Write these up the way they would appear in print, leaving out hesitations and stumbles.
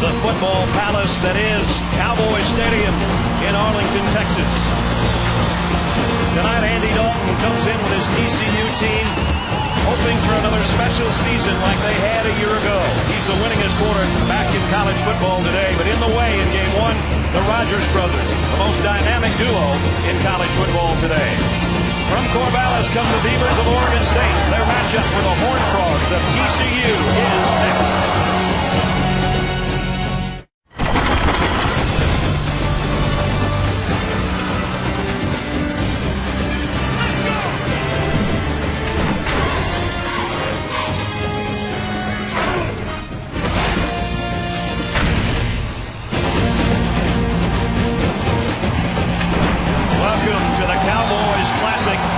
the football palace that is Cowboy Stadium in Arlington, Texas. Tonight, Andy Dalton comes in with his TCU team, hoping for another special season like they had a year ago. He's the winningest quarterback in college football today, but in the way in Game 1, the Rogers brothers, the most dynamic duo in college football today. From Corvallis come the Beavers of Oregon State. Their matchup with the Horned Frogs of TCU is next.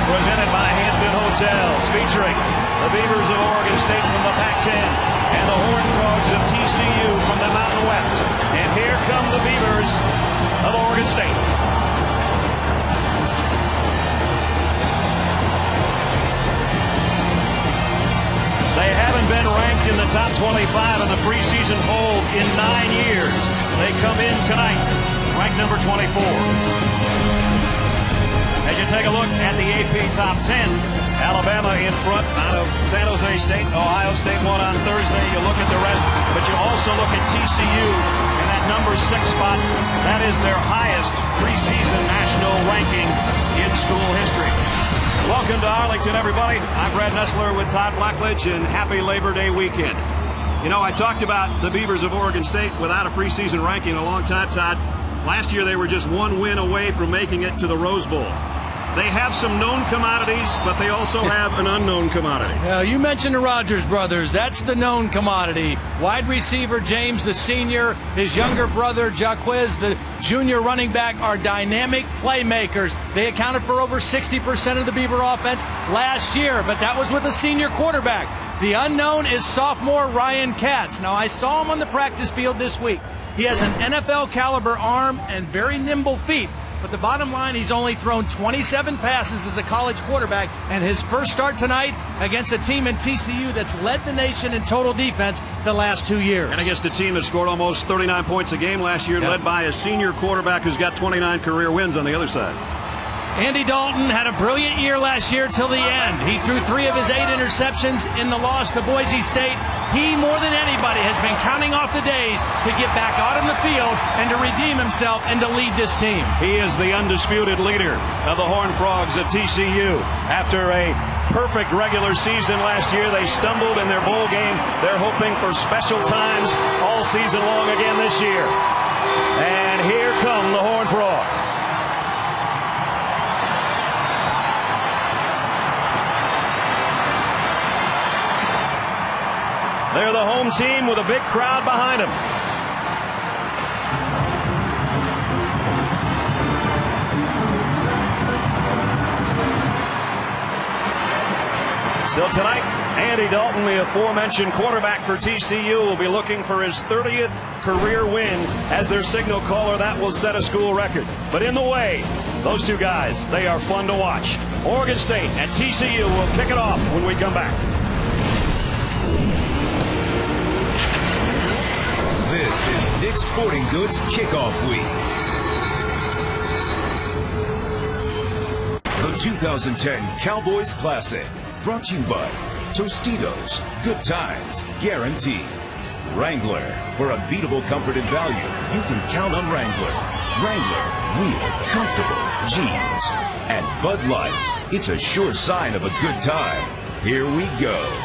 Presented by Hampton Hotels, featuring the Beavers of Oregon State from the Pac-10 and the Horned Frogs of TCU from the Mountain West. And here come the Beavers of Oregon State. They haven't been ranked in the top 25 in the preseason polls in 9 years. They come in tonight, ranked number 24. As you take a look at the AP Top 10, Alabama in front out of San Jose State. Ohio State won on Thursday. You look at the rest, but you also look at TCU and that number 6 spot. That is their highest preseason national ranking in school history. Welcome to Arlington, everybody. I'm Brad Nessler with Todd Blackledge, and happy Labor Day weekend. You know, I talked about the Beavers of Oregon State without a preseason ranking a long time, Todd. Last year they were just one win away from making it to the Rose Bowl. They have some known commodities, but they also have an unknown commodity. Well, you mentioned the Rogers brothers. That's the known commodity. Wide receiver James, the senior, his younger brother Jaquiz, the junior running back, are dynamic playmakers. They accounted for over 60% of the Beaver offense last year, but that was with a senior quarterback. The unknown is sophomore Ryan Katz. Now, I saw him on the practice field this week. He has an NFL caliber arm and very nimble feet. But the bottom line, he's only thrown 27 passes as a college quarterback, and his first start tonight against a team in TCU that's led the nation in total defense the last 2 years. And against a team that scored almost 39 points a game last year, led by a senior quarterback who's got 29 career wins on the other side. Andy Dalton had a brilliant year last year till the end. He threw 3 of his 8 interceptions in the loss to Boise State. He, more than anybody, has been counting off the days to get back out on the field and to redeem himself and to lead this team. He is the undisputed leader of the Horned Frogs of TCU. After a perfect regular season last year, they stumbled in their bowl game. They're hoping for special times all season long again this year. And here come the Horned Frogs. They're the home team with a big crowd behind them. So tonight, Andy Dalton, the aforementioned quarterback for TCU, will be looking for his 30th career win as their signal caller. That will set a school record. But in the way, those two guys, they are fun to watch. Oregon State and TCU will kick it off when we come back. This is Dick's Sporting Goods Kickoff Week. The 2010 Cowboys Classic, brought to you by Tostitos, good times, guaranteed. Wrangler, for unbeatable comfort and value, you can count on Wrangler. Wrangler, real, comfortable, jeans. And Bud Light, it's a sure sign of a good time. Here we go.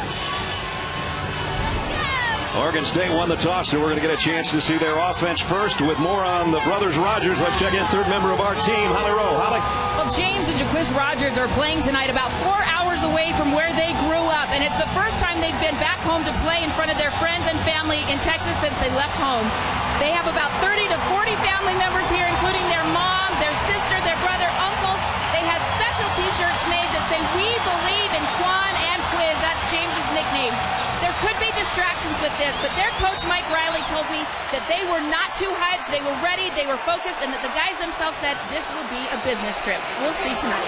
Oregon State won the toss, so we're going to get a chance to see their offense first. With more on the brothers Rogers, let's check in third member of our team, Holly Rowe. Holly. Well, James and Jaquiz Rogers are playing tonight about 4 hours away from where they grew up, and it's the first time they've been back home to play in front of their friends and family in Texas since they left home. They have about 30 to 40 family members here, including their mom, their sister, their brother, uncles. They had special T-shirts made that say, "We believe in Quan and Quiz." That's James's nickname. There could be distractions with this, but their coach, Mike Riley, told me that they were not too hyped, they were ready, they were focused, and that the guys themselves said this will be a business trip. We'll see tonight.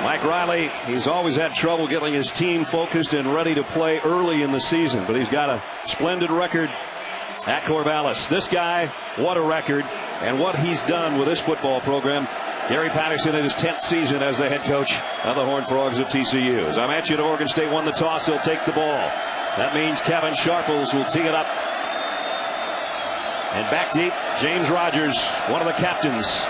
Mike Riley, he's always had trouble getting his team focused and ready to play early in the season, but he's got a splendid record at Corvallis. This guy, what a record, and what he's done with this football program. Gary Patterson in his 10th season as the head coach of the Horned Frogs of TCU. As I mentioned, Oregon State won the toss. They'll take the ball. That means Kevin Sharples will tee it up. And back deep, James Rogers, one of the captains.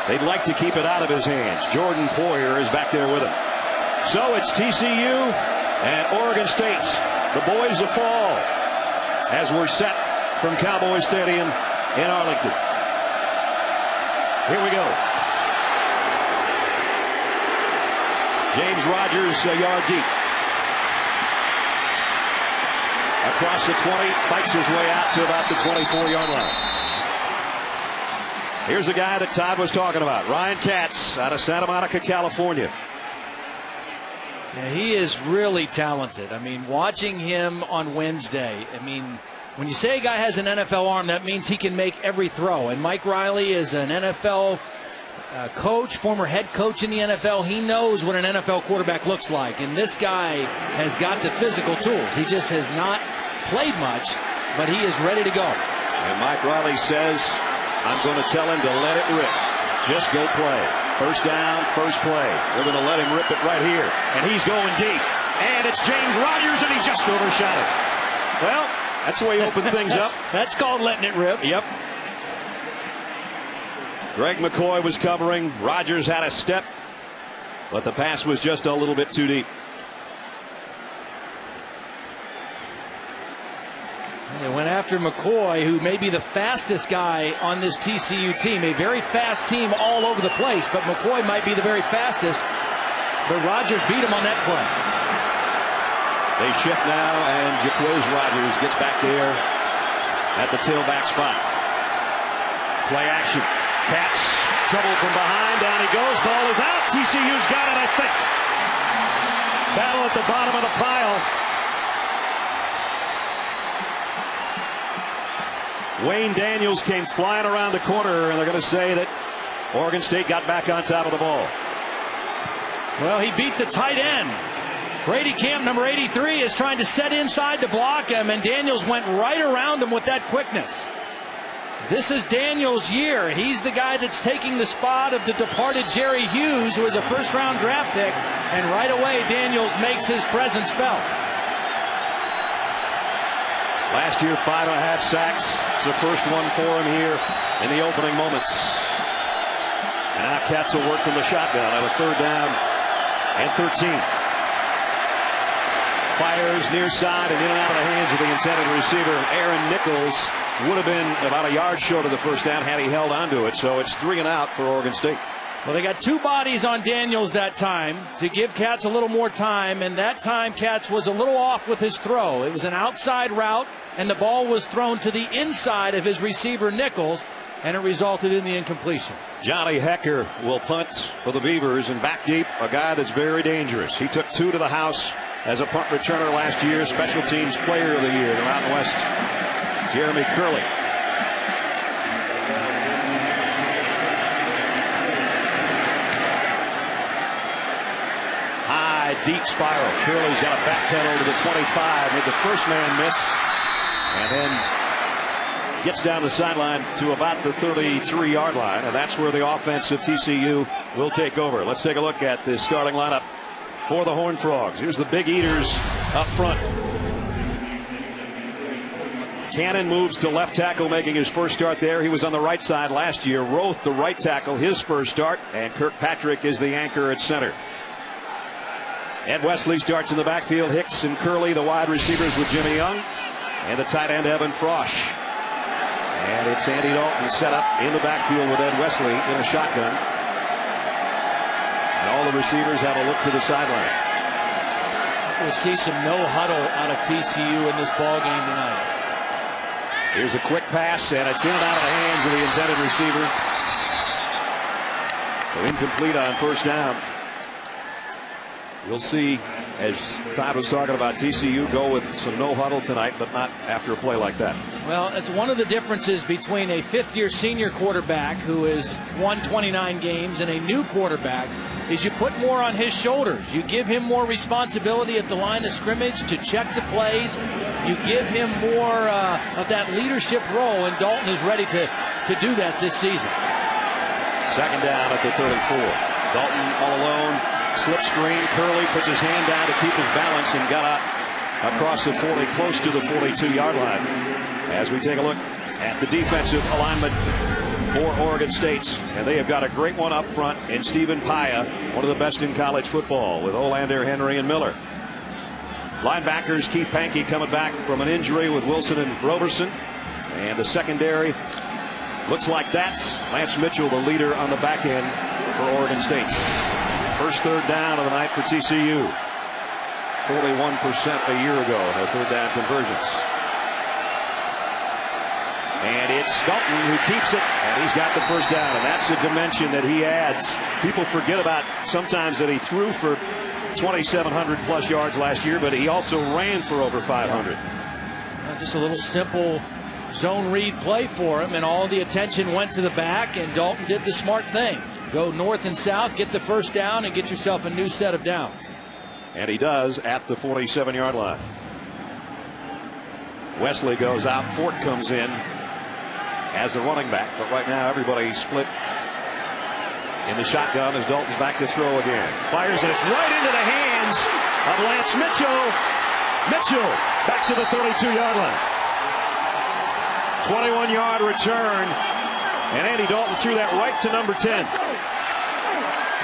They'd like to keep it out of his hands. Jordan Poyer is back there with him. So it's TCU and Oregon State, the boys of fall, as we're set from Cowboy Stadium in Arlington. Here we go. James Rogers a yard deep. Across the 20, fights his way out to about the 24-yard line. Here's a guy that Todd was talking about, Ryan Katz out of Santa Monica, California. Yeah, he is really talented. I mean, watching him on Wednesday, I mean, when you say a guy has an NFL arm, that means he can make every throw. And Mike Riley is an NFL coach, former head coach in the NFL. He knows what an NFL quarterback looks like. And this guy has got the physical tools. He just has not played much, but he is ready to go. And Mike Riley says, I'm going to tell him to let it rip. Just go play. First down, first play. We're going to let him rip it right here. And he's going deep. And it's James Rogers, and he just overshot it. Well, that's the way you open things up. That's called letting it rip. Yep. Greg McCoy was covering. Rogers had a step, but the pass was just a little bit too deep. They went after McCoy, who may be the fastest guy on this TCU team. A very fast team all over the place, but McCoy might be the very fastest. But Rogers beat him on that play. They shift now, and Jaquez Rogers gets back there at the tailback spot. Play action. Katz, trouble from behind. Down he goes. Ball is out. TCU's got it, I think. Battle at the bottom of the pile. Wayne Daniels came flying around the corner, and they're going to say that Oregon State got back on top of the ball. Well, he beat the tight end. Brady Camp, number 83, is trying to set inside to block him, and Daniels went right around him with that quickness. This is Daniels' year. He's the guy that's taking the spot of the departed Jerry Hughes, who was a first-round draft pick, and right away Daniels makes his presence felt. Last year, 5.5 sacks. It's the first one for him here in the opening moments. And now Katz will work from the shotgun on a 3rd down and 13. Fires near side and in and out of the hands of the intended receiver. Aaron Nichols would have been about a yard short of the first down had he held onto it. So it's 3 and out for Oregon State. Well, they got 2 bodies on Daniels that time to give Katz a little more time, and that time Katz was a little off with his throw. It was an outside route, and the ball was thrown to the inside of his receiver Nichols, and it resulted in the incompletion. Johnny Hecker will punt for the Beavers, and back deep, a guy that's very dangerous. He took 2 to the house as a punt returner last year, special teams player of the year, the Mountain West, Jeremy Curley. High, deep spiral. Curley's got a backpedal to the 25, made the first man miss, and then gets down the sideline to about the 33-yard line, and that's where the offense of TCU will take over. Let's take a look at the starting lineup for the Horned Frogs. Here's the Big Eaters up front. Cannon moves to left tackle, making his first start there. He was on the right side last year. Roth, the right tackle, his first start, and Kirkpatrick is the anchor at center. Ed Wesley starts in the backfield. Hicks and Curley, the wide receivers, with Jimmy Young, and the tight end Evan Frosch. And it's Andy Dalton set up in the backfield with Ed Wesley in a shotgun. And all the receivers have a look to the sideline. We'll see some no huddle out of TCU in this ball game tonight. Here's a quick pass, and it's in and out of the hands of the intended receiver. So incomplete on first down. You'll see as Todd was talking about, TCU go with some no huddle tonight, but not after a play like that. Well, it's one of the differences between a fifth-year senior quarterback who has won 29 games and a new quarterback is you put more on his shoulders. You give him more responsibility at the line of scrimmage to check the plays. You give him more of that leadership role, and Dalton is ready to do that this season. Second down at the 34. Dalton all alone, slip screen. Curley puts his hand down to keep his balance and got out across the 40, close to the 42-yard line. As we take a look at the defensive alignment for Oregon State, and they have got a great one up front in Stephen Paya, one of the best in college football, with Olander, Henry, and Miller. Linebackers, Keith Pankey coming back from an injury with Wilson and Roberson. And the secondary looks like that's Lance Mitchell, the leader on the back end for Oregon State. First third down of the night for TCU. 41% a year ago in their third down conversions. And it's Dalton who keeps it, and he's got the first down, and that's the dimension that he adds. People forget about sometimes that he threw for 2,700 plus yards last year, but he also ran for over 500. Just a little simple zone read play for him, and all the attention went to the back, and Dalton did the smart thing. Go north and south, get the first down, and get yourself a new set of downs. And he does at the 47-yard line. Wesley goes out, Fort comes in as the running back, but right now everybody split in the shotgun as Dalton's back to throw again. Fires, and it's right into the hands of Lance Mitchell. Mitchell back to the 32-yard line. 21-yard return, and Andy Dalton threw that right to number 10.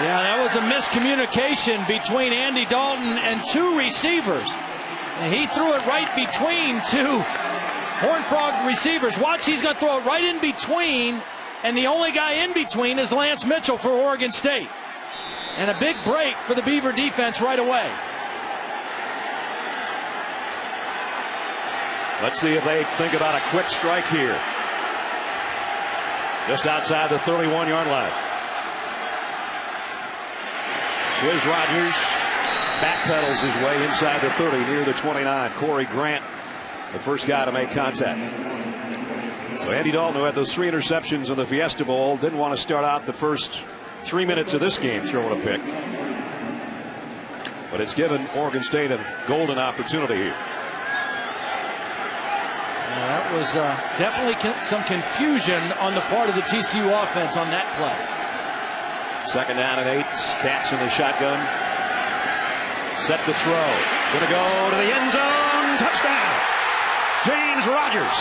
Yeah, that was a miscommunication between Andy Dalton and two receivers. And he threw it right between two Horned Frog receivers. Watch, he's going to throw it right in between, and the only guy in between is Lance Mitchell for Oregon State. And a big break for the Beaver defense right away. Let's see if they think about a quick strike here. Just outside the 31-yard line. Here's Rogers. Backpedals his way inside the 30 near the 29. Corey Grant, the first guy to make contact. So Andy Dalton, who had those 3 interceptions in the Fiesta Bowl, didn't want to start out the first 3 minutes of this game throwing a pick. But it's given Oregon State a golden opportunity here. That was definitely some confusion on the part of the TCU offense on that play. Second down and 8. Cats in the shotgun. Set to throw. Gonna go to the end zone. Touchdown. James Rogers.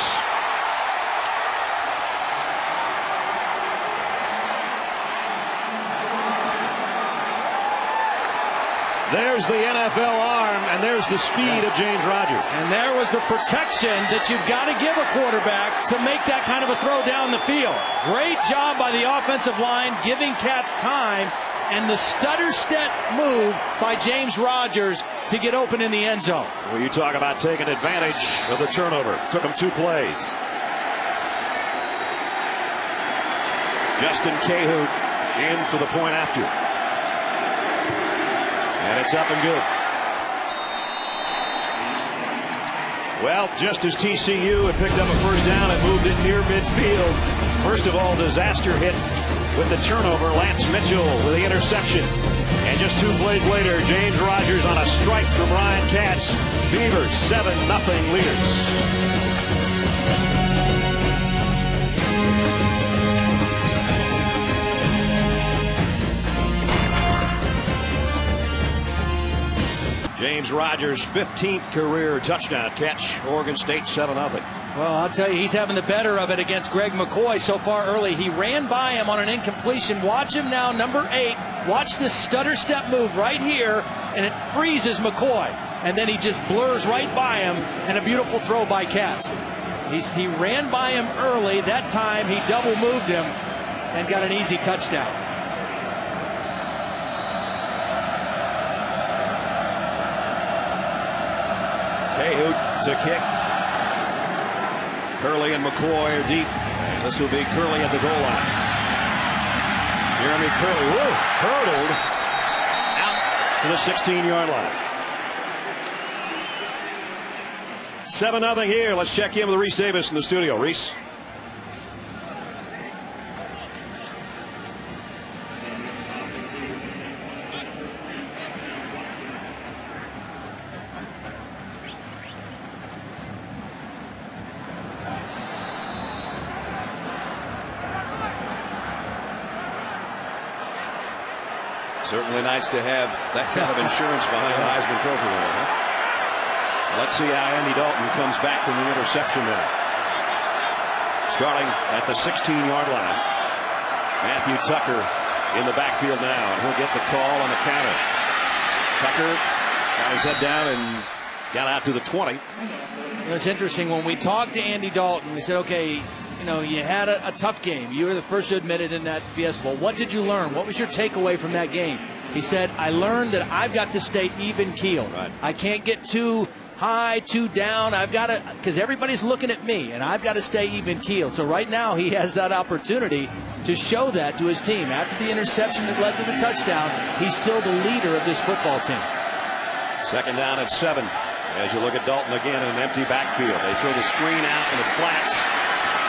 There's the NFL arm, and there's the speed of James Rogers. And there was the protection that you've got to give a quarterback to make that kind of a throw down the field. Great job by the offensive line, giving Cats time, and the stutter step move by James Rogers to get open in the end zone. Well, you talk about taking advantage of the turnover. Took him 2 plays. Justin Cahoot in for the point after. And it's up and good. Well, just as TCU had picked up a first down and moved it near midfield, first of all, disaster hit with the turnover. Lance Mitchell with the interception. And just 2 plays later, James Rogers on a strike from Ryan Katz. Beavers 7-0 leaders. James Rogers' 15th career touchdown catch. Oregon State 7-0. Well, I'll tell you, he's having the better of it against Greg McCoy so far early. He ran by him on an incompletion. Watch him now, number 8. Watch this stutter step move right here, and it freezes McCoy. And then he just blurs right by him, and a beautiful throw by Katz. He ran by him early. That time he double moved him and got an easy touchdown. Cahoot to kick. Curley and McCoy are deep. And this will be Curley at the goal line. Jeremy Curley, hurdled out to the 16-yard line. 7-0 here. Let's check in with Reese Davis in the studio. Reese. Certainly nice to have that kind of insurance behind the Heisman Trophy winner, huh? Let's see how Andy Dalton comes back from the interception there. Starting at the 16-yard line. Matthew Tucker in the backfield now, and he'll get the call on the counter. Tucker got his head down and got out to the 20. It's interesting. When we talked to Andy Dalton, we said, okay, you know, you had a tough game. You were the first to admit it in that Fiesta Bowl. What did you learn? What was your takeaway from that game? He said, I learned that I've got to stay even keel. Right. I can't get too high, too down. I've got to, because everybody's looking at me, and I've got to stay even keel. So right now he has that opportunity to show that to his team. After the interception that led to the touchdown, he's still the leader of this football team. Second down at 7. As you look at Dalton again in an empty backfield. They throw the screen out in the flats.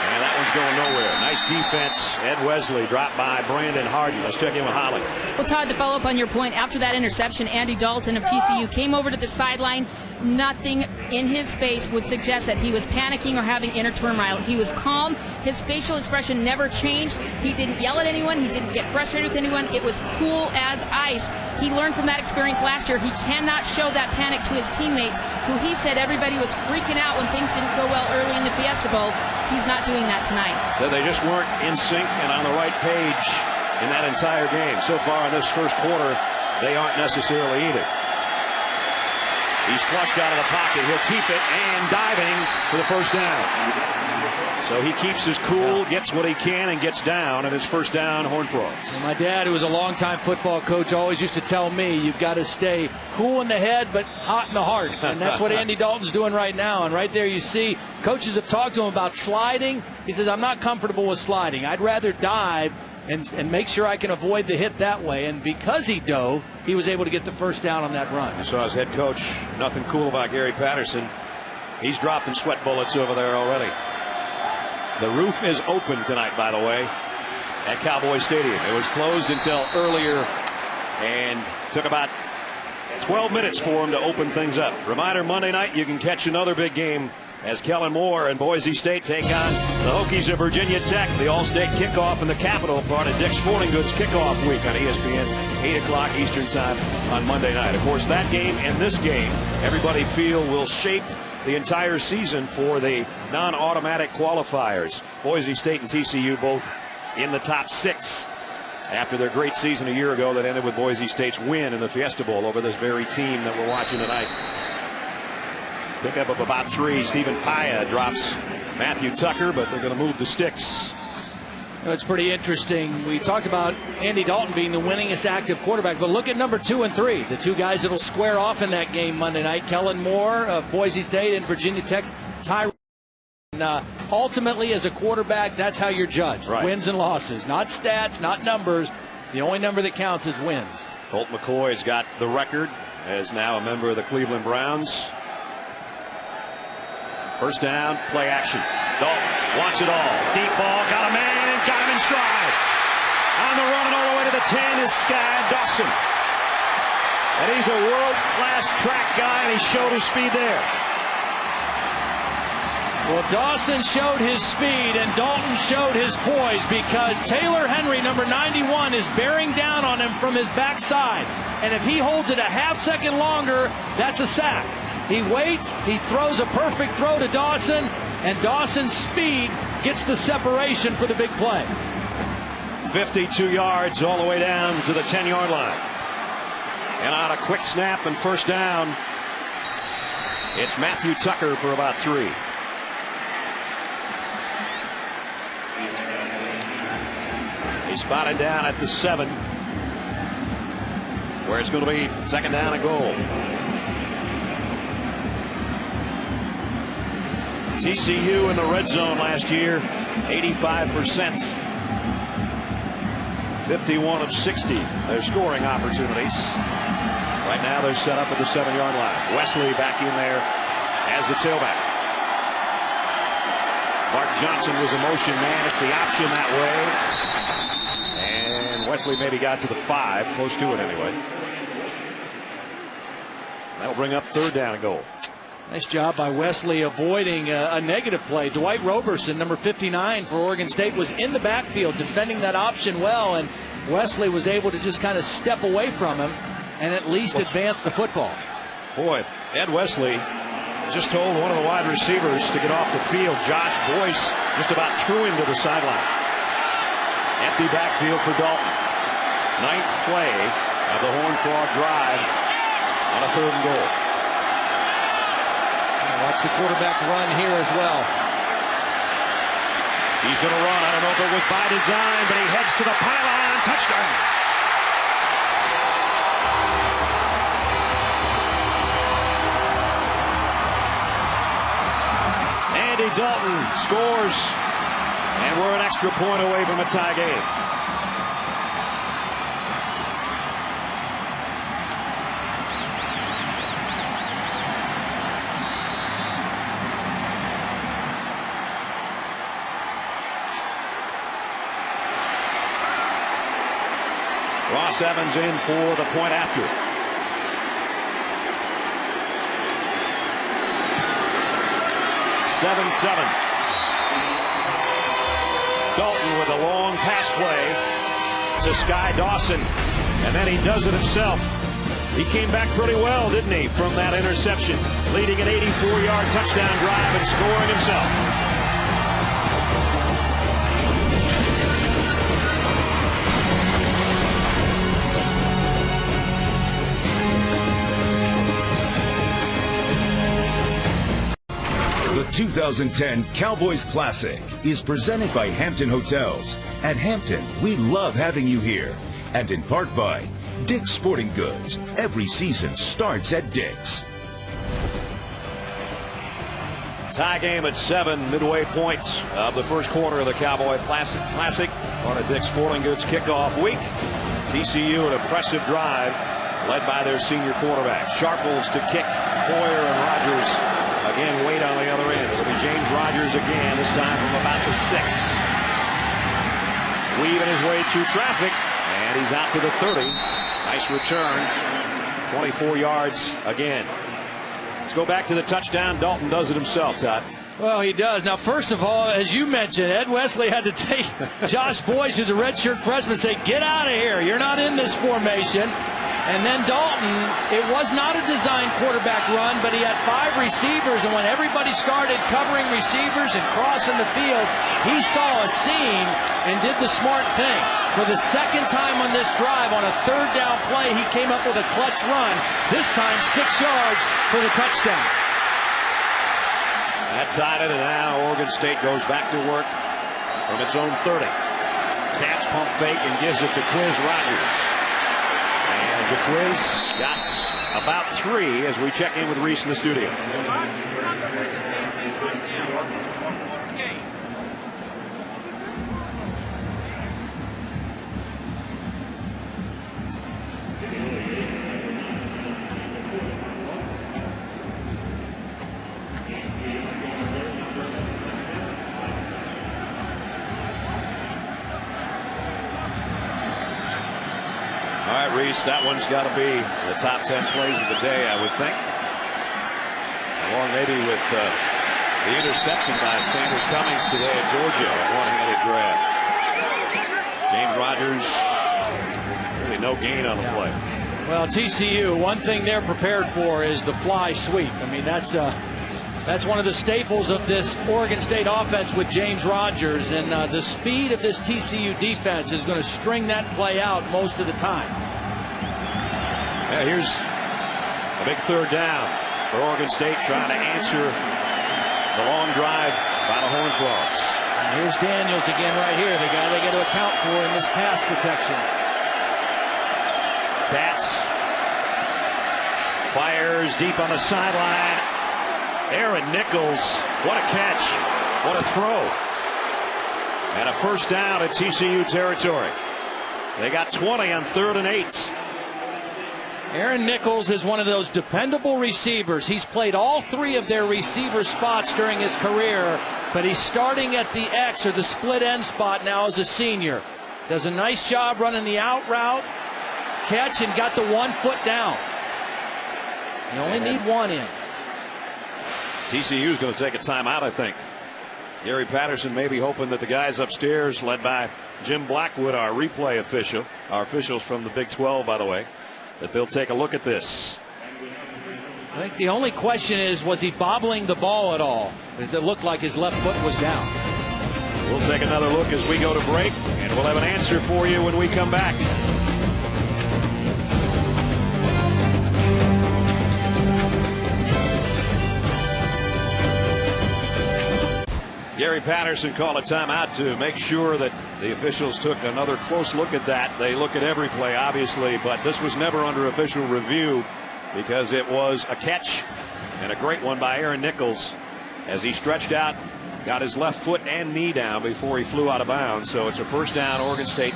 And that one's going nowhere. Nice defense. Ed Wesley dropped by Brandon Harden. Let's check in with Holly. Well, Todd, to follow up on your point, after that interception, Andy Dalton of TCU came over to the sideline. Nothing in his face would suggest that he was panicking or having inner turmoil. He was calm. His facial expression never changed. He didn't yell at anyone. He didn't get frustrated with anyone. It was cool as ice. He learned from that experience last year. He cannot show that panic to his teammates, who he said everybody was freaking out when things didn't go well early in the Fiesta Bowl. He's not doing that tonight. So they just weren't in sync and on the right page in that entire game. So far in this first quarter, they aren't necessarily either. He's flushed out of the pocket. He'll keep it and diving for the first down. So he keeps his cool, gets what he can, and gets down, and it's first down, Horned Frogs. Well, my dad, who was a longtime football coach, always used to tell me, you've got to stay cool in the head but hot in the heart. And that's what Andy Dalton's doing right now. And right there you see coaches have talked to him about sliding. He says, I'm not comfortable with sliding. I'd rather dive and make sure I can avoid the hit that way. And because he dove, he was able to get the first down on that run. You saw his head coach, nothing cool about Gary Patterson. He's dropping sweat bullets over there already. The roof is open tonight, by the way, at Cowboy Stadium. It was closed until earlier and took about 12 minutes for him to open things up. Reminder, Monday night you can catch another big game as Kellen Moore and Boise State take on the Hokies of Virginia Tech. The All-State kickoff in the Capitol, part of Dick's Sporting Goods kickoff week on ESPN, 8 o'clock Eastern time on Monday night. Of course, that game and this game, everybody feel will shape the entire season for the non-automatic qualifiers. Boise State and TCU both in the top 6 after their great season a year ago that ended with Boise State's win in the Fiesta Bowl over this very team that we're watching tonight. Pickup of about 3. Stephen Paya drops Matthew Tucker, but they're going to move the sticks. It's pretty interesting. We talked about Andy Dalton being the winningest active quarterback, but look at number 2 and 3, the two guys that will square off in that game Monday night. Kellen Moore of Boise State and Virginia Tech's Ty. Ultimately, as a quarterback, that's how you're judged. Right. Wins and losses, not stats, not numbers. The only number that counts is wins. Colt McCoy's got the record as now a member of the Cleveland Browns. First down, play action. Dalton wants it all. Deep ball, got a man and got him in stride. On the run and all the way to the 10 is Sky Dawson. And he's a world-class track guy, and he showed his speed there. Well, Dawson showed his speed, and Dalton showed his poise because Taylor Henry, number 91, is bearing down on him from his backside. And if he holds it a half second longer, that's a sack. He waits, he throws a perfect throw to Dawson, and Dawson's speed gets the separation for the big play. 52 yards all the way down to the 10-yard line. And on a quick snap and first down, it's Matthew Tucker for about 3. He's spotted down at the 7, where it's going to be second down and goal. TCU in the red zone last year, 85%. 51 of 60. Their scoring opportunities. Right now they're set up at the 7-yard line. Wesley back in there as the tailback. Mark Johnson was a motion man. It's the option that way. And Wesley maybe got to the 5, close to it anyway. That'll bring up 3rd down and goal. Nice job by Wesley avoiding a negative play. Dwight Roberson, number 59 for Oregon State, was in the backfield defending that option well, and Wesley was able to just kind of step away from him and at least advance the football. Boy, Ed Wesley just told one of the wide receivers to get off the field. Josh Boyce just about threw him to the sideline. Empty backfield for Dalton. 9th play of the Horned Frog drive on a 3rd and goal. Watch the quarterback run here as well. He's going to run. I don't know if it was by design, but he heads to the pylon. Touchdown. Andy Dalton scores, and we're an extra point away from a tie game. Ross Evans in for the point after. (7-7). Dalton with a long pass play to Sky Dawson, and then he does it himself. He came back pretty well, didn't he, from that interception, leading an 84-yard touchdown drive and scoring himself. The 2010 Cowboys Classic is presented by Hampton Hotels. At Hampton, we love having you here. And in part by Dick's Sporting Goods. Every season starts at Dick's. Tie game at 7, midway point of the first quarter of the Cowboy Classic on a Dick's Sporting Goods kickoff week. TCU, an impressive drive led by their senior quarterback. Sharples to kick. Foyer and Rogers again wait on the other end. It'll be James Rogers again, this time from about the 6. Weaving his way through traffic, and he's out to the 30. Nice return. 24 yards again. Let's go back to the touchdown. Dalton does it himself, Todd. Well, he does. Now, first of all, as you mentioned, Ed Wesley had to take Josh Boyce, who's a redshirt freshman, and say, get out of here. You're not in this formation. And then Dalton, it was not a design quarterback run, but he had 5 receivers, and when everybody started covering receivers and crossing the field, he saw a seam and did the smart thing. For the second time on this drive, on a 3rd down play, he came up with a clutch run, this time 6 yards for the touchdown. That tied it, and now Oregon State goes back to work from its own 30. Cats pump fake and gives it to Quiz Rogers. And Jaquiz got about 3 as we check in with Reese in the studio. All right, Reese, that one's got to be the top 10 plays of the day, I would think. Along maybe with the interception by Sanders Cummings today at Georgia, a one-handed grab. James Rogers, really no gain on the play. Well, TCU, one thing they're prepared for is the fly sweep. I mean, that's one of the staples of this Oregon State offense with James Rogers, and the speed of this TCU defense is going to string that play out most of the time. Yeah, here's a big 3rd down for Oregon State, trying to answer the long drive by the Horned Frogs. And here's Daniels again right here, the guy they got to account for in this pass protection. Cats fires deep on the sideline. Aaron Nichols, what a catch, what a throw. And a 1st down at TCU territory. They got 20 on 3rd and 8. Aaron Nichols is one of those dependable receivers. He's played all three of their receiver spots during his career, but he's starting at the X or the split end spot now as a senior. Does a nice job running the out route, catch, and got the 1 foot down. You only need one in. TCU is going to take a timeout, I think. Gary Patterson may be hoping that the guys upstairs, led by Jim Blackwood, our replay official, our officials from the Big 12, by the way, that they'll take a look at this. I think the only question is, was he bobbling the ball at all? Because it looked like his left foot was down. We'll take another look as we go to break, and we'll have an answer for you when we come back. Gary Patterson called a timeout to make sure that the officials took another close look at that. They look at every play, obviously, but this was never under official review because it was a catch and a great one by Aaron Nichols as he stretched out, got his left foot and knee down before he flew out of bounds. So it's a first down, Oregon State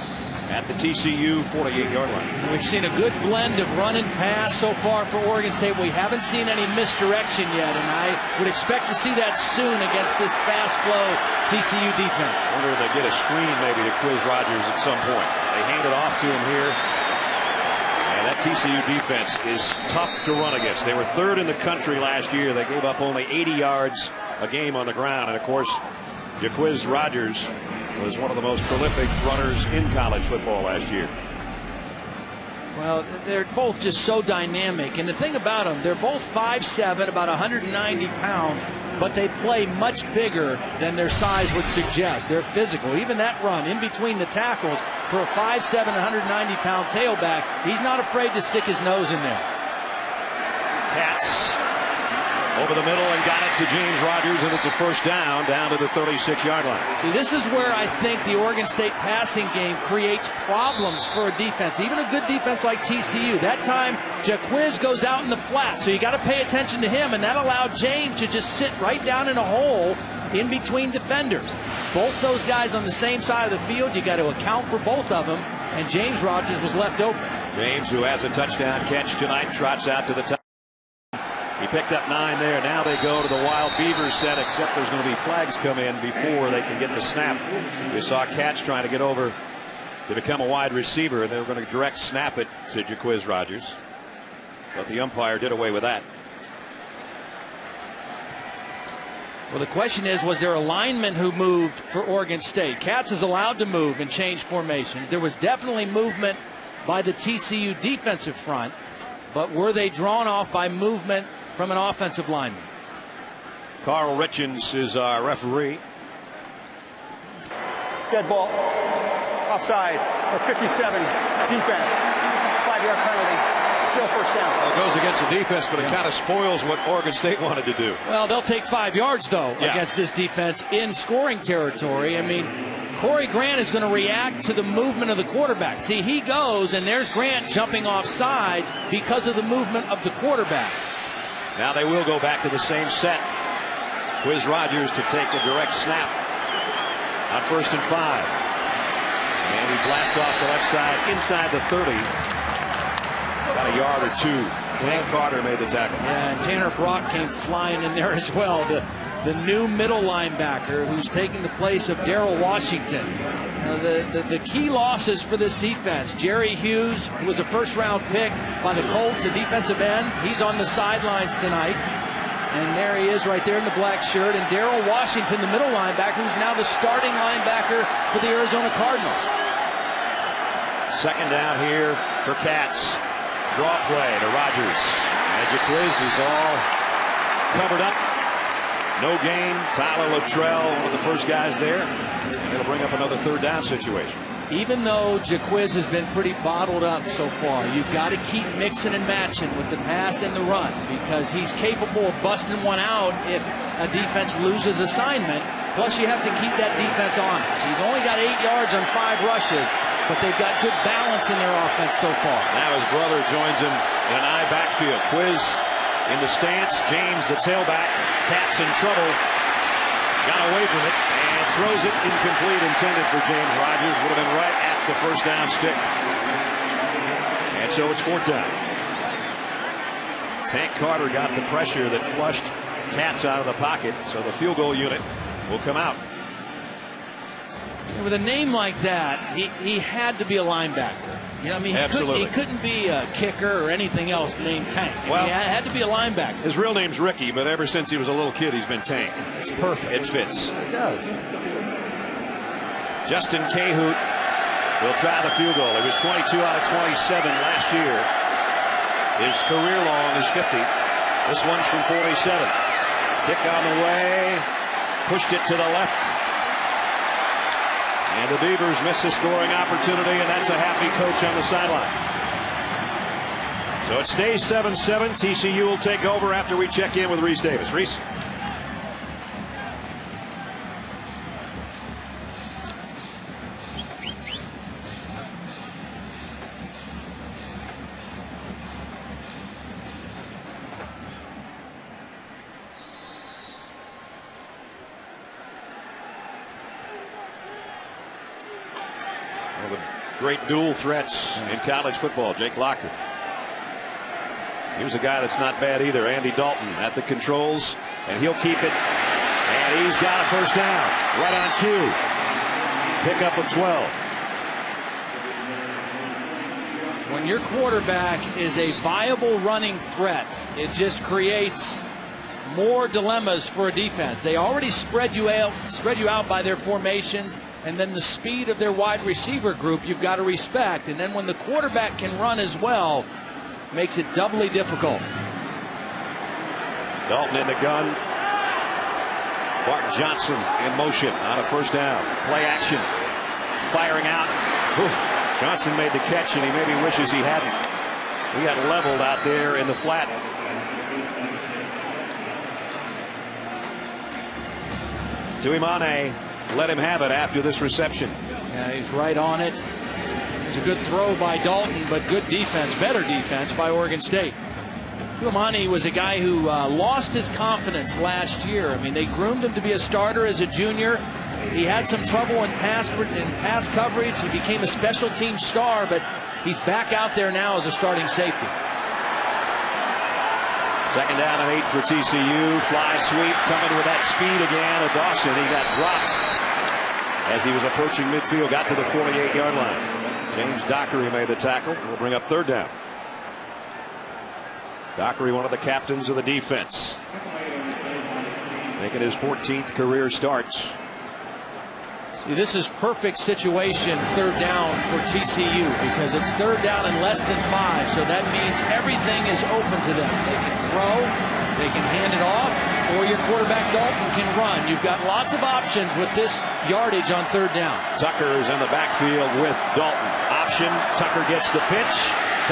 at the TCU 48-yard line. We've seen a good blend of run and pass so far for Oregon State. We haven't seen any misdirection yet, and I would expect to see that soon against this fast flow TCU defense. I wonder if they get a screen maybe to Quiz Rogers at some point. They hand it off to him here. And that TCU defense is tough to run against. They were third in the country last year. They gave up only 80 yards a game on the ground. And of course, Quiz Rogers was one of the most prolific runners in college football last year. Well, they're both just so dynamic. And the thing about them, they're both 5'7", about 190 pounds, but they play much bigger than their size would suggest. They're physical. Even that run in between the tackles for a 5'7", 190-pound tailback, he's not afraid to stick his nose in there. Katz over the middle and got it to James Rogers, and it's a first down to the 36-yard line. See, this is where I think the Oregon State passing game creates problems for a defense, even a good defense like TCU. That time, Jaquiz goes out in the flat, so you got to pay attention to him, and that allowed James to just sit right down in a hole in between defenders. Both those guys on the same side of the field, you got to account for both of them, and James Rogers was left open. James, who has a touchdown catch tonight, trots out to the top. He picked up 9 there. Now they go to the Wild Beavers set, except there's going to be flags come in before they can get the snap. You saw Katz trying to get over to become a wide receiver, and they were going to direct snap it to Jaquiz Rogers. But the umpire did away with that. Well, the question is, was there a lineman who moved for Oregon State? Katz is allowed to move and change formations. There was definitely movement by the TCU defensive front, but were they drawn off by movement from an offensive lineman? Carl Richens is our referee. Dead ball. Offside. Or 57. Defense. 5-yard penalty. Still first down. Well, it goes against the defense, but it kind of spoils what Oregon State wanted to do. Well, they'll take 5 yards, though, against this defense in scoring territory. I mean, Corey Grant is going to react to the movement of the quarterback. See, he goes, and there's Grant jumping off sides because of the movement of the quarterback. Now they will go back to the same set. Quiz Rogers to take a direct snap on 1st and 5. And he blasts off the left side inside the 30. About a yard or two. Tank Carter made the tackle. Yeah, and Tanner Brock came flying in there as well. The new middle linebacker who's taking the place of Darrell Washington. The key losses for this defense. Jerry Hughes, who was a first-round pick by the Colts, a defensive end. He's on the sidelines tonight. And there he is right there in the black shirt. And Darrell Washington, the middle linebacker, who's now the starting linebacker for the Arizona Cardinals. Second down here for Katz. Draw play to Rogers. And Jaquiz is all covered up. No gain. Tyler Luttrell, one of the first guys there. And it'll bring up another third down situation. Even though Jaquiz has been pretty bottled up so far, you've got to keep mixing and matching with the pass and the run, because he's capable of busting one out if a defense loses assignment. Plus, you have to keep that defense honest. He's only got 8 yards on 5 rushes, but they've got good balance in their offense so far. Now his brother joins him in an I backfield. Quiz in the stance. James, the tailback. Katz in trouble. Got away from it and throws it incomplete, intended for James Rogers. Would have been right at the first down stick. And so it's 4th down. Tank Carter got the pressure that flushed Katz out of the pocket, so the field goal unit will come out. With a name like that, he had to be a linebacker. You know, I mean, he couldn't be a kicker or anything else named Tank. Well, he had to be a linebacker. His real name's Ricky, but ever since he was a little kid, he's been Tank. It's perfect. It fits. It does. Justin Cahoot will try the field goal. He was 22 out of 27 last year. His career long is 50. This one's from 47. Kick on the way. Pushed it to the left. And the Beavers miss a scoring opportunity, and that's a happy coach on the sideline. So it stays 7-7. TCU will take over after we check in with Reese Davis. Reese. One of the great dual threats in college football, Jake Locker. Here's a guy that's not bad either, Andy Dalton at the controls, and he'll keep it. And he's got a first down right on cue. Pickup of 12. When your quarterback is a viable running threat, it just creates more dilemmas for a defense. They already spread you out by their formations, and then the speed of their wide receiver group you've got to respect. And then when the quarterback can run as well, makes it doubly difficult. Dalton in the gun. Bart Johnson in motion on a first down. Play action. Firing out. Ooh, Johnson made the catch, and he maybe wishes he hadn't. He got leveled out there in the flat. Tuimane let him have it after this reception. Yeah, he's right on it. It's a good throw by Dalton, but good defense, better defense by Oregon State. Tuimane was a guy who lost his confidence last year. I mean, they groomed him to be a starter as a junior. He had some trouble in pass coverage. He became a special team star, but he's back out there now as a starting safety. Second down and 8 for TCU. Fly sweep coming with that speed again of Dawson. He got dropped as he was approaching midfield, got to the 48-yard line. James Dockery made the tackle. Will bring up third down. Dockery, one of the captains of the defense, making his 14th career starts. See, this is perfect situation, third down for TCU, because it's third down and less than 5, so that means everything is open to them. They can throw, they can hand it off, or your quarterback Dalton can run. You've got lots of options with this yardage on third down. Tucker's in the backfield with Dalton. Option, Tucker gets the pitch,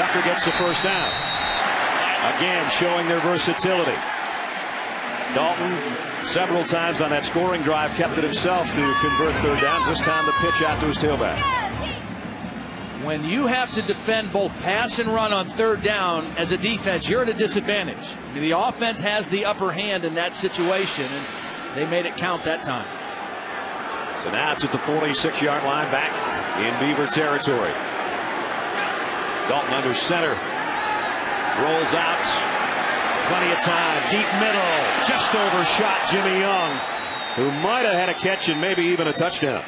Tucker gets the first down. Again, showing their versatility. Dalton, several times on that scoring drive, kept it himself to convert third downs. This time the pitch out to his tailback. When you have to defend both pass and run on third down as a defense, you're at a disadvantage. I mean, the offense has the upper hand in that situation, and they made it count that time. So now it's at the 46-yard line, back in Beaver territory. Dalton under center. Rolls out. Plenty of time. Deep middle. Just overshot Jimmy Young, who might have had a catch and maybe even a touchdown.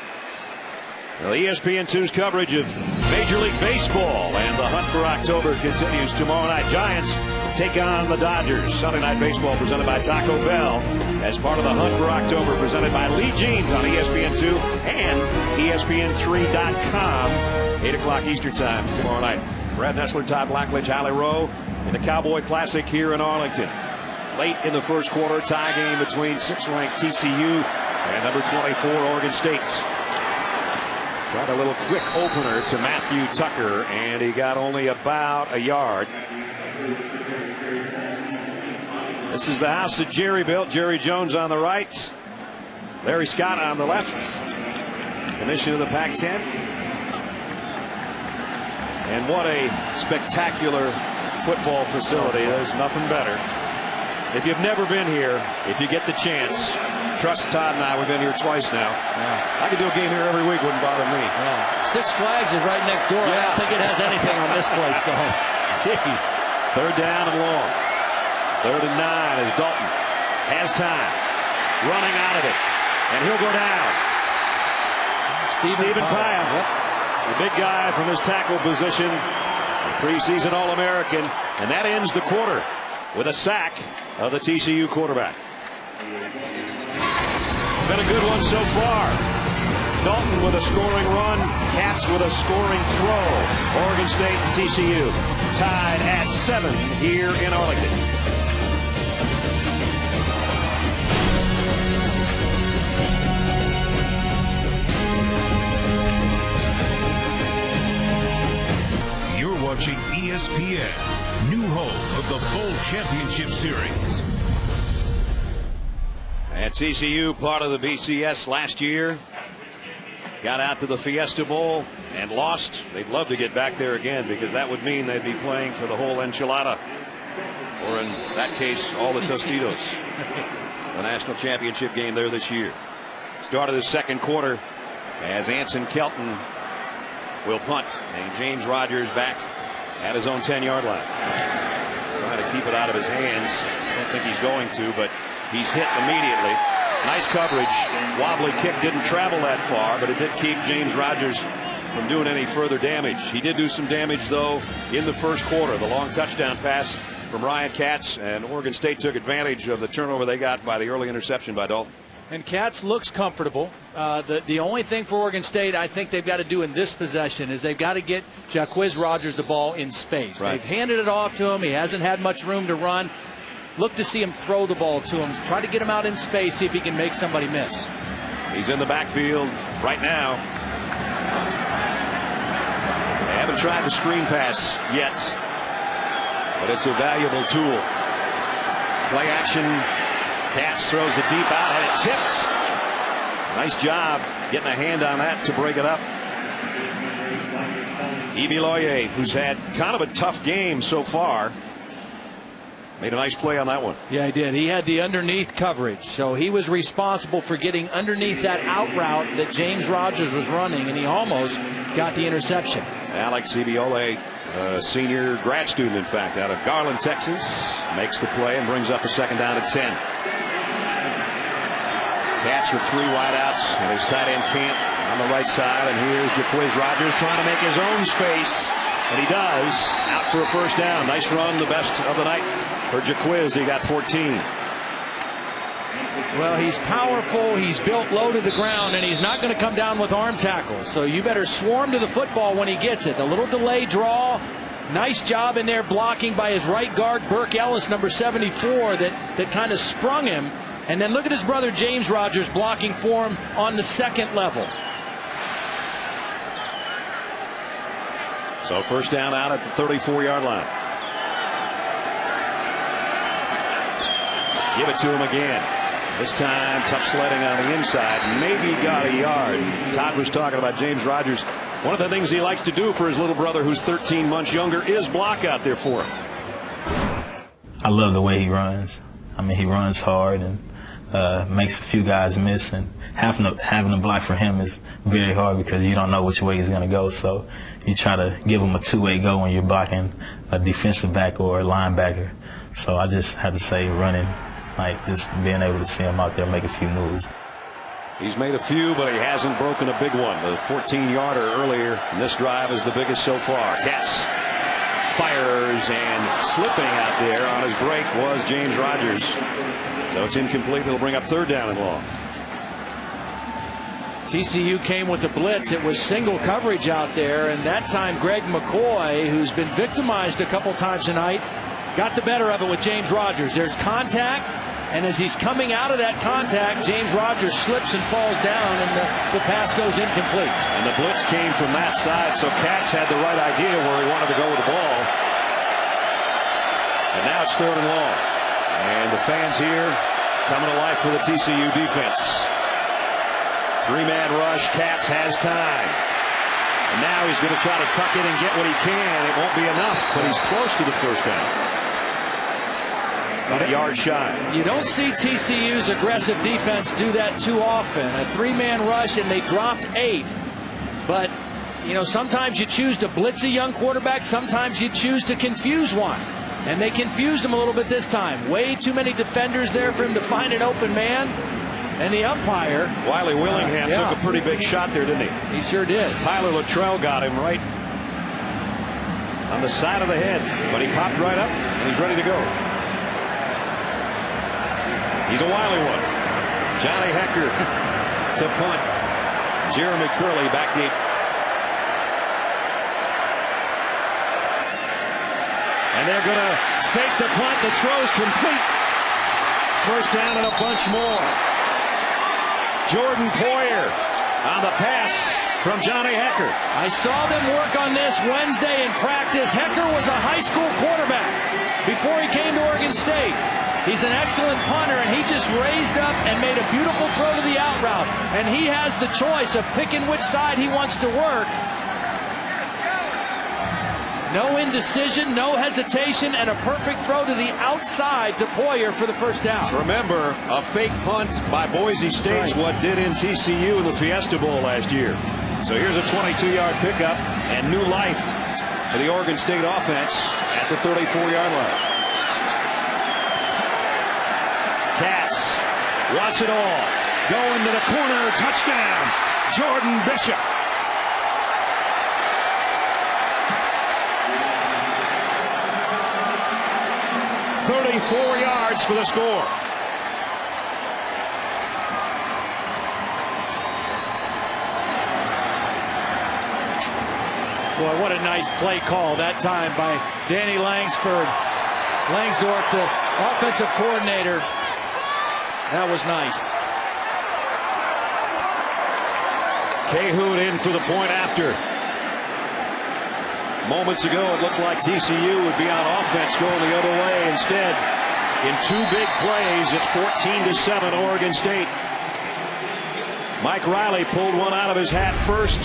Well, ESPN2's coverage of Major League Baseball and the hunt for October continues tomorrow night. Giants take on the Dodgers. Sunday Night Baseball presented by Taco Bell as part of the hunt for October, presented by Lee Jeans on ESPN2 and ESPN3.com. 8 o'clock Eastern Time tomorrow night. Brad Nessler, Todd Blackledge, Allie Rowe in the Cowboy Classic here in Arlington. Late in the first quarter, tie game between 6th-ranked TCU and number 24 Oregon State. Tried a little quick opener to Matthew Tucker, and he got only about a yard. This is the house that Jerry built. Jerry Jones on the right, Larry Scott on the left. Commission of the Pac-10. And what a spectacular football facility. There's nothing better. If you've never been here, if you get the chance, trust Todd and I, we've been here twice now. Yeah. I could do a game here every week, wouldn't bother me. Yeah. Six Flags is right next door. Yeah. I don't think it has anything on this place, though. Jeez. Third down and long. 3rd and 9 as Dalton has time. Running out of it. And he'll go down. Stephen Pyle. Yep. The big guy from his tackle position. A preseason All-American. And that ends the quarter with a sack of the TCU quarterback. It's been a good one so far. Dalton with a scoring run, Katz with a scoring throw. Oregon State and TCU tied at 7 here in Arlington. You're watching ESPN, new home of the Bowl Championship Series. And TCU, part of the BCS last year, got out to the Fiesta Bowl and lost. They'd love to get back there again because that would mean they'd be playing for the whole enchilada, or in that case, all the Tostitos. The national championship game there this year. Started the second quarter as Anson Kelton will punt, and James Rogers back at his own 10-yard line. Trying to keep it out of his hands. Don't think he's going to, but he's hit immediately. Nice coverage. Wobbly kick didn't travel that far, but it did keep James Rogers from doing any further damage. He did do some damage, though, in the first quarter. The long touchdown pass from Ryan Katz, and Oregon State took advantage of the turnover they got by the early interception by Dalton. And Katz looks comfortable. The only thing for Oregon State I think they've got to do in this possession is they've got to get Jacquizz Rodgers the ball in space. Right. They've handed it off to him. He hasn't had much room to run. Look to see him throw the ball to him. Try to get him out in space, see if he can make somebody miss. He's in the backfield right now. They haven't tried the screen pass yet, but it's a valuable tool. Play action. Katz throws it deep out, and it tipped. Nice job getting a hand on that to break it up. Ibiloye, who's had kind of a tough game so far, made a nice play on that one. Yeah, he did. He had the underneath coverage, so he was responsible for getting underneath that out route that James Rogers was running, and he almost got the interception. Alex Ibiloye, a senior grad student, in fact, out of Garland, Texas, makes the play and brings up a 2nd down at 10. Katz with 3 wideouts and his tight end Camp on the right side, and here's Jacquizz Rodgers trying to make his own space, and he does. Out for a 1st down. Nice run, the best of the night for Jacquizz. He got 14. Well, he's powerful, he's built low to the ground, and he's not going to come down with arm tackles. So you better swarm to the football when he gets it. The little delay draw, nice job in there blocking by his right guard, Burke Ellis, number 74, that kind of sprung him. And then look at his brother James Rogers blocking for him on the 2nd level. So 1st down out at the 34-yard line. Give it to him again. This time, tough sledding on the inside. Maybe got a yard. Todd was talking about James Rogers. One of the things he likes to do for his little brother, who's 13 months younger, is block out there for him. I love the way he runs. I mean, he runs hard and makes a few guys miss. And having to block for him is very hard because you don't know which way he's going to go. So you try to give him a two-way go when you're blocking a defensive back or a linebacker. So I just had to say running. Like just being able to see him out there make a few moves. He's made a few, but he hasn't broken a big one. The 14-yarder earlier in this drive is the biggest so far. Katz fires, and slipping out there on his break was James Rogers. So it's incomplete. It'll bring up 3rd down and long. TCU came with the blitz. It was single coverage out there, and that time Greg McCoy, who's been victimized a couple times tonight, got the better of it with James Rogers. There's contact, and as he's coming out of that contact, James Rogers slips and falls down, and the pass goes incomplete. And the blitz came from that side, so Katz had the right idea where he wanted to go with the ball. And now it's 3rd and long. And the fans here coming to life for the TCU defense. 3-man rush. Katz has time. And now he's going to try to tuck it and get what he can. It won't be enough, but he's close to the 1st down. About a yard shy. You don't see TCU's aggressive defense do that too often. A 3-man rush, and they dropped 8. But, you know, sometimes you choose to blitz a young quarterback. Sometimes you choose to confuse one. And they confused him a little bit this time. Way too many defenders there for him to find an open man. And the umpire, Wiley Willingham took a pretty big shot there, didn't he? He sure did. Tyler Luttrell got him right on the side of the head, but he popped right up and he's ready to go. He's a wily one. Johnny Hecker to punt. Jeremy Curley back deep. And they're going to fake the punt. The throw's complete. First down and a bunch more. Jordan Poyer on the pass from Johnny Hecker. I saw them work on this Wednesday in practice. Hecker was a high school quarterback before he came to Oregon State. He's an excellent punter, and he just raised up and made a beautiful throw to the out route. And he has the choice of picking which side he wants to work. No indecision, no hesitation, and a perfect throw to the outside to Poyer for the first down. Remember, a fake punt by Boise State is what did in TCU in the Fiesta Bowl last year. So here's a 22-yard pickup and new life for the Oregon State offense at the 34-yard line. Cats watch it all. Go into the corner. Touchdown. Jordan Bishop. .34 yards for the score. Boy, what a nice play call that time by Danny Langsdorf, the offensive coordinator. That was nice. Cahoon in for the point after. Moments ago, it looked like TCU would be on offense going the other way. Instead, in two big plays, it's 14-7 Oregon State. Mike Riley pulled one out of his hat first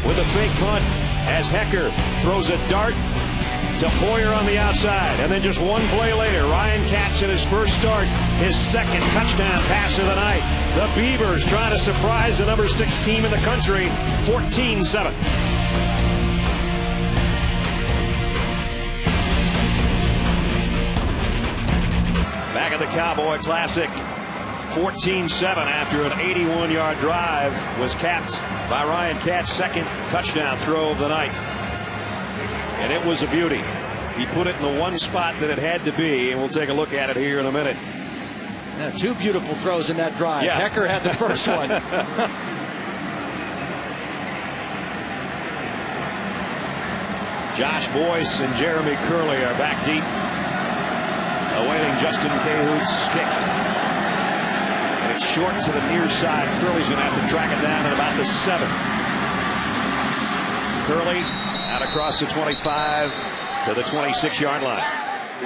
with a fake punt as Hecker throws a dart to Poyer on the outside. And then just one play later, Ryan Katz in his first start, his second touchdown pass of the night. The Beavers trying to surprise the number 6 team in the country, 14-7. Back at the Cowboy Classic, 14-7 after an 81-yard drive was capped by Ryan Katz's second touchdown throw of the night. And it was a beauty. He put it in the one spot that it had to be, and we'll take a look at it here in a minute. Yeah, two beautiful throws in that drive. Yeah. Hecker had the first one. Josh Boyce and Jeremy Curley are back deep, awaiting Justin Cahoon's kick. And it's short to the near side. Curley's going to have to track it down at about the 7. Curley out across the 25 to the 26-yard line.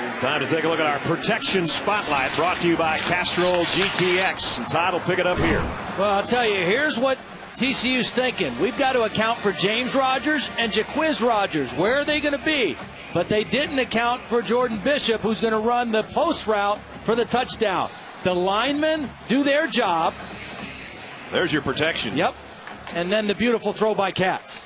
It's time to take a look at our protection spotlight, brought to you by Castrol GTX. And Todd will pick it up here. Well, I'll tell you, here's what TCU's thinking. We've got to account for James Rogers and Jaquiz Rogers. Where are they going to be? But they didn't account for Jordan Bishop, who's going to run the post route for the touchdown. The linemen do their job. There's your protection. Yep. And then the beautiful throw by Katz.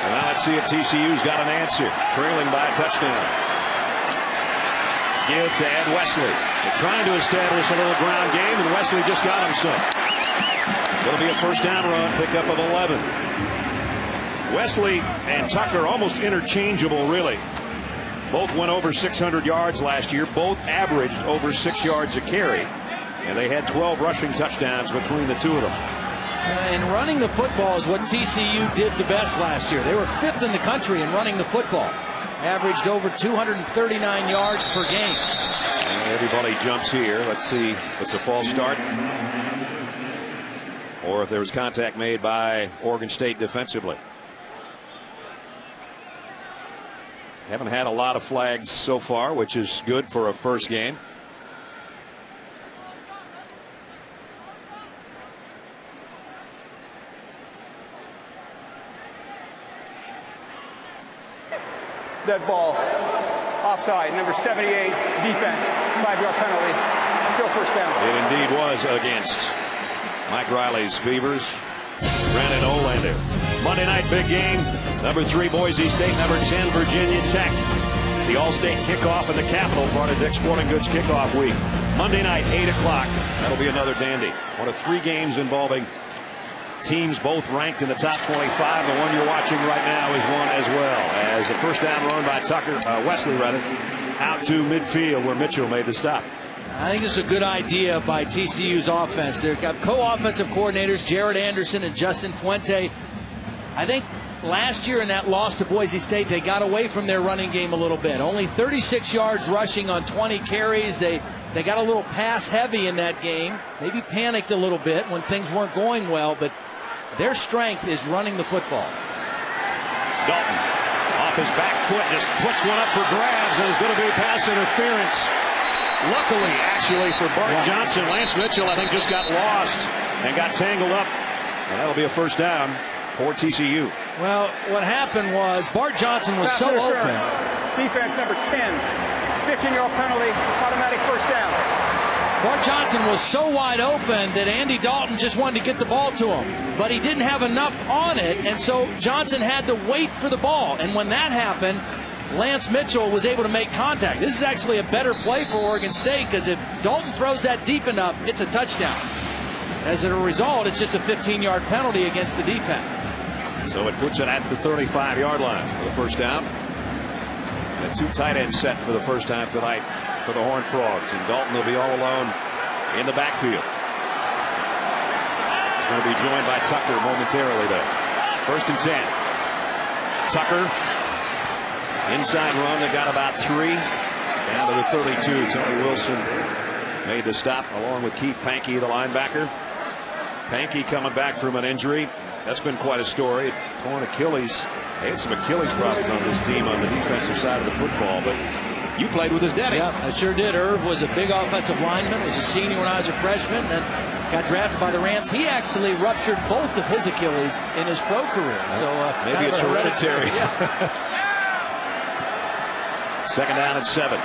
So now let's see if TCU's got an answer. Trailing by a touchdown. Give to Ed Wesley. They're trying to establish a little ground game, and Wesley just got him some. It'll be a first down run, pickup of 11. Wesley and Tucker almost interchangeable, really. Both went over 600 yards last year. Both averaged over 6 yards a carry. And they had 12 rushing touchdowns between the two of them. And running the football is what TCU did the best last year. They were 5th in the country in running the football. Averaged over 239 yards per game. And everybody jumps here. Let's see if it's a false start, or if there was contact made by Oregon State defensively. Haven't had a lot of flags so far, which is good for a first game. Dead ball. Offside. Number 78, defense. 5-yard penalty. Still first down. It indeed was against Mike Riley's Beavers. Brandon Olander. Monday night big game. Number 3 Boise State, number 10 Virginia Tech. It's the All-State kickoff in the Capitol, part of Dick's Sporting Goods kickoff week. Monday night, 8 o'clock. That'll be another dandy. One of 3 games involving teams both ranked in the top 25. The one you're watching right now is one as well. As the first down run by Wesley out to midfield where Mitchell made the stop. I think this is a good idea by TCU's offense. They've got co-offensive coordinators, Jared Anderson and Justin Fuente. I think last year in that loss to Boise State, they got away from their running game a little bit. Only 36 yards rushing on 20 carries. They got a little pass heavy in that game. Maybe panicked a little bit when things weren't going well, but their strength is running the football. Dalton off his back foot just puts one up for grabs, and it's going to be pass interference. Luckily, actually, for Bart Johnson, Lance Mitchell, I think, just got lost and got tangled up. And that'll be a first down for TCU. Well, what happened was Bart Johnson was so open. Defense number 10. 15-yard penalty, automatic first down. Bart Johnson was so wide open that Andy Dalton just wanted to get the ball to him. But he didn't have enough on it, and so Johnson had to wait for the ball. And when that happened, Lance Mitchell was able to make contact. This is actually a better play for Oregon State, because if Dalton throws that deep enough, it's a touchdown. As a result, it's just a 15-yard penalty against the defense. So it puts it at the 35-yard line for the first down. The 2 tight ends set for the first time tonight for the Horned Frogs, and Dalton will be all alone in the backfield. He's going to be joined by Tucker momentarily there. First and 10. Tucker. Inside run, they got about 3. Down to the 32. Tony Wilson made the stop along with Keith Pankey, the linebacker. Pankey coming back from an injury. That's been quite a story. Torn Achilles. They had some Achilles problems on this team on the defensive side of the football, but you played with his daddy. Yeah, I sure did. Irv was a big offensive lineman, was a senior when I was a freshman, and got drafted by the Rams. He actually ruptured both of his Achilles in his pro career. So maybe it's hereditary. Yeah. Second down and 7.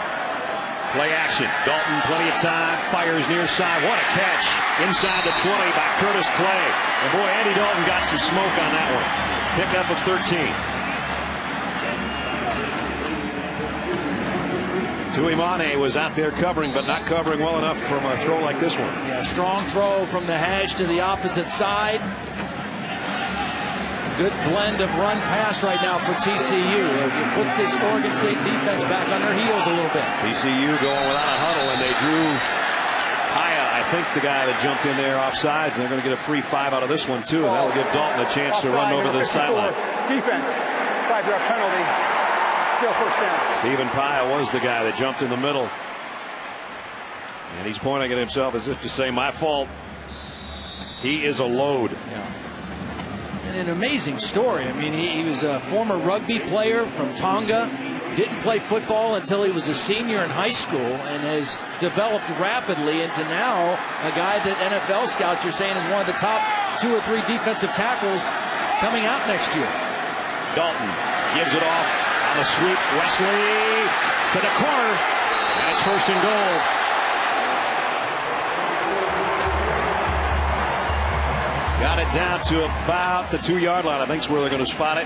Play action. Dalton, plenty of time. Fires near side. What a catch. Inside the 20 by Curtis Clay. And boy, Andy Dalton got some smoke on that one. Pickup of 13. Tuimane was out there covering, but not covering well enough from a throw like this one. Yeah, strong throw from the hash to the opposite side. Good blend of run-pass right now for TCU. You put this Oregon State defense back on their heels a little bit. TCU going without a huddle, and they drew Haya, I think the guy that jumped in there off sides, and they're going to get a free 5 out of this one, too. And that'll give Dalton a chance to run over the sideline. Defense, 5-yard penalty. Still first down. Stephen Paya was the guy that jumped in the middle. And he's pointing at himself as if to say, my fault. He is a load. Yeah. An amazing story. I mean, he was a former rugby player from Tonga, didn't play football until he was a senior in high school, and has developed rapidly into now a guy that NFL scouts are saying is one of the top 2 or 3 defensive tackles coming out next year. Dalton gives it off on the sweep. Wesley to the corner, and it's first and goal. Got it down to about the 2-yard line. I think is where they're going to spot it.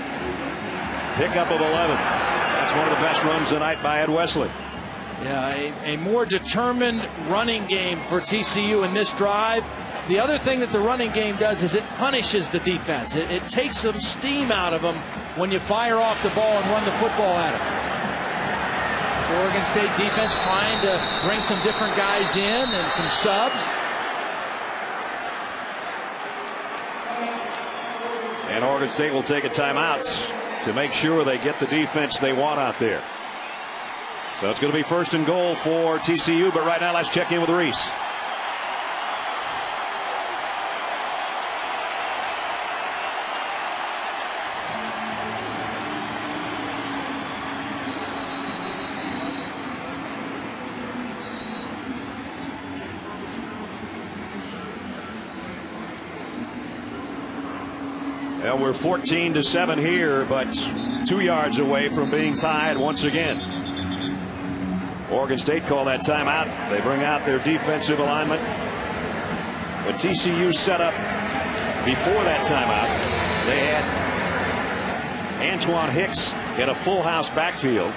Pickup of 11. That's one of the best runs tonight by Ed Wesley. Yeah, a more determined running game for TCU in this drive. The other thing that the running game does is it punishes the defense. It takes some steam out of them when you fire off the ball and run the football at them. So Oregon State defense trying to bring some different guys in and some subs. And Oregon State will take a timeout to make sure they get the defense they want out there. So it's going to be first and goal for TCU, but right now let's check in with Reese. Well, we're 14-7 here, but 2 yards away from being tied once again. Oregon State call that timeout. They bring out their defensive alignment. But TCU set up Before that timeout, they had Antoine Hicks in a full house backfield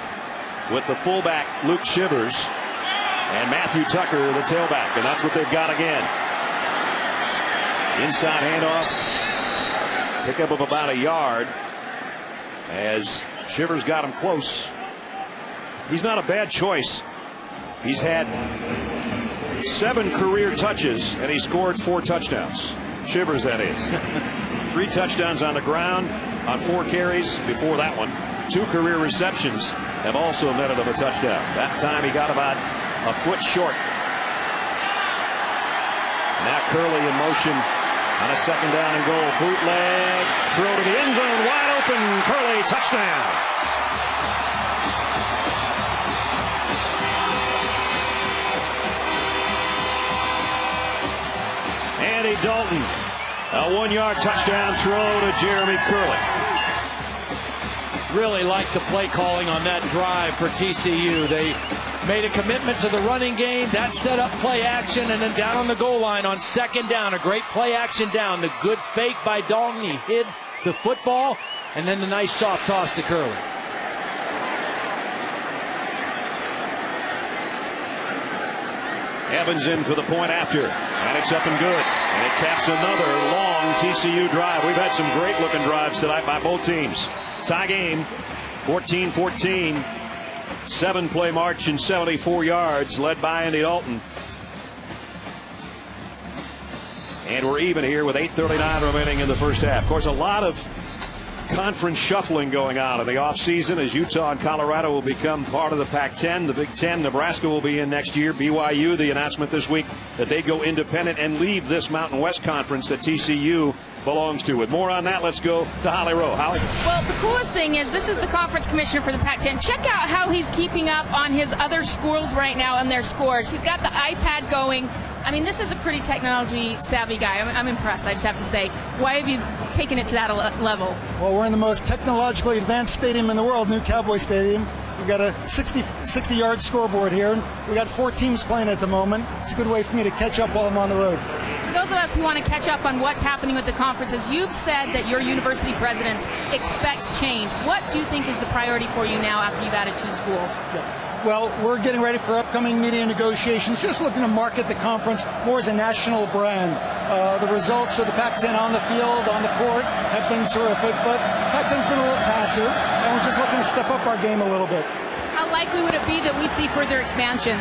with the fullback Luke Shivers and Matthew Tucker, the tailback, and that's what they've got again. Inside handoff, pickup of about a yard as Shivers got him close. He's not a bad choice. He's had 7 career touches and he scored 4 touchdowns. Shivers, that is. 3 touchdowns on the ground on 4 carries before that one. 2 career receptions have also netted him a touchdown. That time he got about a foot short. Now Curley in motion on a 2nd down and goal. Bootleg, throw to the end zone, wide open. Curley, touchdown. Andy Dalton, a 1-yard touchdown throw to Jeremy Curley. Really like the play calling on that drive for TCU. They made a commitment to the running game. That set up play action, and then down on the goal line on 2nd down, a great play action down. The good fake by Dalton. He hid the football, and then the nice soft toss to Curley. Evans in for the point after, and it's up and good. And it caps another long TCU drive. We've had some great looking drives tonight by both teams. Tie game, 14-14. 7-play march and 74 yards led by Andy Dalton. And we're even here with 8:39 remaining in the first half. Of course, a lot of conference shuffling going on in the offseason as Utah and Colorado will become part of the Pac-10. The Big Ten, Nebraska will be in next year. BYU, the announcement this week that they go independent and leave this Mountain West Conference that TCU belongs to. With more on that, let's go to Holly Rowe. Holly? Well, the coolest thing is this is the conference commissioner for the Pac-10. Check out how he's keeping up on his other schools right now and their scores. He's got the iPad going. I mean, this is a pretty technology-savvy guy. I'm impressed, I just have to say. Why have you taken it to that level? Well, we're in the most technologically advanced stadium in the world, New Cowboy Stadium. We've got a 60-yard scoreboard here. We've got 4 teams playing at the moment. It's a good way for me to catch up while I'm on the road. For those of us who want to catch up on what's happening with the conferences, you've said that your university presidents expect change. What do you think is the priority for you now after you've added 2 schools? Yeah. Well, we're getting ready for upcoming media negotiations, just looking to market the conference more as a national brand. The results of the Pac-10 on the field, on the court, have been terrific, but Pac-10's been a little passive, and we're just looking to step up our game a little bit. How likely would it be that we see further expansion?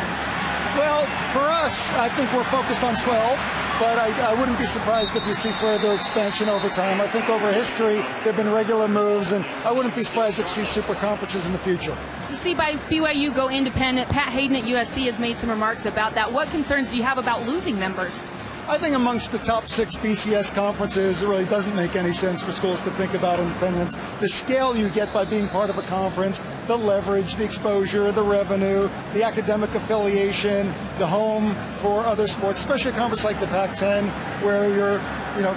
Well, for us, I think we're focused on 12, but I wouldn't be surprised if you see further expansion over time. I think over history, there have been regular moves, and I wouldn't be surprised if you see super conferences in the future. You see by BYU go independent. Pat Hayden at USC has made some remarks about that. What concerns do you have about losing members? I think amongst the top 6 BCS conferences, it really doesn't make any sense for schools to think about independence. The scale you get by being part of a conference, the leverage, the exposure, the revenue, the academic affiliation, the home for other sports, especially a conference like the Pac-10 where you're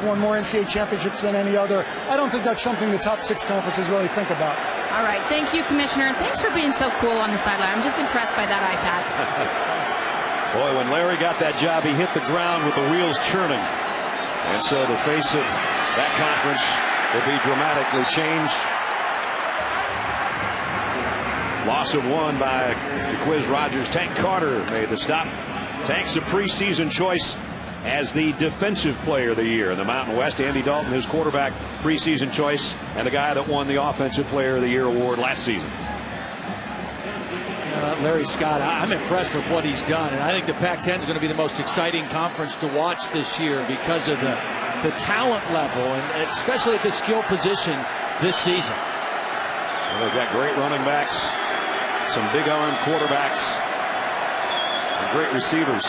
won more NCAA championships than any other. I don't think that's something the top 6 conferences really think about. All right. Thank you, Commissioner. And thanks for being so cool on the sideline. I'm just impressed by that iPad. Boy, when Larry got that job, he hit the ground with the wheels churning. And so the face of that conference will be dramatically changed. Loss of 1 by Jaquiz Rogers. Tank Carter made the stop. Tank's a preseason choice as the defensive player of the year in the Mountain West. Andy Dalton, his quarterback, preseason choice, and the guy that won the offensive player of the year award last season. Larry Scott, I'm impressed with what he's done, and I think the Pac-10 is going to be the most exciting conference to watch this year because of the talent level, and especially at the skill position this season. Well, they've got great running backs, some big-arm quarterbacks, and great receivers,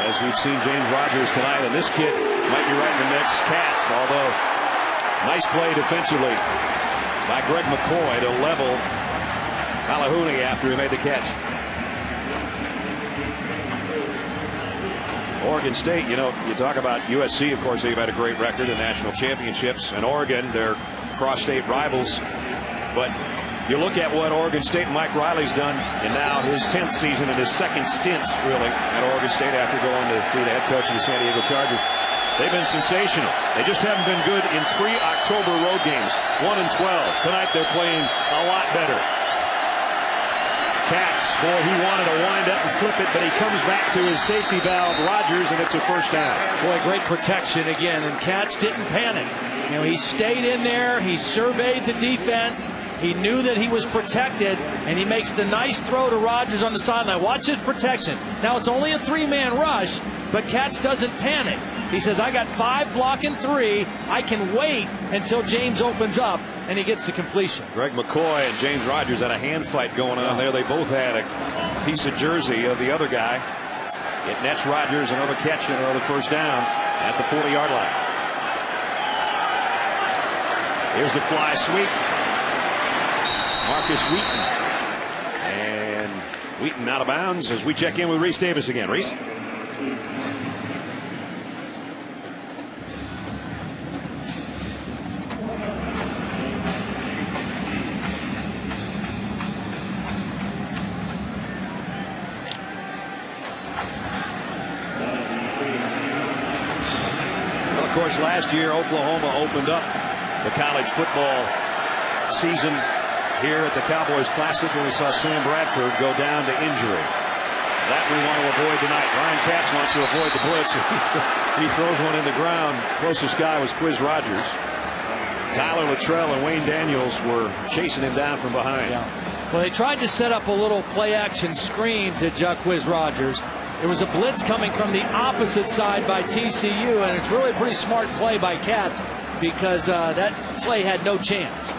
as we've seen James Rodgers tonight, and this kid might be right in the mix. Cats, although nice play defensively by Greg McCoy to level Calhoun after he made the catch. Oregon State, you talk about USC, of course, they've had a great record in national championships, and Oregon, they're cross-state rivals. But you look at what Oregon State and Mike Riley's done in now his 10th season and his second stint, really, at Oregon State after going to be the head coach of the San Diego Chargers. They've been sensational. They just haven't been good in pre-October road games. 1-12. Tonight they're playing a lot better. Katz, boy, he wanted to wind up and flip it, but he comes back to his safety valve, Rogers, and it's a first down. Boy, great protection again, and Katz didn't panic. You know, he stayed in there, he surveyed the defense, he knew that he was protected, and he makes the nice throw to Rogers on the sideline. Watch his protection. Now, it's only a three-man rush, but Katz doesn't panic. He says, I got 5 blocking 3. I can wait until James opens up, and he gets the completion. Greg McCoy and James Rogers had a hand fight going on there. They both had a piece of jersey of the other guy. It nets Rogers another catch and another first down at the 40-yard line. Here's a fly sweep. Marcus Wheaton. And Wheaton out of bounds as we check in with Reese Davis again. Reese? Of course, last year Oklahoma opened up the college football season here at the Cowboys Classic, and we saw Sam Bradford go down to injury. That we want to avoid tonight. Ryan Katz wants to avoid the blitz. He throws one in the ground. Closest guy was Quiz Rogers. Tyler Luttrell and Wayne Daniels were chasing him down from behind. Yeah. Well, they tried to set up a little play-action screen to Quiz Rogers. There was a blitz coming from the opposite side by TCU, and it's really a pretty smart play by Katz because that play had no chance.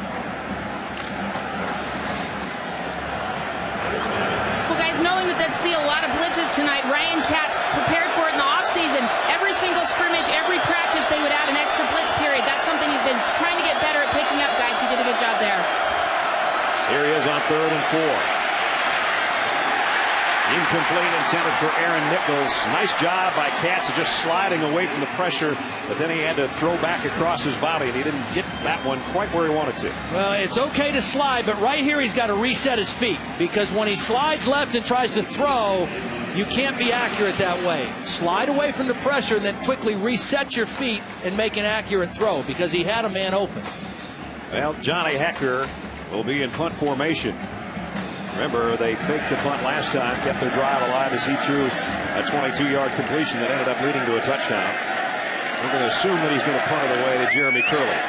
Well, guys, knowing that they'd see a lot of blitzes tonight, Ryan Katz prepared for it in the offseason. Every single scrimmage, every practice, they would add an extra blitz period. That's something he's been trying to get better at picking up, guys. He did a good job there. Here he is on 3rd and 4. Incomplete, intended for Aaron Nichols. Nice job by Katz of just sliding away from the pressure, but then he had to throw back across his body, and he didn't get that one quite where he wanted to. Well, it's okay to slide, but right here he's got to reset his feet, because when he slides left and tries to throw, you can't be accurate that way. Slide away from the pressure and then quickly reset your feet and make an accurate throw, because he had a man open. Well, Johnny Hecker will be in punt formation. Remember, they faked the punt last time, kept their drive alive as he threw a 22-yard completion that ended up leading to a touchdown. We're going to assume that he's going to punt it away to Jeremy Curley.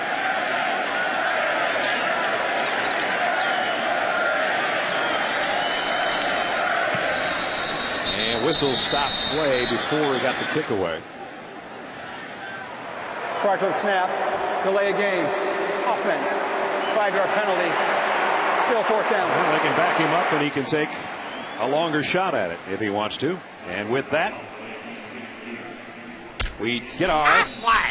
And whistle stopped play before he got the kick away. Prior to the snap, delay a game, offense, 5-yard penalty. Still 4th down. Well, they can back him up, and he can take a longer shot at it if he wants to. And with that, we get our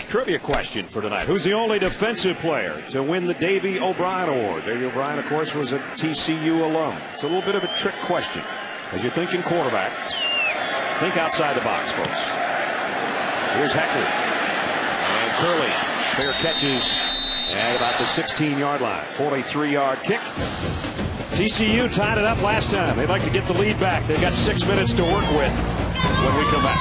trivia question for tonight. Who's the only defensive player to win the Davey O'Brien Award? Davey O'Brien, of course, was a TCU alum. It's a little bit of a trick question. As you're thinking quarterback, think outside the box, folks. Here's Hecker. And Curley. Fair catches at about the 16-yard line. 43-yard kick. TCU tied it up last time. They'd like to get the lead back. They've got 6 minutes to work with when we come back.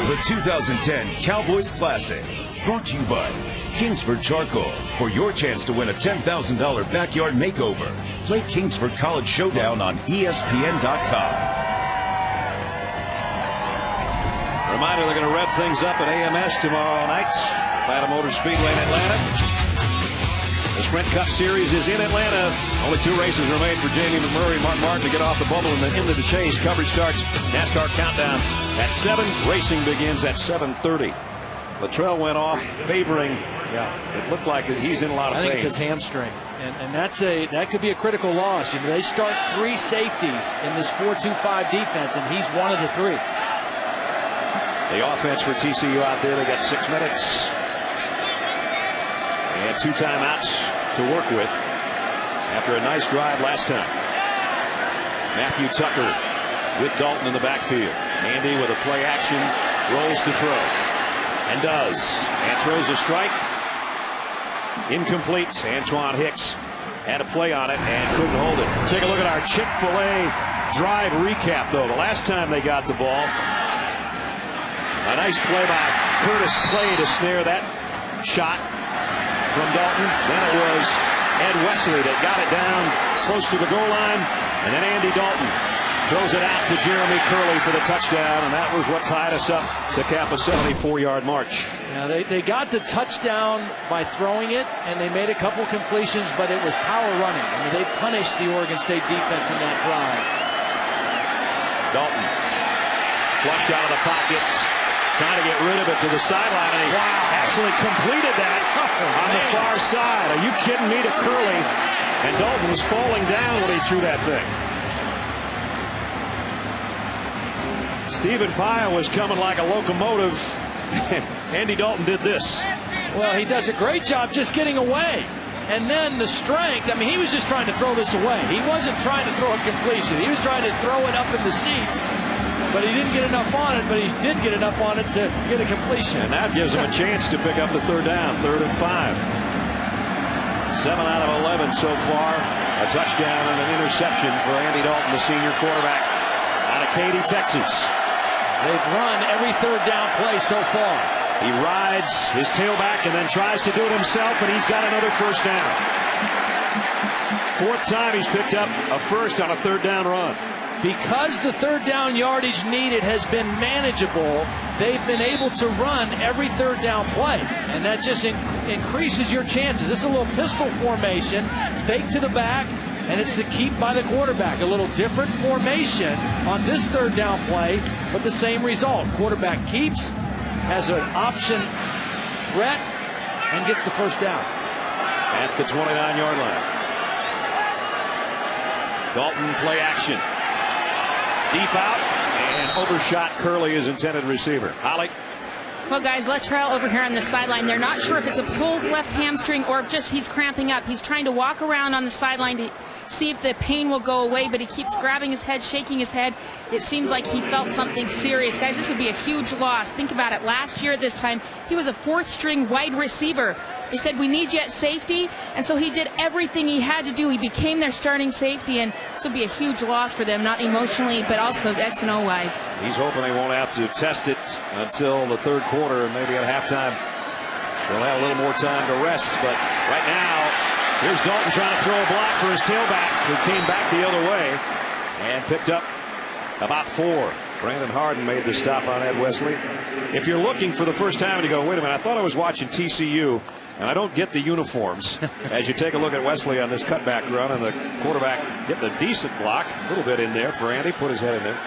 The 2010 Cowboys Classic, brought to you by Kingsford Charcoal. For your chance to win a $10,000 backyard makeover, play Kingsford College Showdown on ESPN.com. Reminder, they're going to rev things up at AMS tomorrow night. Atlanta Motor Speedway in Atlanta. The Sprint Cup Series is in Atlanta. Only 2 races remain for Jamie McMurray and Mark Martin to get off the bubble and then into the chase. Coverage starts. NASCAR countdown at 7. Racing begins at 7:30. Luttrell went off favoring. It looked like he's in a lot of pain. I think it's his hamstring, and that could be a critical loss. You know, they start 3 safeties in this 4-2-5 defense, and he's one of the 3. The offense for TCU out there, they got 6 minutes. And 2 timeouts to work with after a nice drive last time. Matthew Tucker with Dalton in the backfield. Andy with a play action, rolls to throw. And does. And throws a strike. Incomplete. Antoine Hicks had a play on it and couldn't hold it. Let's take a look at our Chick-fil-A drive recap, though. The last time they got the ball, A nice play by Curtis Clay to snare that shot from Dalton. Then it was Ed Wesley that got it down close to the goal line. And then Andy Dalton throws it out to Jeremy Curley for the touchdown. And that was what tied us up to cap a 74-yard march. Yeah, they got the touchdown by throwing it, and they made a couple completions, but it was power running. I mean, they punished the Oregon State defense in that drive. Dalton flushed out of the pocket, trying to get rid of it to the sideline, and he actually completed that on the far side. Are you kidding me, to Curley? And Dalton was falling down when he threw that thing. Stephen Paya was coming like a locomotive, and Andy Dalton did this. Well, he does a great job just getting away. And then the strength, I mean, he was just trying to throw this away. He wasn't trying to throw a completion. He was trying to throw it up in the seats. But he didn't get enough on it, but he did get enough on it to get a completion. And that gives him a chance to pick up the third down, 3rd and 5. 7 out of 11 so far. A touchdown and an interception for Andy Dalton, the senior quarterback out of Katy, Texas. They've run every third down play so far. He rides his tailback and then tries to do it himself, and he's got another first down. 4th time he's picked up a first on a third down run. Because the third down yardage needed has been manageable, they've been able to run every third down play, and that just increases your chances. This is a little pistol formation, fake to the back, and it's the keep by the quarterback. A little different formation on this third down play, but the same result. Quarterback keeps, has an option threat, and gets the first down. At the 29-yard line. Dalton play action. Deep out, and overshot Curley, his intended receiver. Holly. Well, guys, Luttrell over here on the sideline, they're not sure if it's a pulled left hamstring or if just he's cramping up. He's trying to walk around on the sideline to see if the pain will go away, but he keeps grabbing his head, shaking his head. It seems like he felt something serious. Guys, this would be a huge loss. Think about it. Last year at this time, he was a 4th-string wide receiver. They said, we need you at safety, and so he did everything he had to do. He became their starting safety, and this would be a huge loss for them, not emotionally, but also X and O-wise. He's hoping they won't have to test it until the 3rd quarter, and maybe at halftime they'll have a little more time to rest. But right now, here's Dalton trying to throw a block for his tailback, who came back the other way and picked up about 4. Brandon Harden made the stop on Ed Wesley. If you're looking for the first time and you go, wait a minute, I thought I was watching TCU, and I don't get the uniforms. As you take a look at Wesley on this cutback run, and the quarterback getting a decent block, a little bit in there for Andy, put his head in there.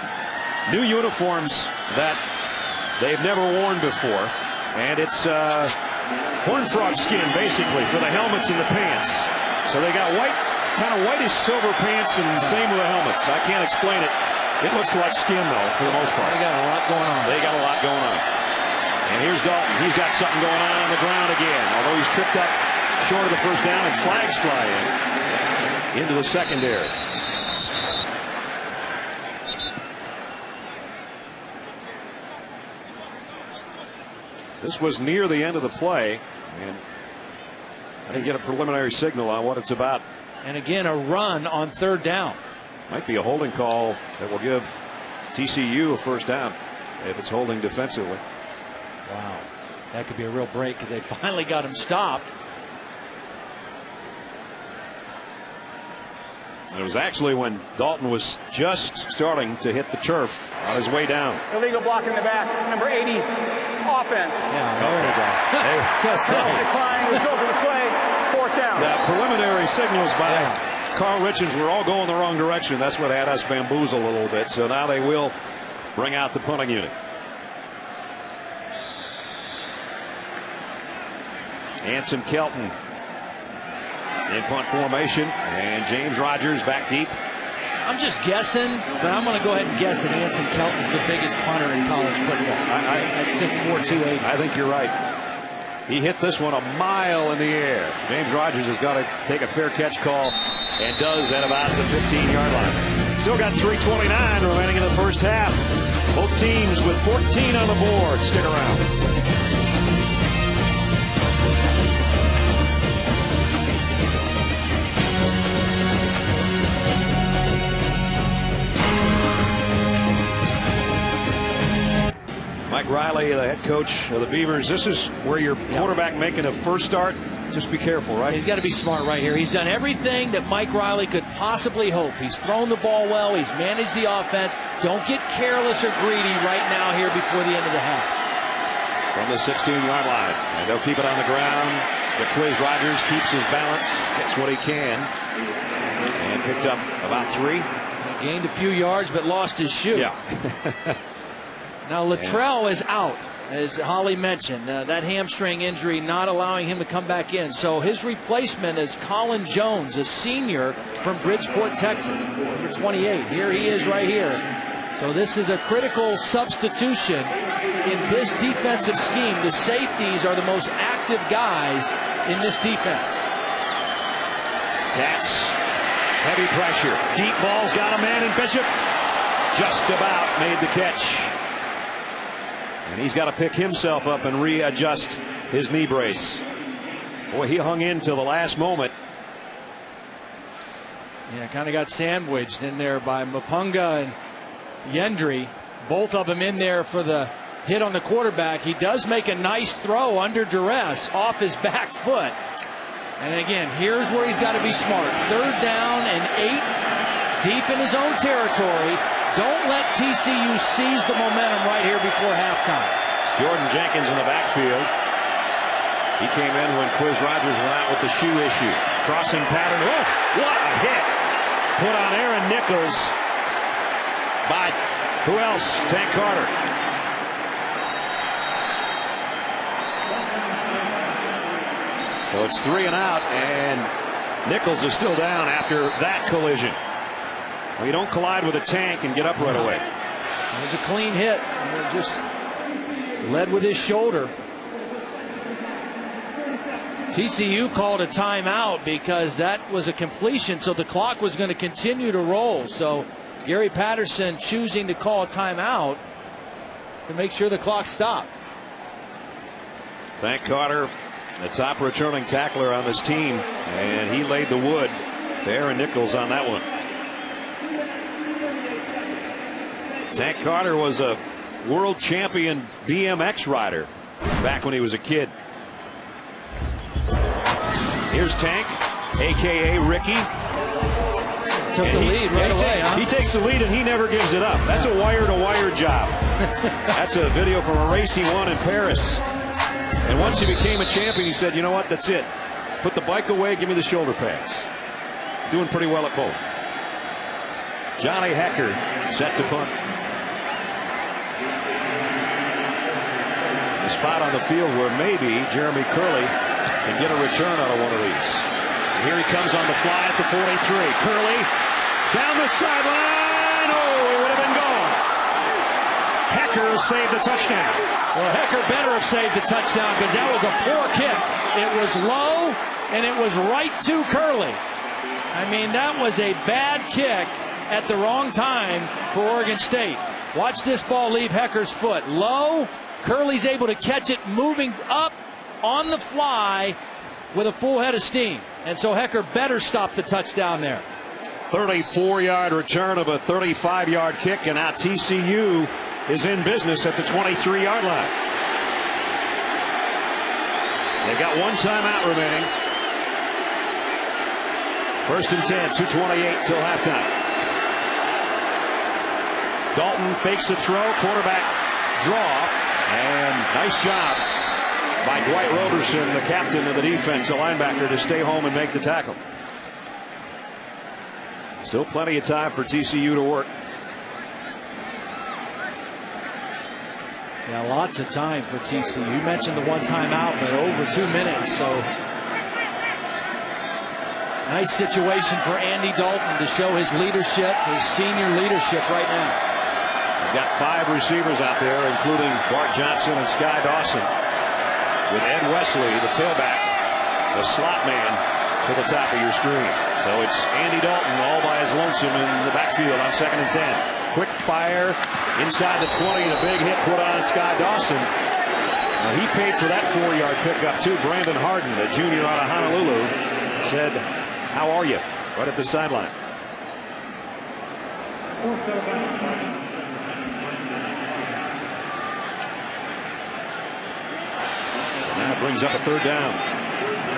New uniforms that they've never worn before, and it's horned frog skin, basically, for the helmets and the pants. So they got white, kind of whitish silver pants, and same with the helmets. I can't explain it. It looks like skin, though, for the most part. They got a lot going on. They got a lot going on. And here's Dalton. He's got something going on the ground again. Although he's tripped up short of the first down, and flags fly in into the secondary. This was near the end of the play, and I didn't get a preliminary signal on what it's about. And again, a run on third down. Might be a holding call that will give TCU a first down if it's holding defensively. Wow, that could be a real break because they finally got him stopped. It was actually when Dalton was just starting to hit the turf on his way down. Illegal block in the back, number 80, offense. Yeah, there you go. Decline, result of the play, 4th down. The preliminary signals by Carl Richards were all going the wrong direction. That's what had us bamboozled a little bit. So now they will bring out the punting unit. Anson Kelton in punt formation, and James Rogers back deep. I'm just guessing, but I'm going to go ahead and guess that Anson Kelton's the biggest punter in college football. At 6'4", 280. I think you're right. He hit this one a mile in the air. James Rogers has got to take a fair catch call, and does at about the 15-yard line. Still got 3:29 remaining in the first half. Both teams with 14 on the board. Stick around. Mike Riley, the head coach of the Beavers. This is where your quarterback making a first start. Just be careful, right? He's got to be smart right here. He's done everything that Mike Riley could possibly hope. He's thrown the ball well. He's managed the offense. Don't get careless or greedy right now here before the end of the half. From the 16-yard line. And they'll keep it on the ground. Jaquiz Rogers keeps his balance, gets what he can, and picked up about 3. Gained a few yards, but lost his shoe. Yeah. Now Luttrell is out, as Holly mentioned. That hamstring injury not allowing him to come back in. So his replacement is Colin Jones, a senior from Bridgeport, Texas, number 28. Here he is right here. So this is a critical substitution in this defensive scheme. The safeties are the most active guys in this defense. Cats, heavy pressure. Deep ball's got a man, and Bishop just about made the catch. And he's got to pick himself up and readjust his knee brace. Boy, he hung in till the last moment. Yeah, kind of got sandwiched in there by Mapunga and Yendry. Both of them in there for the hit on the quarterback. He does make a nice throw under duress off his back foot. And again, here's where he's got to be smart. 3rd down and 8, deep in his own territory. Don't let TCU seize the momentum right here before halftime. Jordan Jenkins in the backfield. He came in when Quiz Rogers went out with the shoe issue. Crossing pattern. Oh, what a hit. Put on Aaron Nichols by who else? Tank Carter. So it's 3 and out, and Nichols is still down after that collision. Well, you don't collide with a tank and get up right away. It was a clean hit. Just led with his shoulder. TCU called a timeout because that was a completion, so the clock was going to continue to roll. So Gary Patterson choosing to call a timeout to make sure the clock stopped. Tank Carter, the top returning tackler on this team, and he laid the wood to Aaron Nichols on that one. Tank Carter was a world champion BMX rider back when he was a kid. Here's Tank, a.k.a. Ricky. Took the lead right away, huh? He takes the lead and he never gives it up. That's a wire-to-wire job. That's a video from a race he won in Paris. And once he became a champion, he said, you know what, that's it. Put the bike away, give me the shoulder pads. Doing pretty well at both. Johnny Hecker set to punt. The spot on the field where maybe Jeremy Curley can get a return out of one of these. And here he comes on the fly at the 43. Curley down the sideline. Oh, he would have been gone. Hecker saved the touchdown. Well, Hecker better have saved the touchdown because that was a poor kick. It was low and it was right to Curley. I mean, that was a bad kick at the wrong time for Oregon State. Watch this ball leave Hecker's foot. Low. Curley's able to catch it moving up on the fly with a full head of steam. And so Hecker better stop the touchdown there. 34-yard return of a 35-yard kick, and now TCU is in business at the 23-yard line. They've got 1 timeout remaining. 1st and 10, 2:28 till halftime. Dalton fakes the throw, quarterback draw, and nice job by Dwight Roberson, the captain of the defense, the linebacker, to stay home and make the tackle. Still plenty of time for TCU to work. Yeah, lots of time for TCU. You mentioned the 1 timeout, but over 2 minutes. So nice situation for Andy Dalton to show his leadership, his senior leadership right now. He's got 5 receivers out there, including Bart Johnson and Sky Dawson, with Ed Wesley, the tailback, the slot man, to the top of your screen. So it's Andy Dalton all by his lonesome in the backfield on 2nd and 10. Quick fire inside the 20, and a big hit put on Sky Dawson. Now he paid for that 4-yard pickup too. Brandon Harden, the junior out of Honolulu, said, "How are you?" right at the sideline. brings up a third down.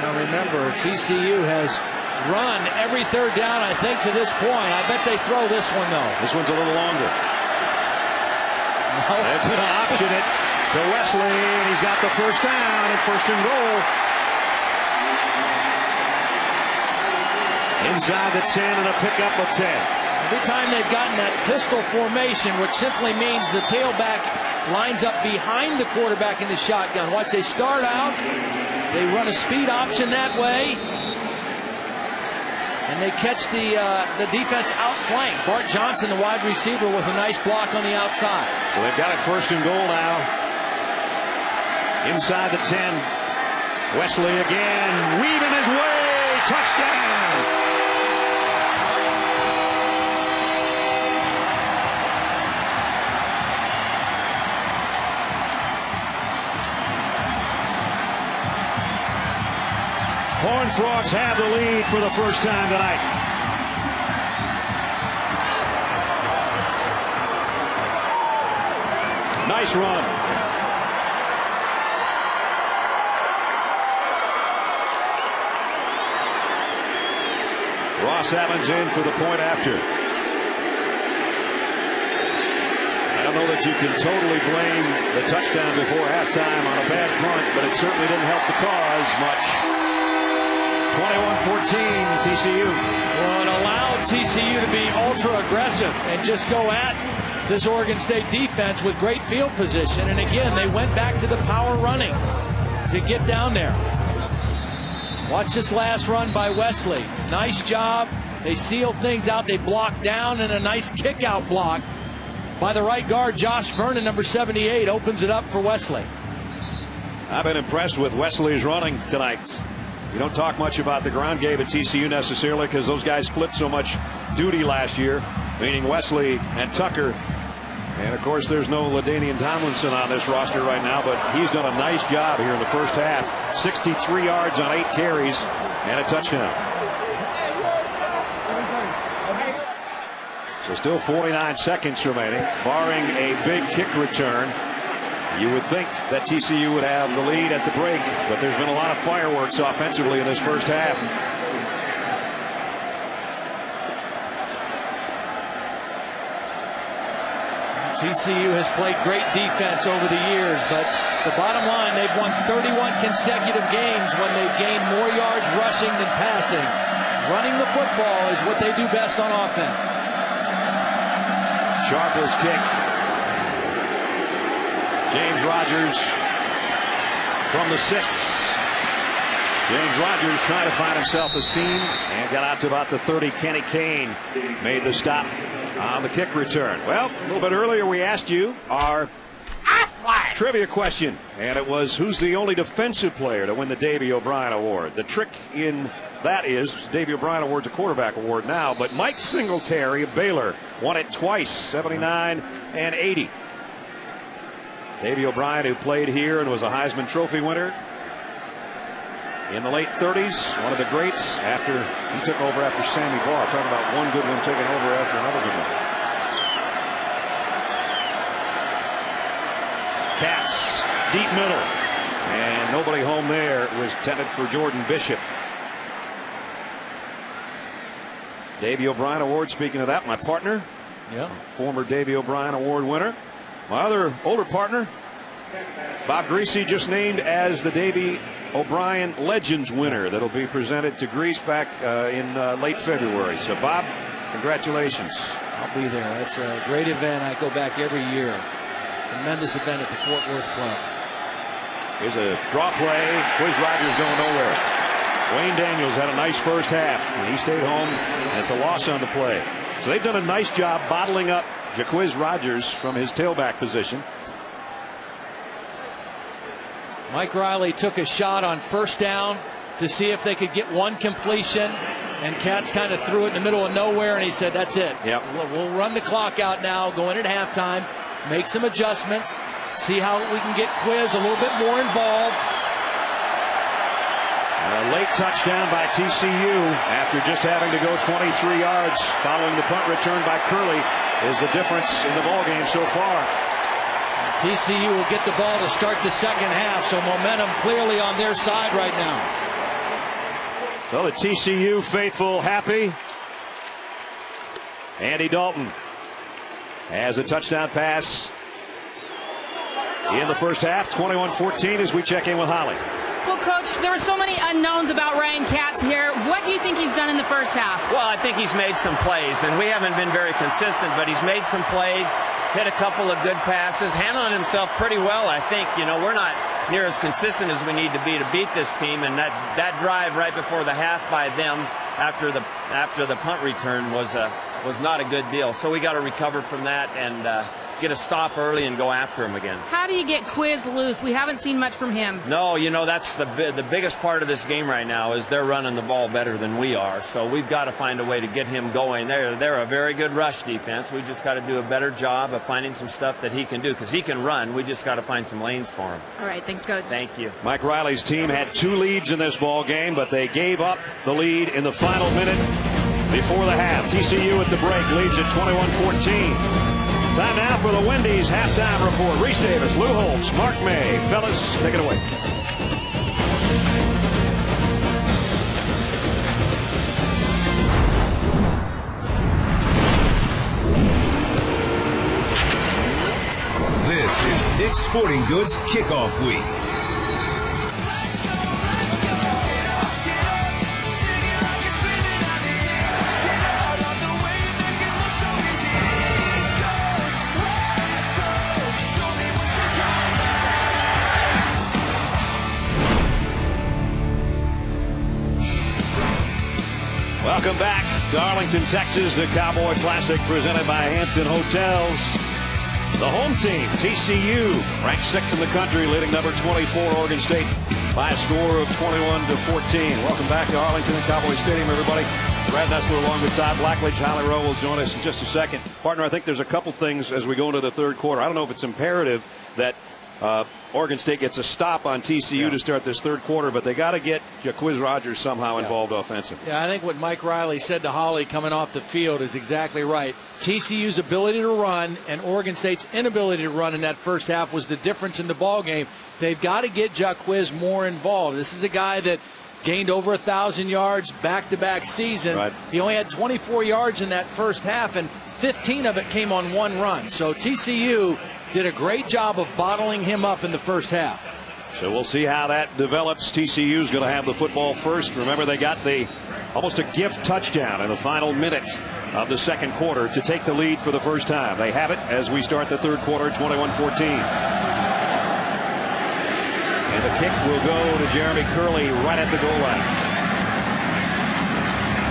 Now remember, TCU has run every third down, I think, to this point. I bet they throw this one, though. This one's a little longer. No. They're going to option it to Wesley, and he's got the first down and first and goal. Inside the 10 and a pickup of 10. Every time they've gotten that pistol formation, which simply means the tailback lines up behind the quarterback in the shotgun. Watch, they start out, they run a speed option that way, and they catch the defense outflank. Bart Johnson, the wide receiver, with a nice block on the outside. So they've got it first and goal now. Inside the 10. Wesley again, weaving his way. Touchdown. Horned Frogs have the lead for the first time tonight. Nice run. Ross Allen's in for the point after. I don't know that you can totally blame the touchdown before halftime on a bad punt, but it certainly didn't help the cause much. 21-14 TCU. Well, it allowed TCU to be ultra aggressive and just go at this Oregon State defense with great field position. And again, they went back to the power running to get down there. Watch this last run by Wesley. Nice job. They sealed things out. They blocked down, and a nice kick out block by the right guard, Josh Vernon, number 78, opens it up for Wesley. I've been impressed with Wesley's running tonight. You don't talk much about the ground game at TCU necessarily because those guys split so much duty last year, meaning Wesley and Tucker. And, of course, there's no LaDainian Tomlinson on this roster right now, but he's done a nice job here in the first half. 63 yards on 8 carries and a touchdown. So still 49 seconds remaining, barring a big kick return. You would think that TCU would have the lead at the break, but there's been a lot of fireworks offensively in this first half. TCU has played great defense over the years, but the bottom line, they've won 31 consecutive games when they've gained more yards rushing than passing. Running the football is what they do best on offense. Sharples kick. James Rogers from the 6. James Rogers trying to find himself a seam and got out to about the 30. Kenny Kane made the stop on the kick return. Well, a little bit earlier we asked you our trivia question, and it was, who's the only defensive player to win the Davey O'Brien Award? The trick in that is Davey O'Brien Award's a quarterback award now, but Mike Singletary of Baylor won it twice, 79 and 80. Davey O'Brien, who played here and was a Heisman Trophy winner in the late 30s, one of the greats after he took over after Sammy Baugh. Talking about one good one taking over after another good one. Cats, deep middle, and nobody home there. It was intended for Jordan Bishop. Davey O'Brien Award, speaking of that, my partner, former Davey O'Brien Award winner. My other older partner, Bob Greasy, just named as the Davey O'Brien Legends winner. That'll be presented to Grease back in late February. So, Bob, congratulations. I'll be there. It's a great event. I go back every year. Tremendous event at the Fort Worth Club. Here's a draw play. Quiz Rogers going nowhere. Wayne Daniels had a nice first half, and he stayed home, and it's a loss on the play. So they've done a nice job bottling up Jaquiz Rogers from his tailback position. Mike Riley took a shot on first down to see if they could get one completion, and Cats kind of threw it in the middle of nowhere, and he said, that's it. Yep. We'll run the clock out now, go in at halftime, make some adjustments, see how we can get Quiz a little bit more involved. A late touchdown by TCU after just having to go 23 yards following the punt return by Curley is the difference in the ballgame so far. TCU will get the ball to start the second half, so momentum clearly on their side right now. Well, the TCU faithful happy. Andy Dalton has a touchdown pass in the first half, 21-14, as we check in with Holly. Well, Coach, there were so many unknowns about Ryan Katz here. What do you think he's done in the first half? Well, I think he's made some plays, and we haven't been very consistent, but he's made some plays, hit a couple of good passes, handling himself pretty well, I think. You know, we're not near as consistent as we need to beat this team, and that drive right before the half by them after the punt return was not a good deal. So we got to recover from that and get a stop early and go after him again. How do you get Quiz loose? We haven't seen much from him. No, you know, that's the biggest part of this game right now is they're running the ball better than we are. So we've got to find a way to get him going. They're a very good rush defense. We just got to do a better job of finding some stuff that he can do because he can run. We just got to find some lanes for him. All right, thanks, Coach. Thank you. Mike Riley's team had 2 leads in this ball game, but they gave up the lead in the final minute before the half. TCU at the break leads at 21-14. Time now for the Wendy's halftime report. Reese Davis, Lou Holtz, Mark May. Fellas, take it away. This is Dick's Sporting Goods Kickoff Week. Welcome back to Arlington, Texas, the Cowboy Classic presented by Hampton Hotels. The home team, TCU, ranked 6th in the country, leading number 24, Oregon State, by a score of 21-14. Welcome back to Arlington and Cowboy Stadium, everybody. Brad Nessler along with Todd Blackledge. Holly Rowe will join us in just a second. Partner, I think there's a couple things as we go into the third quarter. I don't know if it's imperative that Oregon State gets a stop on TCU to start this third quarter, but they got to get Jacquizz Rodgers somehow involved offensively. Yeah, I think what Mike Riley said to Holly coming off the field is exactly right. TCU's ability to run and Oregon State's inability to run in that first half was the difference in the ball game. They've got to get Jacquizz more involved. This is a guy that gained over 1,000 yards back-to-back season. Right. He only had 24 yards in that first half, and 15 of it came on one run. So TCU did a great job of bottling him up in the first half. So we'll see how that develops. TCU's going to have the football first. Remember, they got almost a gift touchdown in the final minute of the second quarter to take the lead for the first time. They have it as we start the third quarter, 21-14. And the kick will go to Jeremy Curley right at the goal line.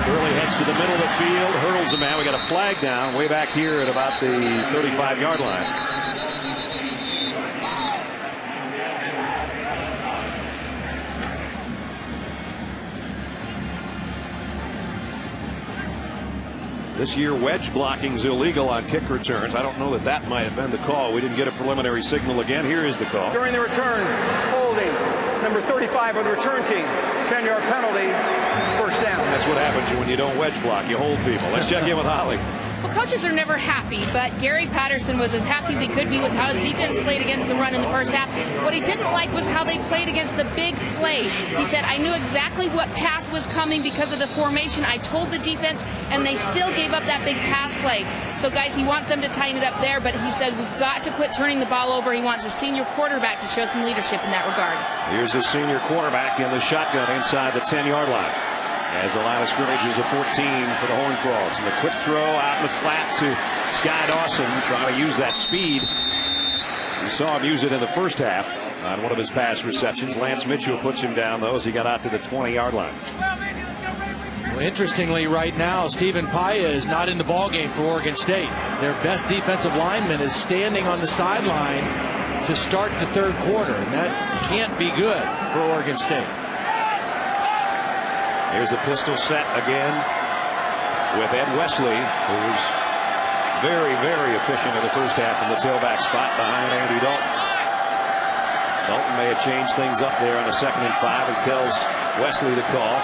Curley heads to the middle of the field, hurdles the man. We got a flag down way back here at about the 35-yard line. This year, wedge blocking is illegal on kick returns. I don't know that might have been the call. We didn't get a preliminary signal again. Here is the call. During the return, holding number 35 of the return team. 10-yard penalty, first down. That's what happens when you don't wedge block. You hold people. Let's check in with Holly. Well, coaches are never happy, but Gary Patterson was as happy as he could be with how his defense played against the run in the first half. What he didn't like was how they played against the big plays. He said, I knew exactly what pass was coming because of the formation. I told the defense, and they still gave up that big pass play. So, guys, he wants them to tighten it up there, but he said we've got to quit turning the ball over. He wants a senior quarterback to show some leadership in that regard. Here's a senior quarterback in the shotgun inside the 10-yard line. As the line of scrimmage is a 14 for the Horned Frogs. And the quick throw out in the flat to Sky Dawson, trying to use that speed. We saw him use it in the first half on one of his pass receptions. Lance Mitchell puts him down, though, as he got out to the 20-yard line. Well, interestingly, right now, Stephen Paia is not in the ballgame for Oregon State. Their best defensive lineman is standing on the sideline to start the third quarter, and that can't be good for Oregon State. Here's a pistol set again with Ed Wesley, who was very, very efficient in the first half in the tailback spot behind Andy Dalton. Dalton may have changed things up there on a 2nd and 5. He tells Wesley to call.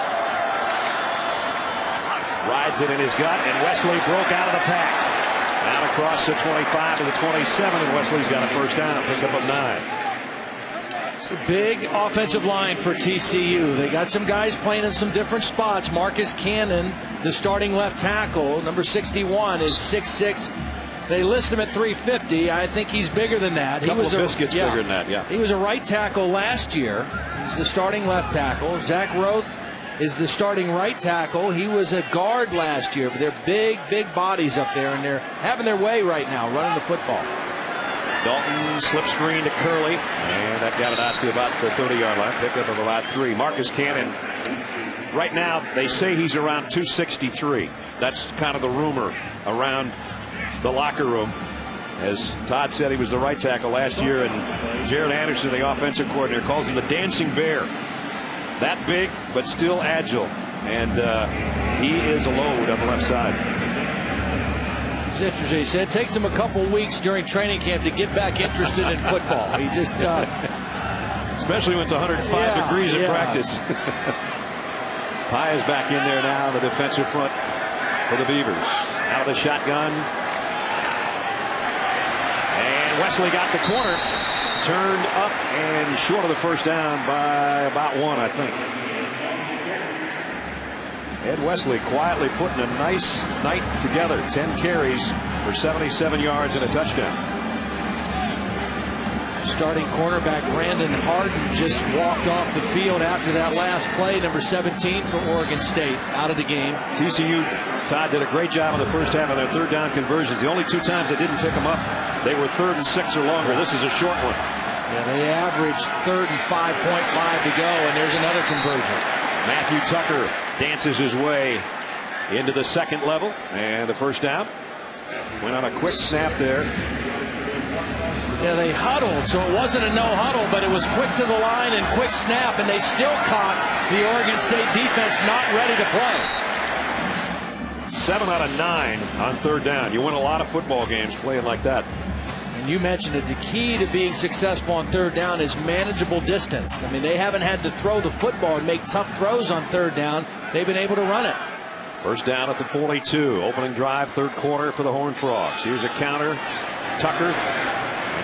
Rides it in his gut, and Wesley broke out of the pack. Out across the 25 to the 27, and Wesley's got a first down, pickup of 9. It's a big offensive line for TCU. They got some guys playing in some different spots. Marcus Cannon, the starting left tackle, number 61, is 6'6". They list him at 350. I think he's bigger than that. Couple of biscuits bigger than that, yeah. He was a right tackle last year. He's the starting left tackle. Zach Roth is the starting right tackle. He was a guard last year, but they're big, big bodies up there, and they're having their way right now running the football. Dalton slip screen to Curley, and that got it out to about the 30-yard line. Pickup of about 3. Marcus Cannon, right now, they say he's around 263. That's kind of the rumor around the locker room. As Todd said, he was the right tackle last year, and Jared Anderson, the offensive coordinator, calls him the dancing bear. That big, but still agile, and he is a load on the left side. It's interesting. He said it takes him a couple weeks during training camp to get back interested in football. He just, especially when it's 105 degrees in practice. Pye is back in there now, the defensive front for the Beavers. Out of the shotgun. And Wesley got the corner. Turned up and short of the first down by about 1, I think. Ed Wesley quietly putting a nice night together. 10 carries for 77 yards and a touchdown. Starting cornerback Brandon Harden just walked off the field after that last play. Number 17 for Oregon State, out of the game. TCU, Todd, did a great job in the first half of their third down conversions. The only 2 times they didn't pick them up, they were 3rd and 6 or longer. This is a short one. Yeah, they averaged 3rd and 5.5 to go, and there's another conversion. Matthew Tucker dances his way into the second level, and the first down. Went on a quick snap there. Yeah, they huddled, so it wasn't a no huddle, but it was quick to the line and quick snap, and they still caught the Oregon State defense not ready to play. 7 out of 9 on third down. You win a lot of football games playing like that. And you mentioned that the key to being successful on third down is manageable distance. I mean, they haven't had to throw the football and make tough throws on third down. They've been able to run it. First down at the 42. Opening drive, third quarter for the Horned Frogs. Here's a counter. Tucker.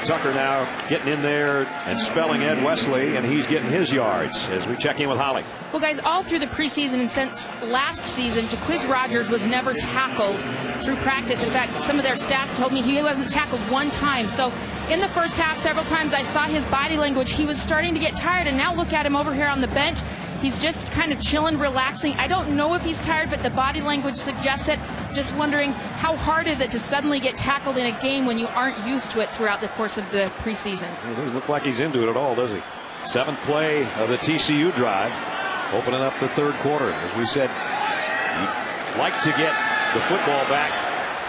Tucker now getting in there and spelling Ed Wesley, and he's getting his yards as we check in with Holly. Well, guys, all through the preseason and since last season, Jaquiz Rogers was never tackled through practice. In fact, some of their staffs told me he wasn't tackled 1 time. So in the first half, several times I saw his body language. He was starting to get tired, and now look at him over here on the bench. He's just kind of chilling, relaxing. I don't know if he's tired, but the body language suggests it. Just wondering, how hard is it to suddenly get tackled in a game when you aren't used to it throughout the course of the preseason? He doesn't look like he's into it at all, does he? 7th play of the TCU drive, opening up the third quarter. As we said, you'd like to get the football back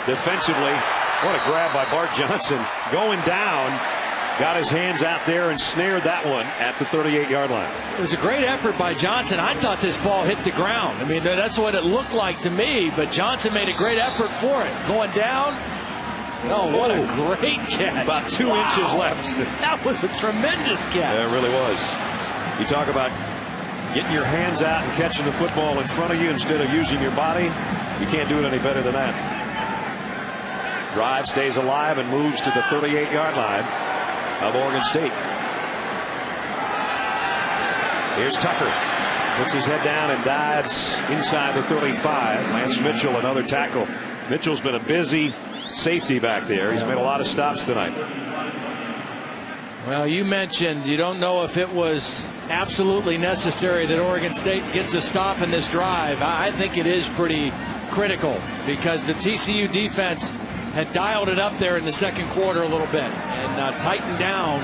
defensively. What a grab by Bart Johnson. Going down. Got his hands out there and snared that one at the 38-yard line. It was a great effort by Johnson. I thought this ball hit the ground. I mean, that's what it looked like to me, but Johnson made a great effort for it. Going down. Oh, what a great catch. About 2 inches left. That was a tremendous catch. Yeah, it really was. You talk about getting your hands out and catching the football in front of you instead of using your body. You can't do it any better than that. Drive stays alive and moves to the 38-yard line of Oregon State. Here's Tucker. Puts his head down and dives inside the 35. Lance Mitchell, another tackle. Mitchell's been a busy safety back there. He's made a lot of stops tonight. Well, you mentioned you don't know if it was absolutely necessary that Oregon State gets a stop in this drive. I think it is pretty critical because the TCU defense had dialed it up there in the second quarter a little bit and tightened down.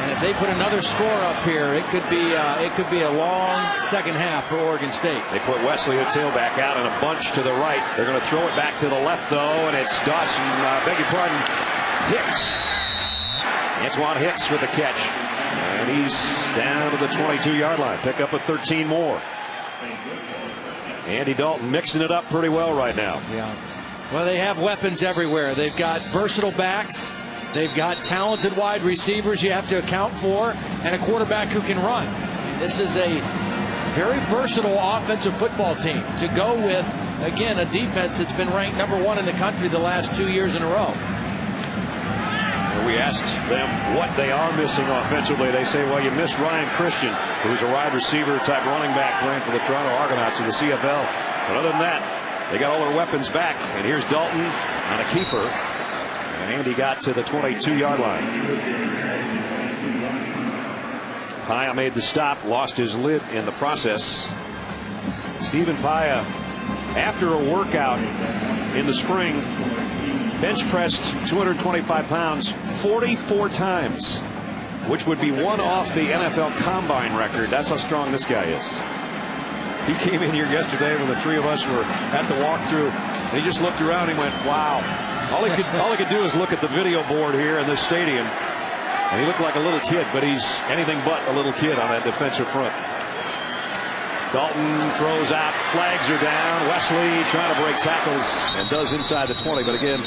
And if they put another score up here, it could be a long second half for Oregon State. They put Wesley a tailback out in a bunch to the right. They're going to throw it back to the left though, and it's Dawson. Beg your pardon, Hicks. Antoine Hicks with the catch, and he's down to the 22-yard line. Pick up a 13 more. Andy Dalton mixing it up pretty well right now. Yeah. Well, they have weapons everywhere. They've got versatile backs. They've got talented wide receivers you have to account for, and a quarterback who can run. This is a very versatile offensive football team. To go with again, a defense that's been ranked #1 in the country the last 2 years in a row. We asked them what they are missing offensively. They say, well, you miss Ryan Christian, who's a wide receiver type running back playing for the Toronto Argonauts in the CFL. But other than that, they got all their weapons back. And here's Dalton on a keeper. And Andy got to the 22-yard line. Paya made the stop, lost his lid in the process. Stephen Paya, after a workout in the spring, bench pressed 225 pounds 44 times, which would be one off the NFL Combine record. That's how strong this guy is. He came in here yesterday when the three of us were at the walkthrough, and he just looked around and went, wow. All he could do is look at the video board here in this stadium, and he looked like a little kid, but he's anything but a little kid on that defensive front. Dalton throws out, flags are down. Wesley trying to break tackles and does inside the 20, but again,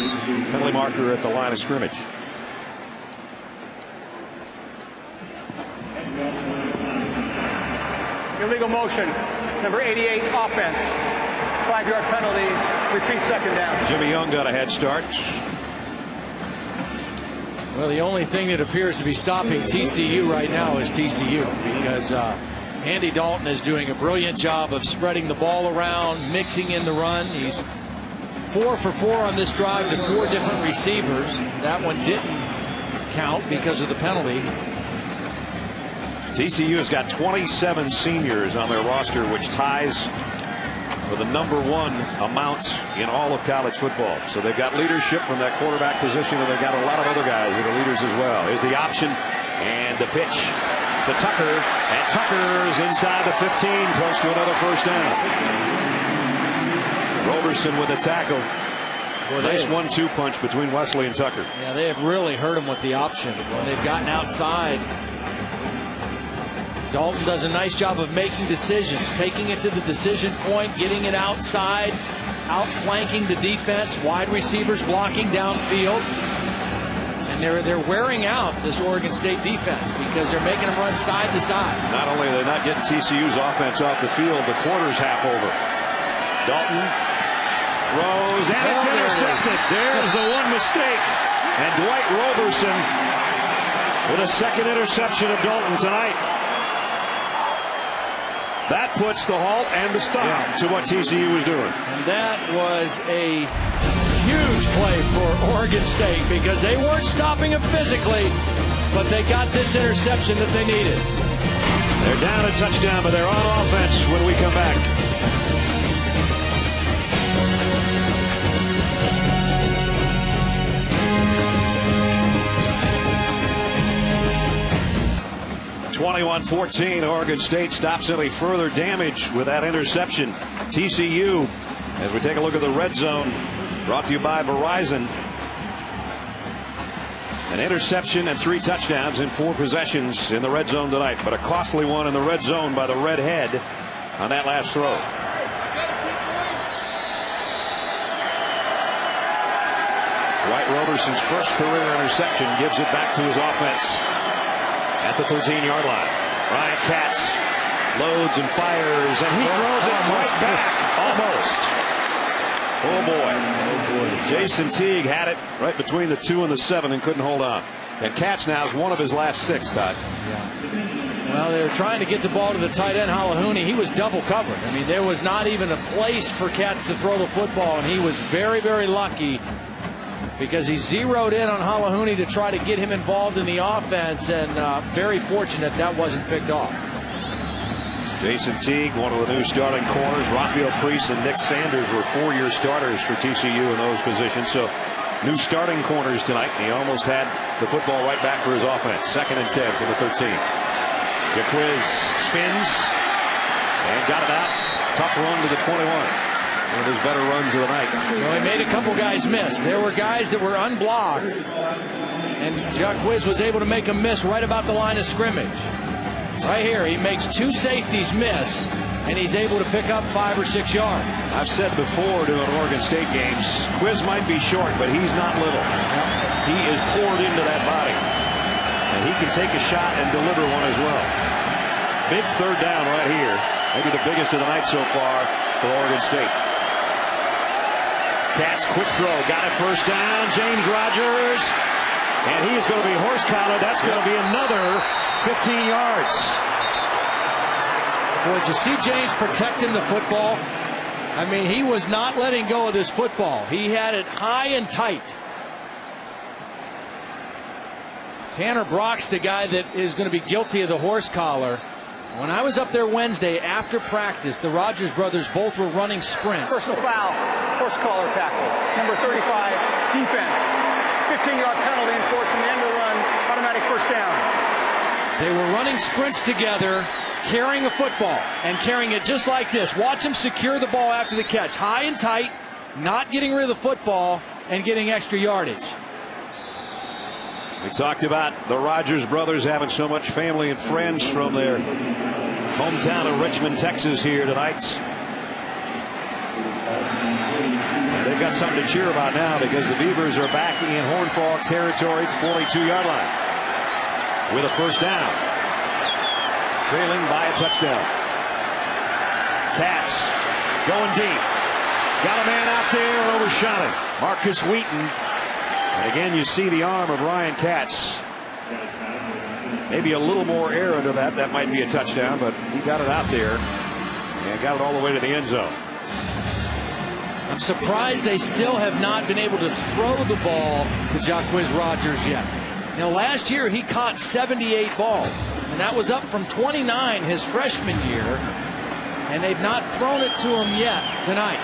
penalty marker at the line of scrimmage. Illegal motion, number 88, offense. 5-yard penalty, repeat second down. Jimmy Young got a head start. Well, the only thing that appears to be stopping TCU right now is TCU, because Andy Dalton is doing a brilliant job of spreading the ball around, mixing in the run. He's 4 for 4 on this drive to 4 different receivers. That one didn't count because of the penalty. TCU has got 27 seniors on their roster, which ties for the #1 amount in all of college football. So they've got leadership from that quarterback position, and they've got a lot of other guys that are leaders as well. Here's the option and the pitch to Tucker, and Tucker's inside the 15, close to another first down. Roberson with a tackle. Well, nice 1-2 punch between Wesley and Tucker. Yeah, they have really hurt him with the option when they've gotten outside. Dalton does a nice job of making decisions, taking it to the decision point, getting it outside, outflanking the defense, wide receivers blocking downfield. They're wearing out this Oregon State defense because they're making them run side to side. Not only are they not getting TCU's offense off the field, the quarter's half over. Dalton throws, and it's intercepted. There's the one mistake. And Dwight Roberson with a second interception of Dalton tonight. That puts the halt and the stop to what TCU was doing. And that was a huge play for Oregon State because they weren't stopping him physically, but they got this interception that they needed. They're down a touchdown, but they're on offense when we come back. (21-14), Oregon State stops any further damage with that interception. TCU, as we take a look at the red zone, brought to you by Verizon. An interception and 3 touchdowns in 4 possessions in the red zone tonight, but a costly one in the red zone by the red head on that last throw. Dwight Roberson's first career interception gives it back to his offense at the 13-yard line. Ryan Katz loads and fires, and he throws it right back. Almost. Oh boy. Jason Teague had it right between the 2 and the 7 and couldn't hold on. And Katz now is one of his last 6, Todd. Yeah. Well, they were trying to get the ball to the tight end, Halahuni. He was double covered. I mean, there was not even a place for Katz to throw the football, and he was very, very lucky because he zeroed in on Halahuni to try to get him involved in the offense, and very fortunate that wasn't picked off. Jason Teague, one of the new starting corners. Rafael Priest and Nick Sanders were 4-year starters for TCU in those positions. So new starting corners tonight. He almost had the football right back for his offense. 2nd and 10 for the 13. Jaquiz spins and got it out. Tough run to the 21. One of his better runs of the night. Well, he made a couple guys miss. There were guys that were unblocked, and Jaquiz was able to make a miss right about the line of scrimmage. Right here, he makes 2 safeties miss, and he's able to pick up 5 or 6 yards. I've said before doing Oregon State games, Quiz might be short, but he's not little. He is poured into that body, and he can take a shot and deliver one as well. Big 3rd down right here. Maybe the biggest of the night so far for Oregon State. Katz, quick throw, got it first down. James Rogers, and he is going to be horse collared. That's going to be another 15 yards. Boy, did you see James protecting the football? I mean, he was not letting go of this football. He had it high and tight. Tanner Brock's the guy that is going to be guilty of the horse collar. When I was up there Wednesday after practice, the Rogers brothers both were running sprints. Personal foul, horse collar tackle. Number 35, defense. 15-yard penalty enforced from the end of the run. Automatic first down. They were running sprints together, carrying a football, and carrying it just like this. Watch them secure the ball after the catch. High and tight, not getting rid of the football, and getting extra yardage. We talked about the Rogers brothers having so much family and friends from their hometown of Richmond, Texas here tonight. And they've got something to cheer about now because the Beavers are back in Horn Frog territory at the 42-yard line with a first down. Trailing by a touchdown. Katz going deep. Got a man out there, overshot him. Marcus Wheaton. And again, you see the arm of Ryan Katz. Maybe a little more air under that. That might be a touchdown, but he got it out there and got it all the way to the end zone. I'm surprised they still have not been able to throw the ball to Jacquizz Rodgers yet. Now, last year he caught 78 balls, and that was up from 29 his freshman year, and they've not thrown it to him yet tonight.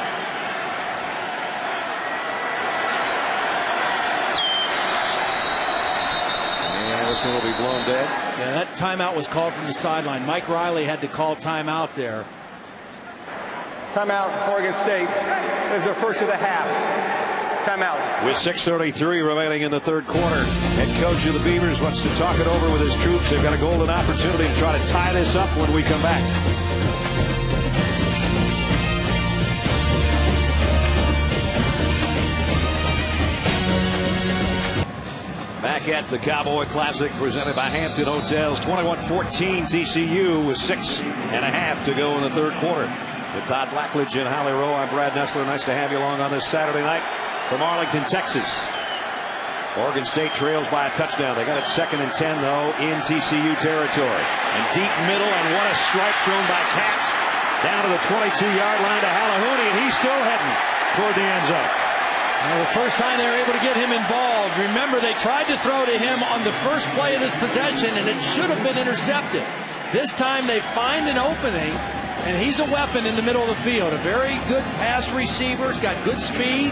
This one will be blown dead. Yeah, that timeout was called from the sideline. Mike Riley had to call timeout there. Timeout, Oregon State. This is their first of the half. Timeout. With 6:33 remaining in the third quarter, head coach of the Beavers wants to talk it over with his troops. They've got a golden opportunity to try to tie this up when we come back. Back at the Cowboy Classic presented by Hampton Hotels. 21-14 TCU with 6.5 to go in the third quarter. With Todd Blackledge and Holly Rowe, I'm Brad Nessler. Nice to have you along on this Saturday night from Arlington, Texas. Oregon State trails by a touchdown. They got it 2nd and 10, though, in TCU territory. And deep middle, and what a strike thrown by Katz. Down to the 22-yard line to Halahouni, and he's still heading toward the end zone. Well, the first time they were able to get him involved, remember they tried to throw to him on the first play of this possession, and it should have been intercepted. This time they find an opening, and he's a weapon in the middle of the field. A very good pass receiver. He's got good speed.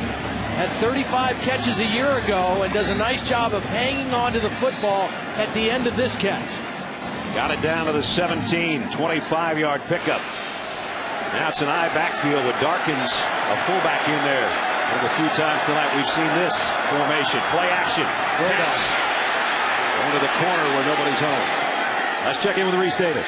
Had 35 catches a year ago and does a nice job of hanging on to the football at the end of this catch. Got it down to the 17, 25-yard pickup. Now it's an I backfield with Darkins, a fullback in there. And a few times tonight we've seen this formation. Play action. Pass. Going to the corner where nobody's home. Let's check in with Reese Davis.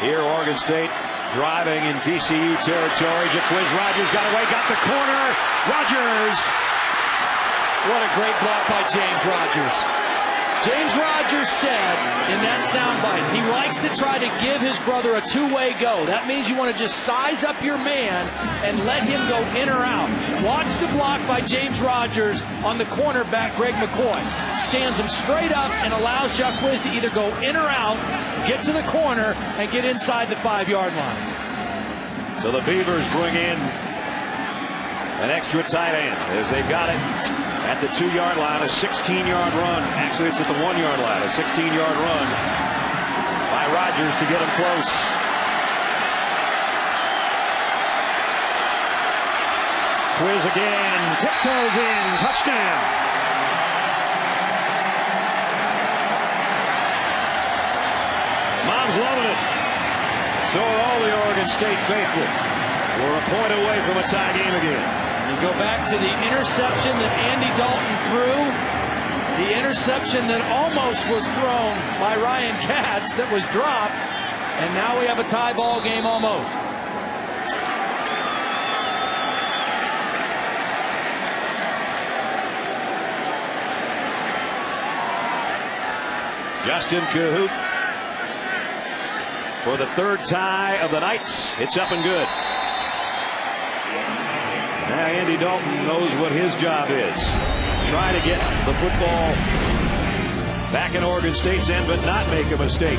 Here, Oregon State driving in TCU territory. Jacquizz Rodgers got away, got the corner. Rodgers. What a great block by James Rodgers. James Rodgers said in that soundbite he likes to try to give his brother a two-way go. That means you want to just size up your man and let him go in or out. Watch the block by James Rodgers on the cornerback, Greg McCoy. Stands him straight up and allows Jacquizz to either go in or out, get to the corner, and get inside the 5-yard line. So the Beavers bring in an extra tight end as they've got it at the 2-yard line, a 16-yard run. Actually, it's at the 1-yard line, a 16-yard run by Rodgers to get him close. Quiz again, tiptoes in, touchdown. Mom's loving it. So are all the Oregon State faithful. We're a point away from a tie game again. We go back to the interception that Andy Dalton threw, the interception that almost was thrown by Ryan Katz that was dropped, and now we have a tie ball game almost. Justin Cahoot for the third tie of the night. It's up and good. Now Andy Dalton knows what his job is. Try to get the football back in Oregon State's end, but not make a mistake.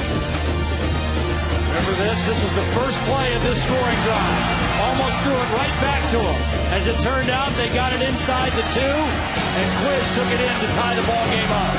Remember this? This was the first play of this scoring drive. Almost threw it right back to him. As it turned out, they got it inside the 2, and Quiz took it in to tie the ball game up.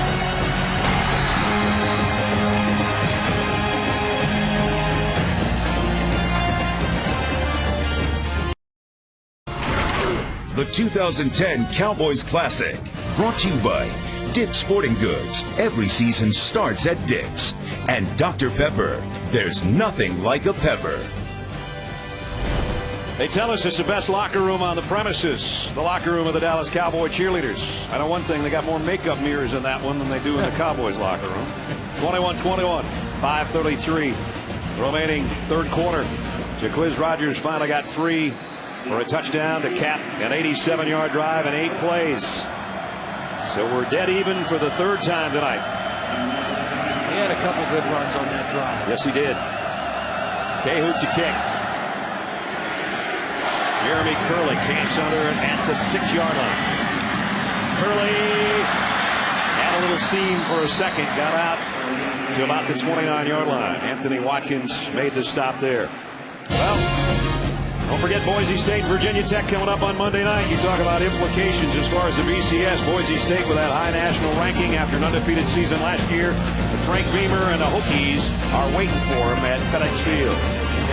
The 2010 Cowboys Classic, brought to you by Dick's Sporting Goods. Every season starts at Dick's. And Dr. Pepper, there's nothing like a pepper. They tell us it's the best locker room on the premises, the locker room of the Dallas Cowboy cheerleaders. I know one thing, they got more makeup mirrors in that one than they do in the Cowboys locker room. 21-21, 5:33 remaining third quarter. Jaquiz Rodgers finally got free for a touchdown to cap an 87-yard drive in 8 plays. So we're dead even for the third time tonight. He had a couple good runs on that drive. Yes, he did. Cahoot to kick. Jeremy Curley camps under it at the 6-yard line. Curley had a little seam for a second, got out to about the 29-yard line. Anthony Watkins made the stop there. Well, don't forget Boise State and Virginia Tech coming up on Monday night. You talk about implications as far as the BCS. Boise State with that high national ranking after an undefeated season last year. But Frank Beamer and the Hokies are waiting for him at FedEx Field.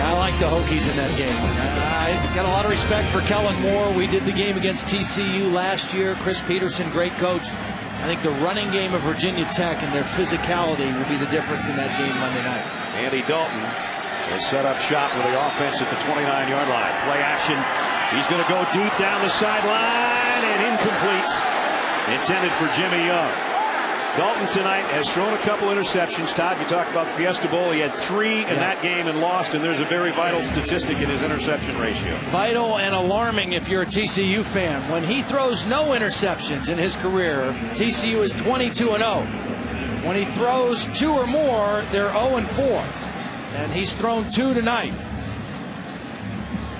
Yeah, I like the Hokies in that game. I got a lot of respect for Kellen Moore. We did the game against TCU last year. Chris Peterson, great coach. I think the running game of Virginia Tech and their physicality will be the difference in that game Monday night. Andy Dalton has set up shop with the offense at the 29-yard line. Play action. He's going to go deep down the sideline and incomplete. Intended for Jimmy Young. Dalton tonight has thrown a couple interceptions. Todd, you talked about the Fiesta Bowl. He had 3 in that game and lost, and there's a very vital statistic in his interception ratio. Vital and alarming if you're a TCU fan. When he throws no interceptions in his career, TCU is 22-0. When he throws 2 or more, they're 0-4. And he's thrown 2 tonight.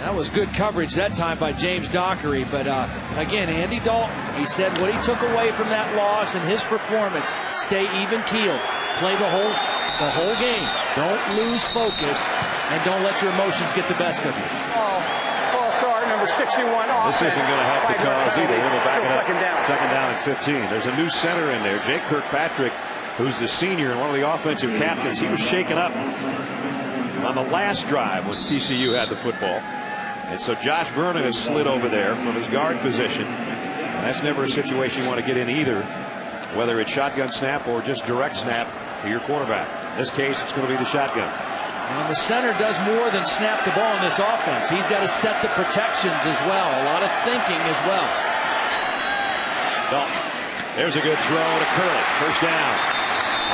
That was good coverage that time by James Dockery. But again, Andy Dalton, he said what he took away from that loss and his performance, stay even keeled. Play the whole game. Don't lose focus and don't let your emotions get the best of you. False start, number 61. This isn't going to help the cause either. We'll back it up. Second down and 15. There's a new center in there, Jake Kirkpatrick, who's the senior and one of the offensive captains. He was shaken up on the last drive when TCU had the football. And so Josh Vernon has slid over there from his guard position. And that's never a situation you want to get in either, whether it's shotgun snap or just direct snap to your quarterback. In this case, it's going to be the shotgun. And the center does more than snap the ball in this offense. He's got to set the protections as well. A lot of thinking as well. Dalton. There's a good throw to Curley. First down.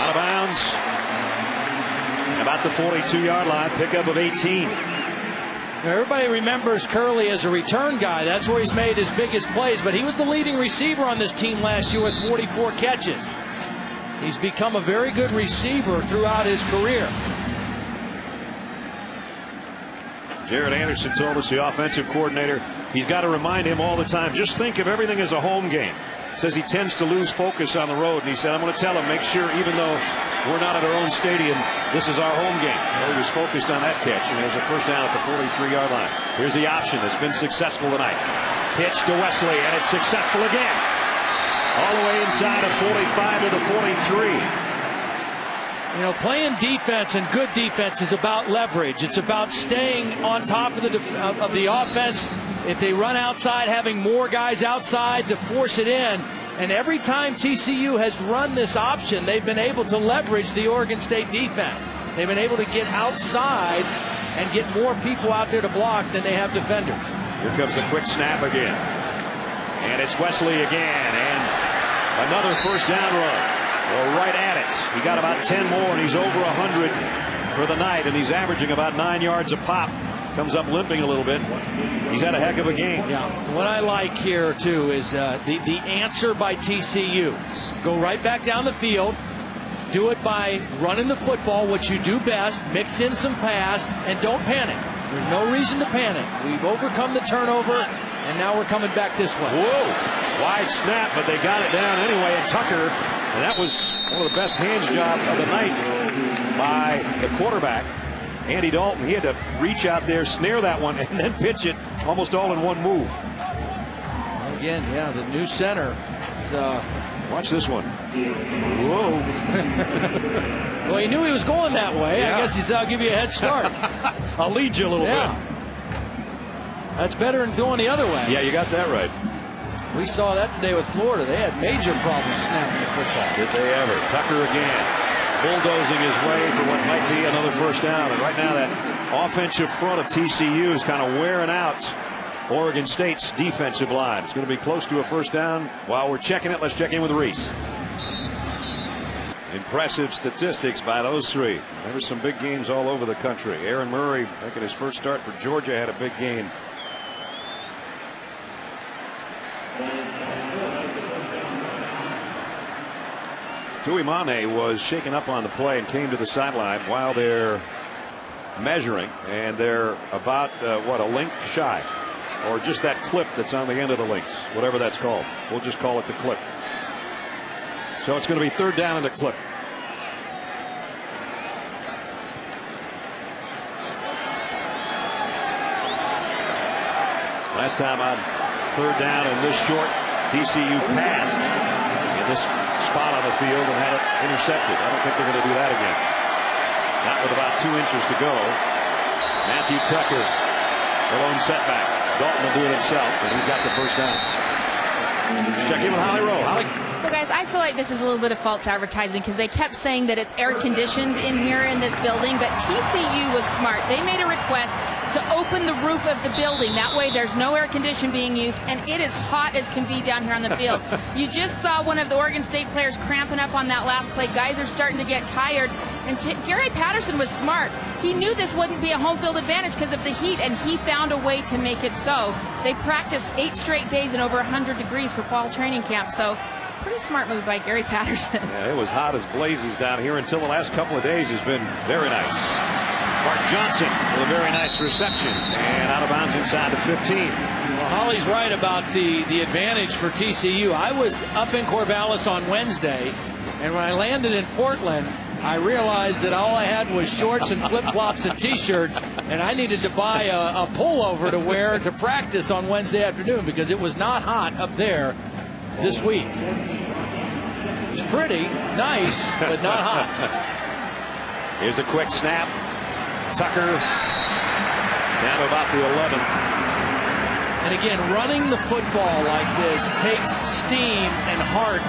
Out of bounds. About the 42-yard line. Pickup of 18. Now, everybody remembers Curley as a return guy. That's where he's made his biggest plays. But he was the leading receiver on this team last year with 44 catches. He's become a very good receiver throughout his career. Jared Anderson told us, the offensive coordinator, he's got to remind him all the time, just think of everything as a home game. Says he tends to lose focus on the road. And he said, I'm going to tell him, make sure even though we're not at our own stadium, this is our home game. Well, he was focused on that catch, and there's a first down at the 43-yard line. Here's the option that's been successful tonight. Pitch to Wesley, and it's successful again. All the way inside of 45 to the 43. You know, playing defense and good defense is about leverage. It's about staying on top of the offense. If they run outside, having more guys outside to force it in. And every time TCU has run this option, they've been able to leverage the Oregon State defense. They've been able to get outside and get more people out there to block than they have defenders. Here comes a quick snap again. And it's Wesley again, and another first down run. Well, right at it. He got about 10 more, and he's over 100 for the night, and he's averaging about 9 yards a pop. Comes up limping a little bit. He's had a heck of a game. Yeah. What I like here, too, is the answer by TCU. Go right back down the field. Do it by running the football, which you do best. Mix in some pass, and don't panic. There's no reason to panic. We've overcome the turnover, and now we're coming back this way. Whoa. Wide snap, but they got it down anyway. And Tucker, and that was one of the best hands job of the night by the quarterback, Andy Dalton. He had to reach out there, snare that one, and then pitch it almost all in one move. Again, yeah, the new center. Watch this one. Whoa. Well, he knew he was going that way. Yeah. I guess he said, I'll give you a head start. I'll lead you a little bit. That's better than going the other way. Yeah, you got that right. We saw that today with Florida. They had major problems snapping the football. Did they ever? Tucker again, bulldozing his way for what might be another first down. And right now that offensive front of TCU is kind of wearing out Oregon State's defensive line. It's going to be close to a first down. While we're checking it, let's check in with Reese. Impressive statistics by those three. There were some big games all over the country. Aaron Murray, making his first start for Georgia, had a big game. Tuimane was shaken up on the play and came to the sideline while they're measuring, and they're about a link shy, or just that clip that's on the end of the links, whatever that's called. We'll just call it the clip. So it's going to be third down and a clip. Last time on third down and this short, TCU passed in this spot on the field and had it intercepted. I don't think they're going to do that again. Not with about 2 inches to go. Matthew Tucker, the lone setback. Dalton will do it himself, and he's got the first down. Check in with Holly Rowe. Holly? Well, guys, I feel like this is a little bit of false advertising because they kept saying that it's air conditioned in here in this building, but TCU was smart. They made a request to open the roof of the building. That way there's no air conditioning being used, and it is hot as can be down here on the field. You just saw one of the Oregon State players cramping up on that last play. Guys are starting to get tired, and Gary Patterson was smart. He knew this wouldn't be a home field advantage because of the heat, and he found a way to make it so. They practiced 8 straight days in over 100 degrees for fall training camp, so pretty smart move by Gary Patterson. Yeah, it was hot as blazes down here until the last couple of days. Has been very nice. Mark Johnson with a very nice reception and out of bounds inside the 15. Well, Holly's right about the advantage for TCU. I was up in Corvallis on Wednesday, and when I landed in Portland, I realized that all I had was shorts and flip-flops and T-shirts, and I needed to buy a pullover to wear to practice on Wednesday afternoon because it was not hot up there this week. It's pretty nice, but not hot. Here's a quick snap. Tucker down to about the 11. And again, running the football like this takes steam and heart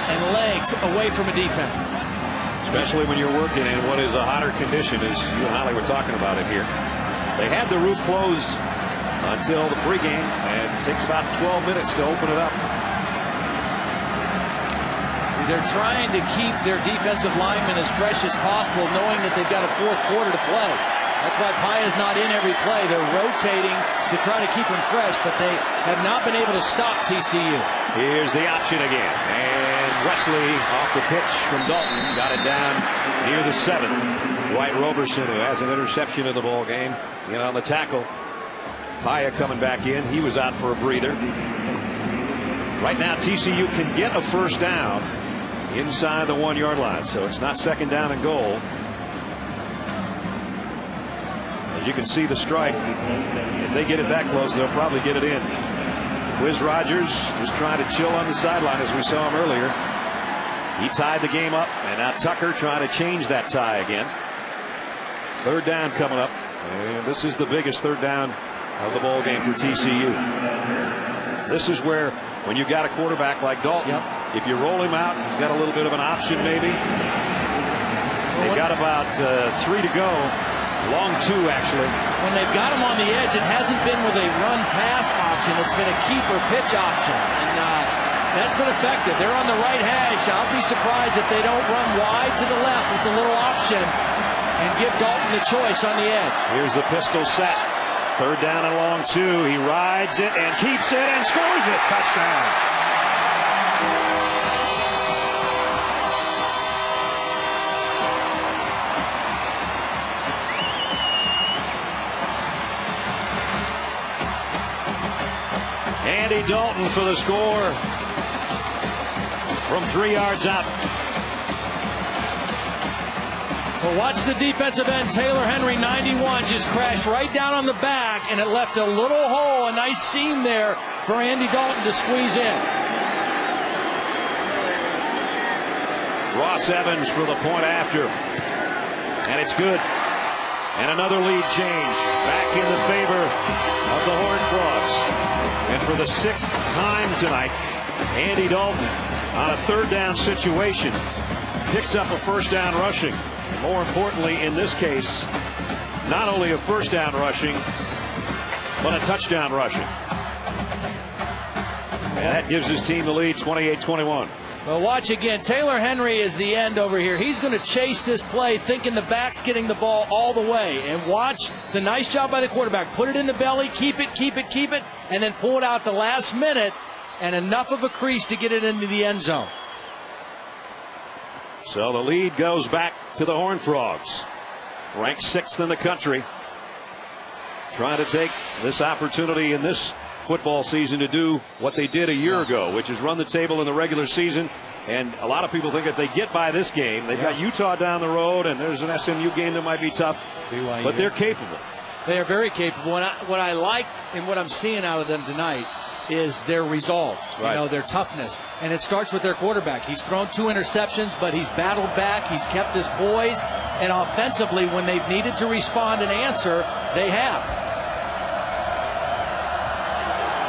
and legs away from a defense. Especially when you're working in what is a hotter condition, as you and Holly were talking about it here. They had the roof closed until the pregame, and it takes about 12 minutes to open it up. They're trying to keep their defensive linemen as fresh as possible, knowing that they've got a fourth quarter to play. That's why Paya's not in every play. They're rotating to try to keep them fresh, but they have not been able to stop TCU. Here's the option again. And Wesley off the pitch from Dalton. Got it down near the 7. Dwight Roberson, who has an interception in the ball game, in on the tackle. Paya coming back in. He was out for a breather. Right now, TCU can get a first down inside the 1 yard line, so it's not second down and goal. As you can see the strike, if they get it that close, they'll probably get it in. Wiz Rogers just trying to chill on the sideline as we saw him earlier. He tied the game up, and now Tucker trying to change that tie again. Third down coming up, and this is the biggest third down of the ball game for TCU. This is where, when you've got a quarterback like Dalton, if you roll him out, he's got a little bit of an option maybe. They got about 3 to go. Long 2, actually. when they've got him on the edge, it hasn't been with a run-pass option. It's been a keeper-pitch option, and that's been effective. They're on the right hash. I'll be surprised if they don't run wide to the left with the little option and give Dalton the choice on the edge. Here's the pistol set. Third down and long 2. He rides it and keeps it and scores it. Touchdown. Andy Dalton for the score from 3 yards out. Well, watch the defensive end, Taylor Henry, 91, just crashed right down on the back, and it left a little hole, a nice seam there for Andy Dalton to squeeze in. Ross Evans for the point after, and it's good. And another lead change back in the favor of the Horned Frogs. And for the 6th time tonight, Andy Dalton on a third down situation picks up a first down rushing. More importantly, in this case, not only a first down rushing, but a touchdown rushing. And that gives his team the lead, 28-21. Well, watch again. Taylor Henry is the end over here. He's going to chase this play, thinking the back's getting the ball all the way. And watch the nice job by the quarterback. Put it in the belly, keep it, and then pull it out the last minute, and enough of a crease to get it into the end zone. So the lead goes back to the Horned Frogs, ranked 6th in the country, trying to take this opportunity in this football season to do what they did a year ago, which is run the table in the regular season. And a lot of people think if they get by this game, they've got Utah down the road, and there's an SMU game that might be tough, BYU. But they're capable. They are very capable. And what I like and what I'm seeing out of them tonight is their resolve, their toughness. And it starts with their quarterback. He's thrown 2 interceptions, but he's battled back. He's kept his poise. And offensively, when they've needed to respond and answer, they have.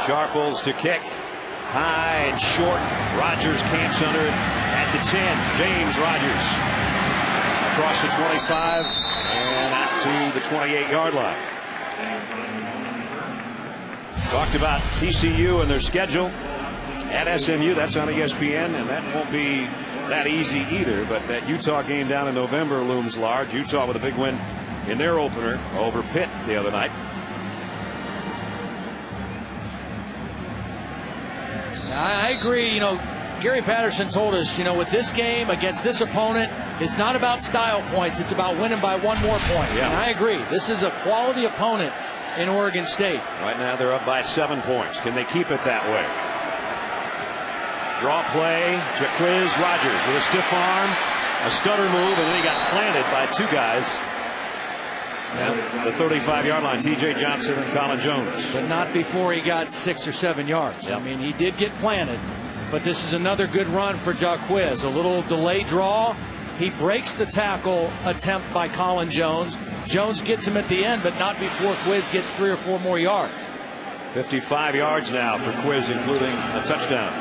Sharples to kick. High and short. Rogers camps under it at the 10. James Rogers across the 25 and out to the 28-yard line. Talked about TCU and their schedule at SMU. That's on ESPN, and that won't be that easy either. But that Utah game down in November looms large. Utah with a big win in their opener over Pitt the other night. I agree. Gary Patterson told us, with this game against this opponent, it's not about style points. It's about winning by 1 more point. Yeah. And I agree. This is a quality opponent in Oregon State. Right now they're up by 7 points. Can they keep it that way? Draw play. Jaquiz Rogers with a stiff arm, a stutter move, and then he got planted by 2 guys. At the 35-yard line, T.J. Johnson and Colin Jones. But not before he got 6 or 7 yards. Yep. I mean, he did get planted, but this is another good run for Jaquiz. A little delay draw. He breaks the tackle attempt by Colin Jones. Jones gets him at the end, but not before Quiz gets 3 or 4 more yards. 55 yards now for Quiz, including a touchdown.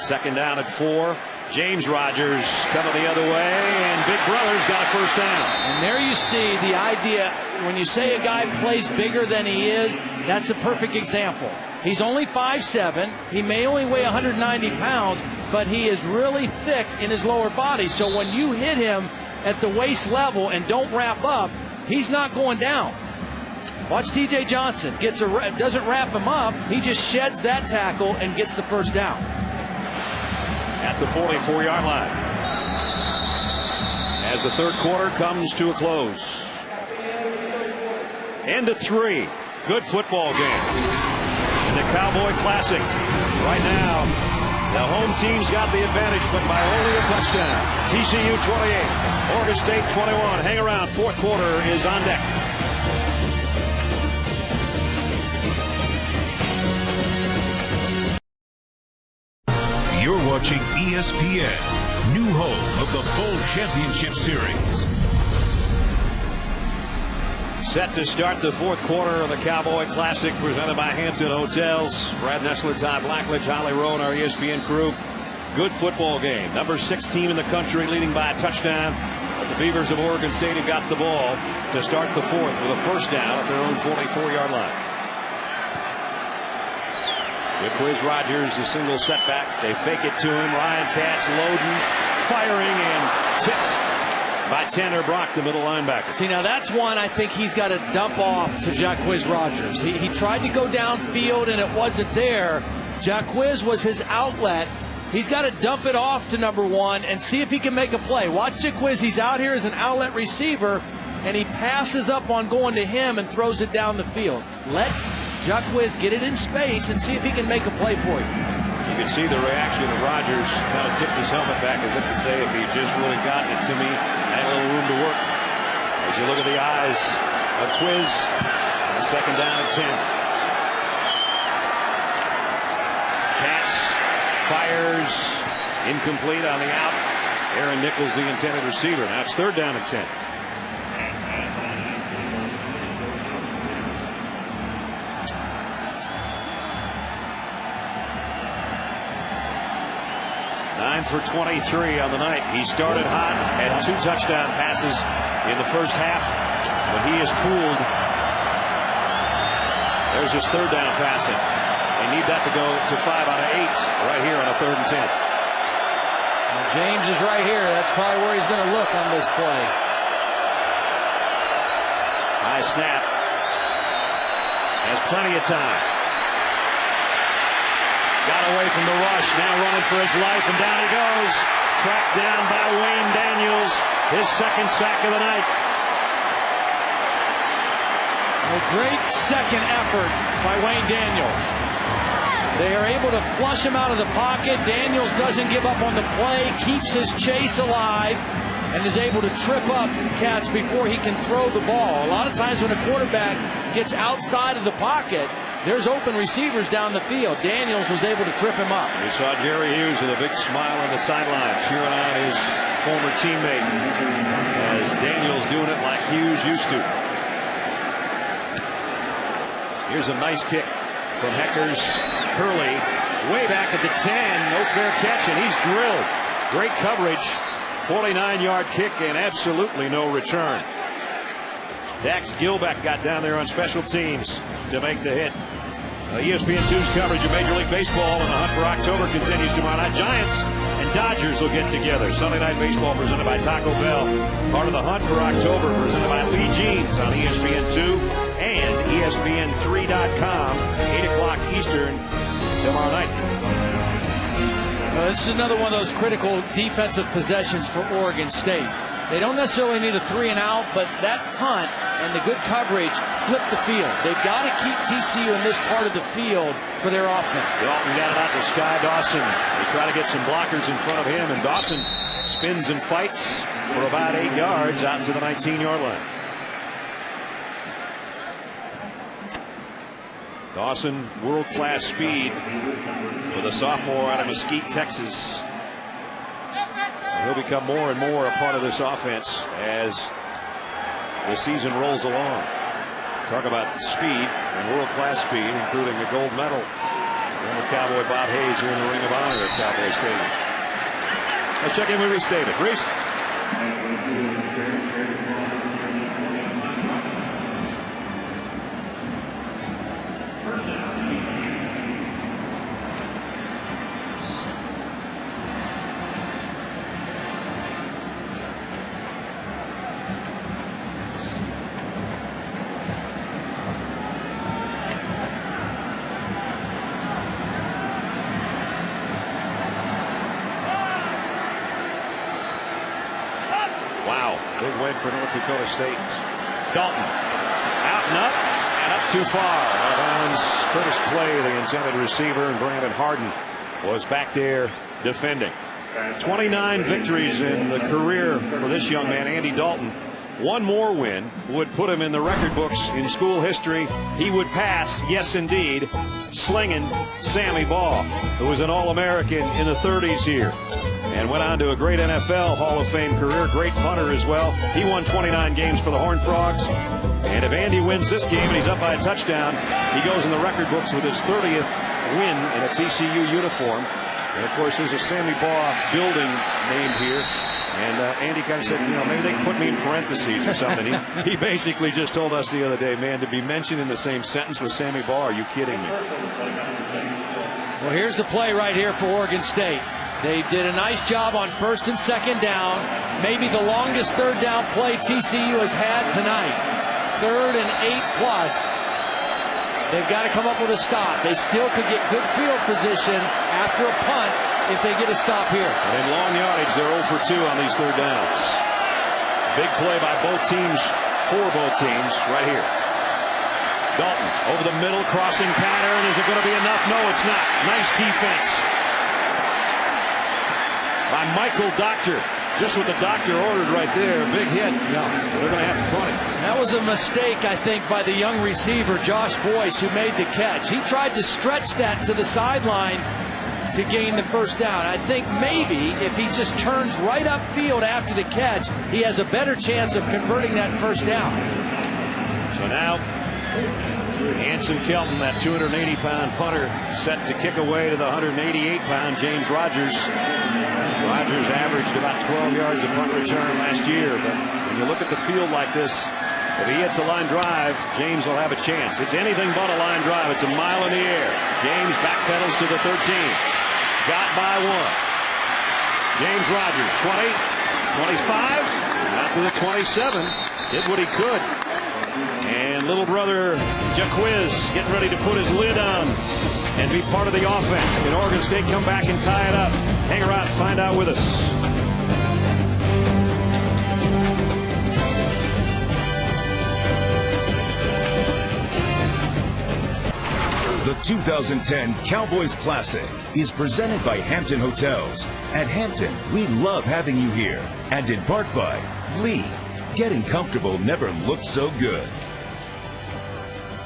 Second down at 4. James Rogers coming the other way, and Big Brother's got a first down. And there you see the idea. When you say a guy plays bigger than he is, that's a perfect example. He's only 5'7". He may only weigh 190 pounds, but he is really thick in his lower body. So when you hit him at the waist level and don't wrap up, he's not going down. Watch T.J. Johnson. Doesn't wrap him up. He just sheds that tackle and gets the first down. At the 44-yard line. As the third quarter comes to a close. End of 3. Good football game. In the Cowboy Classic. Right now, the home team's got the advantage, but by only a touchdown. TCU 28, Oregon State 21. Hang around. Fourth quarter is on deck. You're watching ESPN, new home of the Bowl Championship Series. Set to start the fourth quarter of the Cowboy Classic presented by Hampton Hotels. Brad Nessler, Todd Blackledge, Holly Rowe, and our ESPN crew. Good football game. Number 6 team in the country leading by a touchdown. But The Beavers of Oregon State have got the ball to start the fourth with a first down at their own 44-yard line. Jaquiz Rogers, a single setback. They fake it to him. Ryan Katz loading, firing, and tipped by Tanner Brock, the middle linebacker. See, now that's one I think he's got to dump off to Jaquiz Rogers. He tried to go downfield and it wasn't there. Jaquiz was his outlet. He's got to dump it off to number one and see if he can make a play. Watch Jaquiz. He's out here as an outlet receiver, and he passes up on going to him and throws it down the field. Let Jaquiz get it in space and see if he can make a play for you. You can see the reaction of Rogers. Kind of tipped his helmet back as if to say, if he just would have gotten it to me, I had a little room to work. As you look at the eyes of Quiz, second down and 10. Fires, incomplete on the out. Aaron Nichols, the intended receiver. Now it's third down and 10. Nine for 23 on the night. He started hot, had 2 touchdown passes in the first half, but he is cooled. There's his third down passing. They need that to go to 5 out of 8 right here on a third and 10. Well, James is right here. That's probably where he's going to look on this play. High snap. Has plenty of time. Got away from the rush. Now running for his life, and down he goes. Tracked down by Wayne Daniels. His second sack of the night. A great second effort by Wayne Daniels. They are able to flush him out of the pocket. Daniels doesn't give up on the play, keeps his chase alive, and is able to trip up Katz before he can throw the ball. A lot of times when a quarterback gets outside of the pocket, there's open receivers down the field. Daniels was able to trip him up. We saw Jerry Hughes with a big smile on the sideline, cheering on his former teammate as Daniels doing it like Hughes used to. Here's a nice kick from Heckers. Curley way back at the 10. No fair catch, and he's drilled. Great coverage. 49-yard kick and absolutely no return. Dax Gilbeck got down there on special teams to make the hit. ESPN2's coverage of Major League Baseball and the hunt for October continues tomorrow night. Giants and Dodgers will get together. Sunday Night Baseball presented by Taco Bell. Part of the hunt for October presented by Lee Jeans on ESPN2 and ESPN3.com. 8 o'clock Eastern tomorrow night. This is another one of those critical defensive possessions for Oregon State. They don't necessarily need a 3 and out, but that punt and the good coverage flip the field. They've got to keep TCU in this part of the field for their offense. Dalton got it out to Sky Dawson. They try to get some blockers in front of him, and Dawson spins and fights for about 8 yards out to the 19-yard line. Dawson, world-class speed with a sophomore out of Mesquite, Texas. He'll become more and more a part of this offense as the season rolls along. Talk about speed and world-class speed, including the gold medal. Former Cowboy Bob Hayes here in the Ring of Honor at Cowboy Stadium. Let's check in with Reese Davis. Reese? Big win for North Dakota State. Dalton out and up too far. Out of bounds. Curtis Clay, the intended receiver, and Brandon Harden was back there defending. 29 victories in the career for this young man, Andy Dalton. One more win would put him in the record books in school history. He would pass, yes indeed, slinging Sammy Baugh, who was an All-American in the 30s here and went on to a great NFL Hall of Fame career, great punter as well. He won 29 games for the Horned Frogs. And if Andy wins this game and he's up by a touchdown, he goes in the record books with his 30th win in a TCU uniform. And of course, there's a Sammy Baugh building named here And Andy kind of said, maybe they can put me in parentheses or something. He basically just told us the other day, man, to be mentioned in the same sentence with Sammy Baugh, are you kidding me? Well, here's the play right here for Oregon State. They did a nice job on first and second down. Maybe the longest third down play TCU has had tonight. 3rd and 8+. They've got to come up with a stop. They still could get good field position after a punt if they get a stop here. And in long yardage, they're 0 for 2 on these third downs. Big play by both teams, for both teams, right here. Dalton over the middle, crossing pattern. Is it going to be enough? No, it's not. Nice defense by Michael Doctor. Just what the doctor ordered right there. Big hit. No, they're going to have to punt it. That was a mistake, I think, by the young receiver, Josh Boyce, who made the catch. He tried to stretch that to the sideline to gain the first down. I think maybe if he just turns right upfield after the catch, he has a better chance of converting that first down. So now, Anson Kelton, that 280-pound punter, set to kick away to the 188-pound James Rogers. Rogers averaged about 12 yards a punt return last year, but when you look at the field like this, if he hits a line drive, James will have a chance. It's anything but a line drive. It's a mile in the air. James backpedals to the 13. Got by 1. James Rogers, 20, 25, out to the 27. Did what he could. And little brother Jaquiz getting ready to put his lid on and be part of the offense. Can Oregon State come back and tie it up? Hang around, find out with us. The 2010 Cowboys Classic is presented by Hampton Hotels. At Hampton, we love having you here. And in part by Lee. Getting comfortable never looked so good.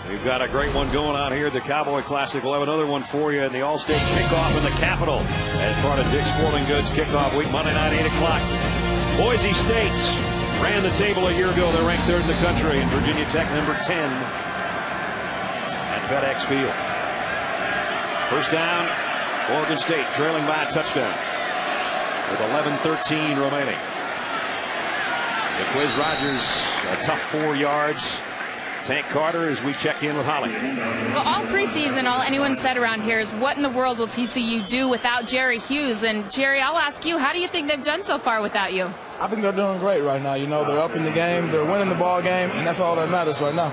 We've got a great one going on here at the Cowboy Classic. We'll have another one for you in the All-State kickoff in the Capitol as part of Dick's Sporting Goods kickoff week, Monday night, 8 o'clock. Boise State ran the table a year ago. They're ranked 3rd in the country, and Virginia Tech number 10 at FedEx Field. First down, Oregon State trailing by a touchdown with 11:13 remaining. Jaquiz Rogers, a tough 4 yards. Tank Carter as we check in with Holly. Well, all preseason, all anyone said around here is, what in the world will TCU do without Jerry Hughes? And Jerry, I'll ask you, how do you think they've done so far without you? I think they're doing great right now. They're up in the game, they're winning the ball game, and that's all that matters right now.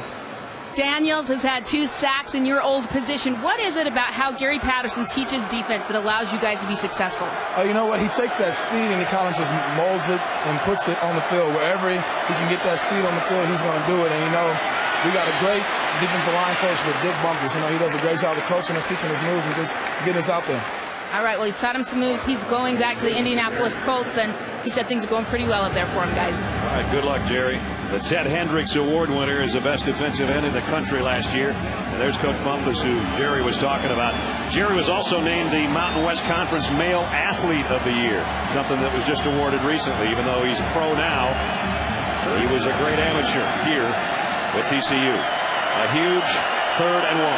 Daniels has had 2 sacks in your old position. What is it about how Gary Patterson teaches defense that allows you guys to be successful? Oh, you know what? He takes that speed and he kind of just molds it and puts it on the field. Wherever he can get that speed on the field, he's going to do it. And, we got a great defensive line coach with Dick Bunkers. He does a great job of coaching us, teaching us moves, and just getting us out there. All right, well, he's taught him some moves. He's going back to the Indianapolis Colts, and he said things are going pretty well up there for him, guys. All right, good luck, Jerry. The Ted Hendricks Award winner is the best defensive end in the country last year. And there's Coach Bumpus, who Jerry was talking about. Jerry was also named the Mountain West Conference Male Athlete of the Year, something that was just awarded recently, even though he's a pro now. He was a great amateur here with TCU. A huge 3rd and 1.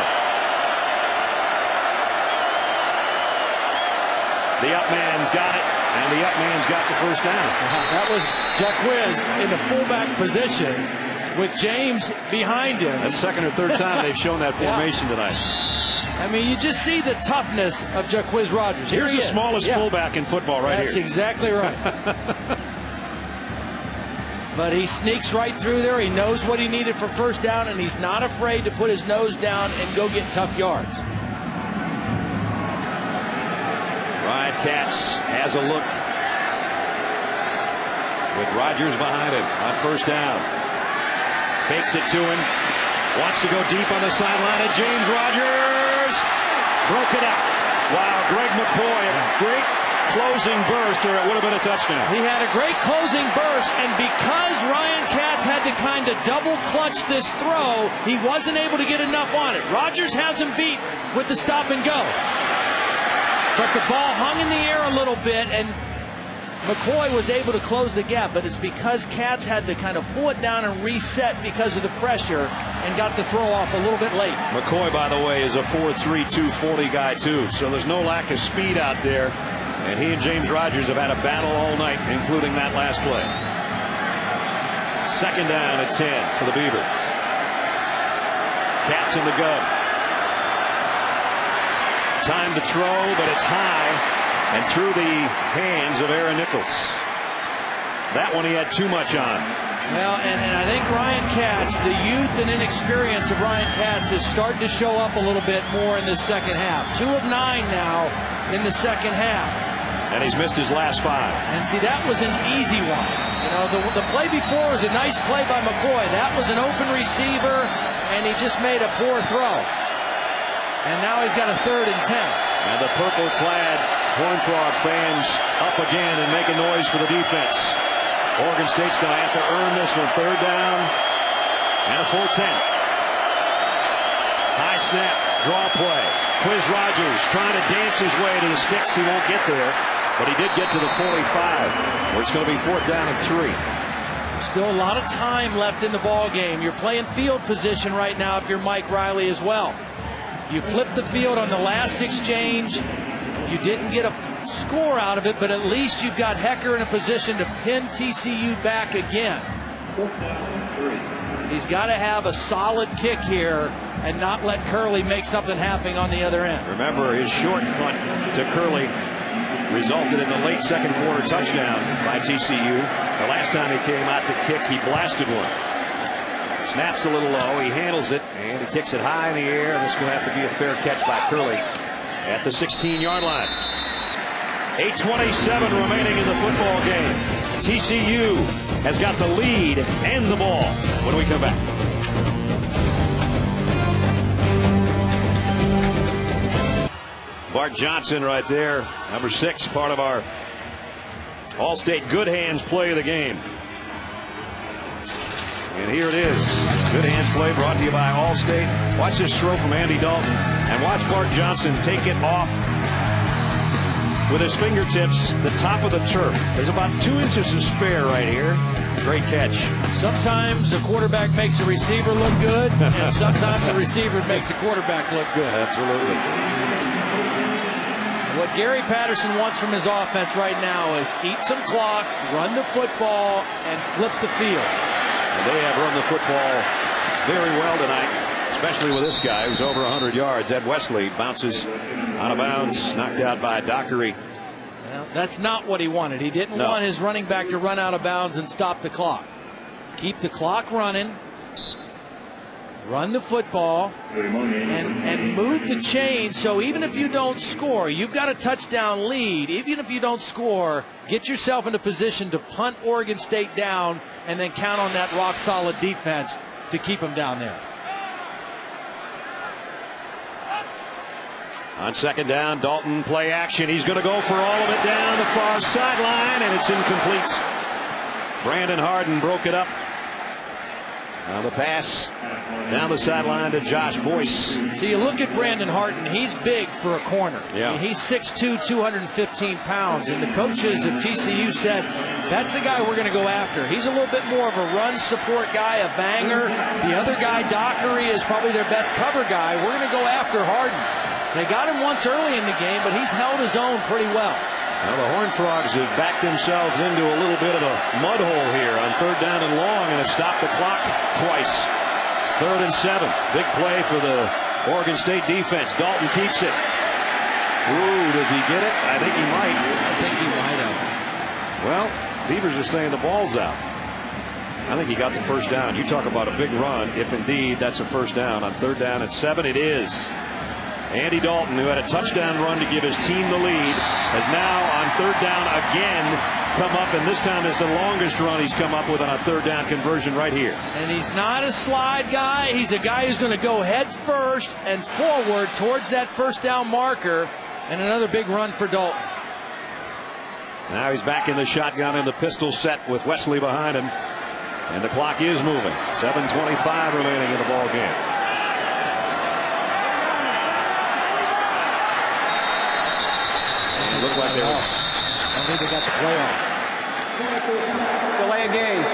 The up man's got it, and the up man's got the first down. That was Jaquiz in the fullback position with James behind him. That's 2nd or 3rd time they've shown that formation tonight. I mean, you just see the toughness of Jaquiz Rogers. Here's the smallest fullback in football right here. That's exactly right. But he sneaks right through there. He knows what he needed for first down, and he's not afraid to put his nose down and go get tough yards. Ryan Katz has a look with Rogers behind him on first down. Fakes it to him. Wants to go deep on the sideline, and James Rogers broke it up. Wow, Greg McCoy, a great closing burst, or it would have been a touchdown. He had a great closing burst, and because Ryan Katz had to kind of double clutch this throw, he wasn't able to get enough on it. Rogers has him beat with the stop and go. But the ball hung in the air a little bit, and McCoy was able to close the gap, but it's because Katz had to kind of pull it down and reset because of the pressure and got the throw off a little bit late. McCoy, by the way, is a 4'3", 240 guy, too, so there's no lack of speed out there. And he and James Rodgers have had a battle all night, including that last play. Second down at 10 for the Beavers. Cats in the gun. Time to throw, but it's high and through the hands of Aaron Nichols. That one he had too much on. Well, and I think Ryan Katz, the youth and inexperience of Ryan Katz is starting to show up a little bit more in this second half. 2 of 9 now in the second half. And he's missed his last 5. And see, that was an easy one. You know, the play before was a nice play by McCoy. That was an open receiver, and he just made a poor throw. And now he's got a 3rd and 10. And the purple-clad Horned Frog fans up again and make a noise for the defense. Oregon State's going to have to earn this one. 3rd down and a full 10. High snap, draw play. Quiz Rodgers trying to dance his way to the sticks. He won't get there, but he did get to the 45, where it's going to be 4th down and 3. Still a lot of time left in the ball game. You're playing field position right now if you're Mike Riley as well. You flipped the field on the last exchange. You didn't get a score out of it, but at least you've got Hecker in a position to pin TCU back again. He's got to have a solid kick here and not let Curley make something happen on the other end. Remember, his short punt to Curley resulted in the late second quarter touchdown by TCU. The last time he came out to kick, he blasted one. Snaps a little low, he handles it, and he kicks it high in the air, and this is going to have to be a fair catch by Curley at the 16-yard line. 8:27 remaining in the football game. TCU has got the lead and the ball when we come back. Bart Johnson right there, number 6, part of our All-State Good Hands play of the game. And here it is. Good Hands play brought to you by All-State. Watch this throw from Andy Dalton, and watch Bart Johnson take it off with his fingertips, the top of the turf. There's about 2 inches to spare right here. Great catch. Sometimes a quarterback makes a receiver look good, and sometimes a receiver makes a quarterback look good. Absolutely. What Gary Patterson wants from his offense right now is eat some clock, run the football, and flip the field. And they have run the football very well tonight, especially with this guy who's over 100 yards. Ed Wesley bounces out of bounds, knocked out by Dockery. Well, that's not what he wanted. He didn't want his running back to run out of bounds and stop the clock. Keep the clock running, run the football, and move the chains. So even if you don't score, you've got a touchdown lead. Even if you don't score, get yourself into position to punt Oregon State down and then count on that rock-solid defense to keep them down there. On second down, Dalton play action. He's going to go for all of it down the far sideline, and it's incomplete. Brandon Harden broke it up. Now the pass down the sideline to Josh Boyce. So you look at Brandon Harden, he's big for a corner. Yeah. I mean, he's 6'2", 215 pounds, and the coaches of TCU said, that's the guy we're going to go after. He's a little bit more of a run support guy, a banger. The other guy, Dockery, is probably their best cover guy. We're going to go after Harden. They got him once early in the game, but he's held his own pretty well. Well, the Horned Frogs have backed themselves into a little bit of a mud hole here on 3rd down and long, and have stopped the clock twice. 3rd and 7. Big play for the Oregon State defense. Dalton keeps it. Ooh, does he get it? I think he might. I think he might have. Well, Beavers are saying the ball's out. I think he got the first down. You talk about a big run. If indeed that's a first down on 3rd down and 7, it is. Andy Dalton, who had a touchdown run to give his team the lead, has now on 3rd down again come up, and this time it's the longest run he's come up with on a 3rd down conversion right here. And he's not a slide guy. He's a guy who's going to go head first and forward towards that first down marker, and another big run for Dalton. Now he's back in the shotgun in the pistol set with Wesley behind him, and the clock is moving. 7:25 remaining in the ball game. Looked like they were. I think they got the playoff. Delay a game.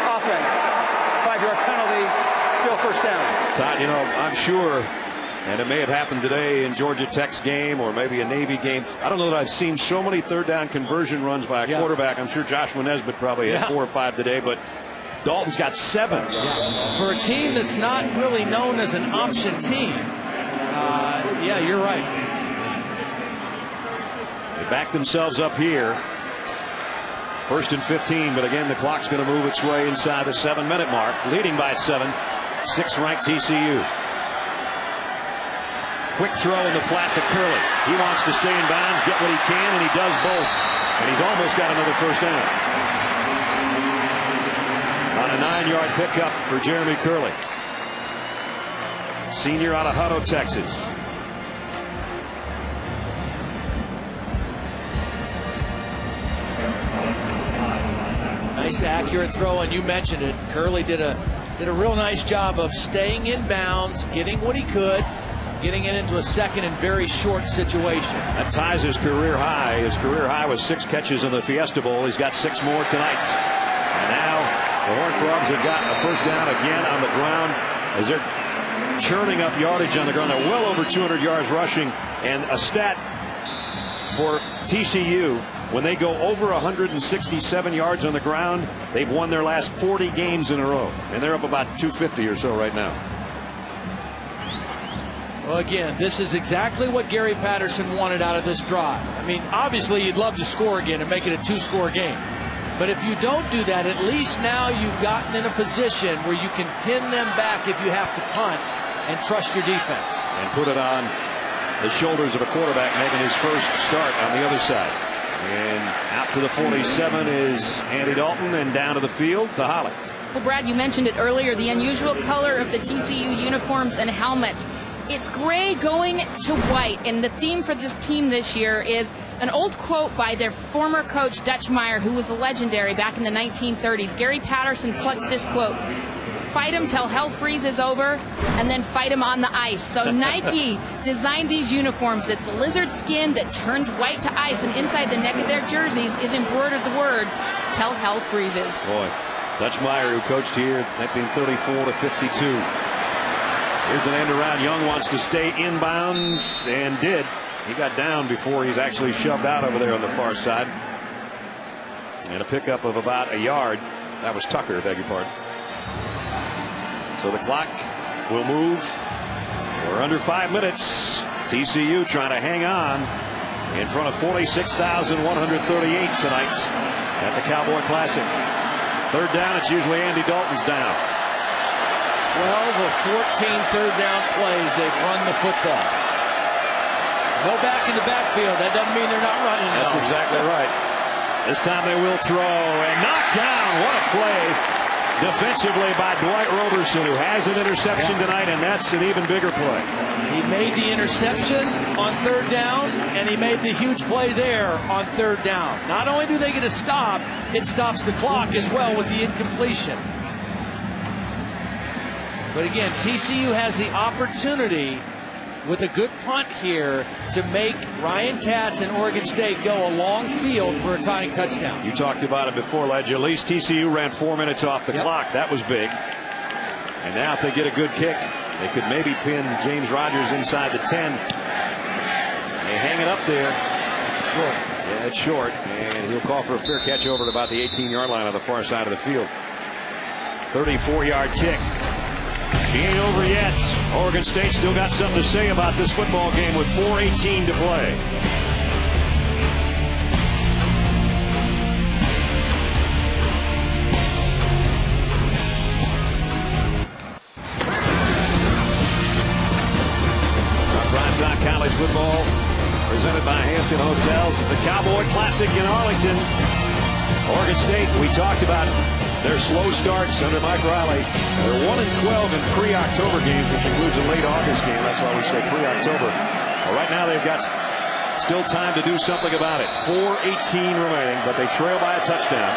Offense. 5-yard penalty. Still first down. Todd, you know, I'm sure And it may have happened today in Georgia Tech's game or maybe a Navy game. I don't know that I've seen so many third down conversion runs by a quarterback. I'm sure Joshua Nesbitt probably had 4 or 5 today, but Dalton's got 7. For a team that's not really known as an option team, yeah, you're right. They back themselves up here. 1st and 15, but again, the clock's going to move its way inside the 7-minute mark. Leading by 7, 6th-ranked TCU. Quick throw in the flat to Curley. He wants to stay in bounds, get what he can, and he does both. And he's almost got another first down. On a 9-yard pickup for Jeremy Curley. Senior out of Hutto, Texas. Nice accurate throw, and you mentioned it. Curley did a real nice job of staying in bounds, getting what he could, getting it into a second and very short situation. That ties his career high. His career high was 6 catches in the Fiesta Bowl. He's got 6 more tonight. And now the Horned Frogs have gotten a first down again on the ground as they're churning up yardage on the ground. They're well over 200 yards rushing. And a stat for TCU, when they go over 167 yards on the ground, they've won their last 40 games in a row. And they're up about 250 or so right now. Well, again, this is exactly what Gary Patterson wanted out of this drive. I mean, obviously, you'd love to score again and make it a 2-score game. But if you don't do that, at least now you've gotten in a position where you can pin them back if you have to punt and trust your defense. And put it on the shoulders of a quarterback making his first start on the other side. And out to the 47 is Andy Dalton, and down to the field to Holly. Well, Brad, you mentioned it earlier, the unusual color of the TCU uniforms and helmets. It's gray going to white, and the theme for this team this year is an old quote by their former coach, Dutch Meyer, who was legendary back in the 1930s. Gary Patterson plucked this quote: "Fight them till hell freezes over, and then fight them on the ice." So Nike designed these uniforms. It's lizard skin that turns white to ice, and inside the neck of their jerseys is embroidered the words, "Till hell freezes." Boy, Dutch Meyer, who coached here 1934 to 52. Here's an end around. Young wants to stay in bounds, and did. He got down before he's actually shoved out over there on the far side. And a pickup of about a yard. That was Tucker, beg your pardon. So the clock will move. We're under 5 minutes. TCU trying to hang on in front of 46,138 tonight at the Cowboy Classic. 3rd down, it's usually Andy Dalton's down. 12 of 14 third down plays, they've run the football. No back in the backfield. That doesn't mean they're not running. That's exactly right. This time they will throw and knock down. What a play defensively by Dwight Roberson, who has an interception tonight, and that's an even bigger play. He made the interception on 3rd down, and he made the huge play there on 3rd down. Not only do they get a stop, it stops the clock as well with the incompletion. But again, TCU has the opportunity with a good punt here to make Ryan Katz and Oregon State go a long field for a tying touchdown. You talked about it before, Ledge. At least TCU ran 4 minutes off the clock. That was big. And now if they get a good kick, they could maybe pin James Rogers inside the 10. They hang it up there. Short. Yeah, it's short. And he'll call for a fair catch over at about the 18-yard line on the far side of the field. 34-yard kick. He ain't over yet. Oregon State still got something to say about this football game with 4:18 to play. Primetime college football presented by Hampton Hotels. It's a Cowboy Classic in Arlington. Oregon State, we talked about their slow starts under Mike Riley. They're 1-12 in pre-October games, which includes a late August game. That's why we say pre-October. Well, right now they've got still time to do something about it. 4:18 remaining, but they trail by a touchdown.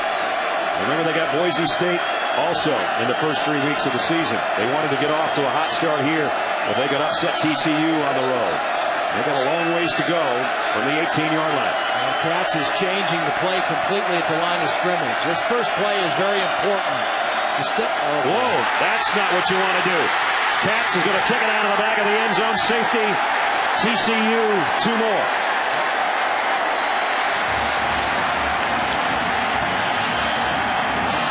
Remember, they got Boise State also in the first 3 weeks of the season. They wanted to get off to a hot start here, but they could upset TCU on the road. They've got a long ways to go from the 18-yard line. Katz is changing the play completely at the line of scrimmage. This first play is very important. Whoa, that's not what you want to do. Katz is going to kick it out of the back of the end zone. Safety. TCU 2 more.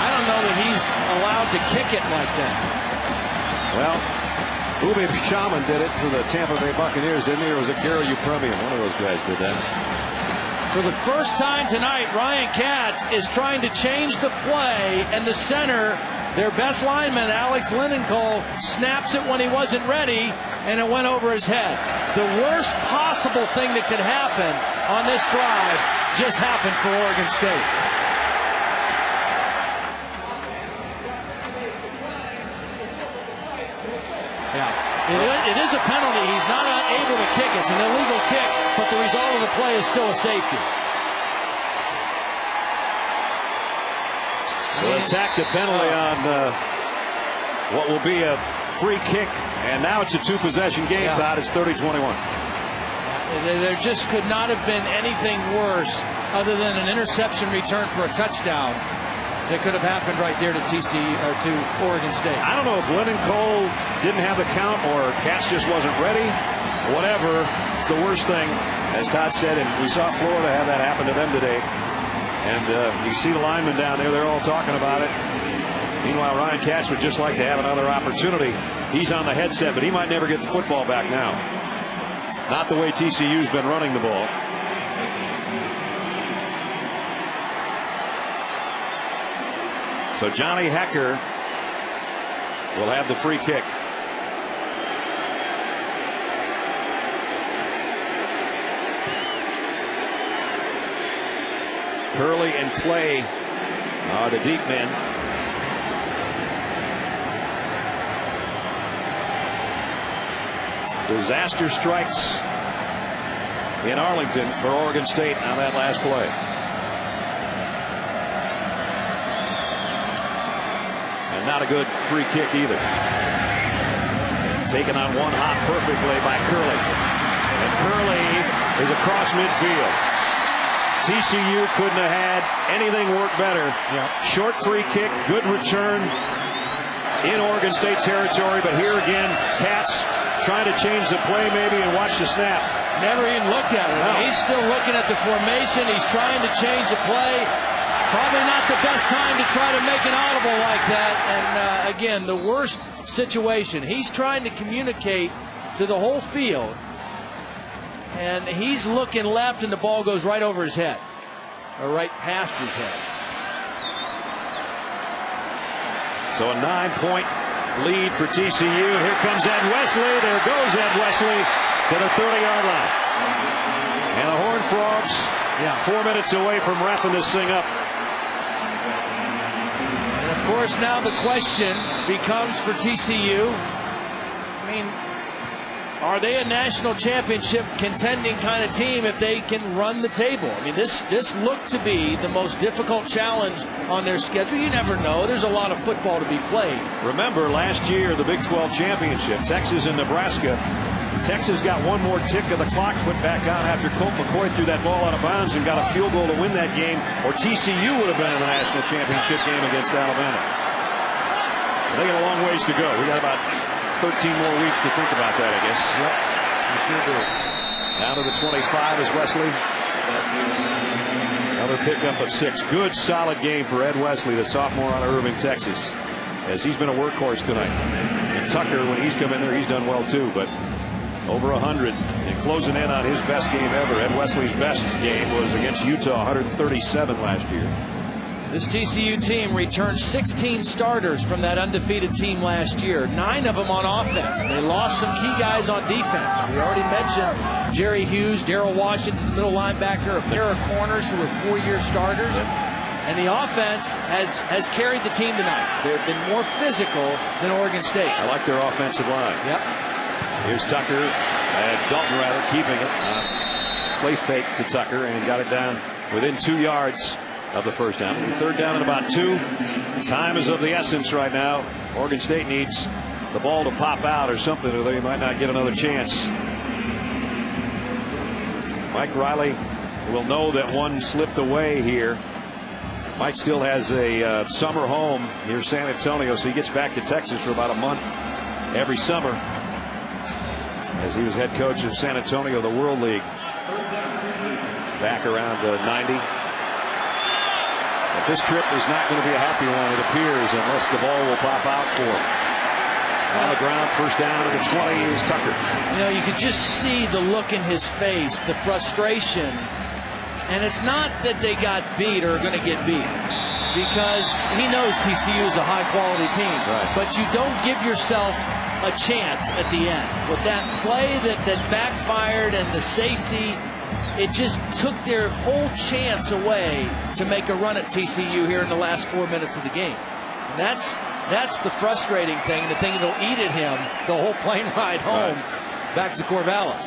I don't know that he's allowed to kick it like that. Well, Uwe Shaman did it for the Tampa Bay Buccaneers, didn't he? Or was it Gary Upremian? One of those guys did that. For the first time tonight, Ryan Katz is trying to change the play, and the center, their best lineman, Alex Lindenkolb, snaps it when he wasn't ready, and it went over his head. The worst possible thing that could happen on this drive just happened for Oregon State. Yeah, it is a penalty. He's not able to kick. It's an illegal kick, but the result of the play is still a safety. They'll attack the penalty on what will be a free kick, and now it's a 2-possession game, Todd. It's 30-21. There just could not have been anything worse other than an interception return for a touchdown that could have happened right there to TCU or to Oregon State. I don't know if Lindenkolb didn't have the count or Katz just wasn't ready. Whatever, it's the worst thing, as Todd said, and we saw Florida have that happen to them today. And you see the linemen down there, they're all talking about it. Meanwhile, Ryan Katz would just like to have another opportunity. He's on the headset, but he might never get the football back now. Not the way TCU's been running the ball. So Johnny Hecker will have the free kick. Curley and Clay are the deep men. Disaster strikes in Arlington for Oregon State on that last play. And not a good free kick either. Taken on one hop perfectly by Curley. And Curley is across midfield. TCU couldn't have had anything work better. Short free kick, good return in Oregon State territory. But here again, Katz trying to change the play maybe and watch the snap. Never even looked at it. No. He's still looking at the formation. He's trying to change the play. Probably not the best time to try to make an audible like that. And again, the worst situation. He's trying to communicate to the whole field. And he's looking left, and the ball goes right over his head, or right past his head. So a 9-point lead for TCU. And here comes Ed Wesley. There goes Ed Wesley to the 30-yard line. And the Horned Frogs, 4 minutes away from wrapping this thing up. And of course, now the question becomes for TCU. I mean, are they a national championship contending kind of team if they can run the table? I mean, this looked to be the most difficult challenge on their schedule. You never know. There's a lot of football to be played. Remember last year, the Big 12 championship, Texas and Nebraska. Texas got one more tick of the clock put back on after Colt McCoy threw that ball out of bounds and got a field goal to win that game, or TCU would have been in the national championship game against Alabama. They got a long ways to go. We got about 13 more weeks to think about that, I guess. Yep, we sure do. Down to the 25 is Wesley. Another pickup of 6. Good, solid game for Ed Wesley, the sophomore out of Irving, Texas, as he's been a workhorse tonight. And Tucker, when he's come in there, he's done well too, but over 100 and closing in on his best game ever. Ed Wesley's best game was against Utah, 137 last year. This TCU team returned 16 starters from that undefeated team last year. 9 of them on offense. They lost some key guys on defense. We already mentioned Jerry Hughes, Darrell Washington, middle linebacker, a pair of corners who were 4-year starters. And the offense has carried the team tonight. They've been more physical than Oregon State. I like their offensive line. Yep. Here's Tucker, Dalton rather, keeping it. Play fake to Tucker and got it down within 2 yards of the first down. 3rd down and about 2. Time is of the essence right now. Oregon State needs the ball to pop out or something, or they might not get another chance. Mike Riley will know that one slipped away here. Mike still has a summer home near San Antonio, so he gets back to Texas for about a month every summer as he was head coach of San Antonio, the World League, back around 90. But this trip is not going to be a happy one, it appears, unless the ball will pop out for him. On the ground, first down at the 20 is Tucker. You know, you could just see the look in his face, the frustration. And it's not that they got beat or are going to get beat, because he knows TCU is a high-quality team. Right. But you don't give yourself a chance at the end. With that play that backfired and the safety, it just took their whole chance away to make a run at TCU here in the last 4 minutes of the game. And that's the frustrating thing, the thing that'll eat at him the whole plane ride home back to Corvallis.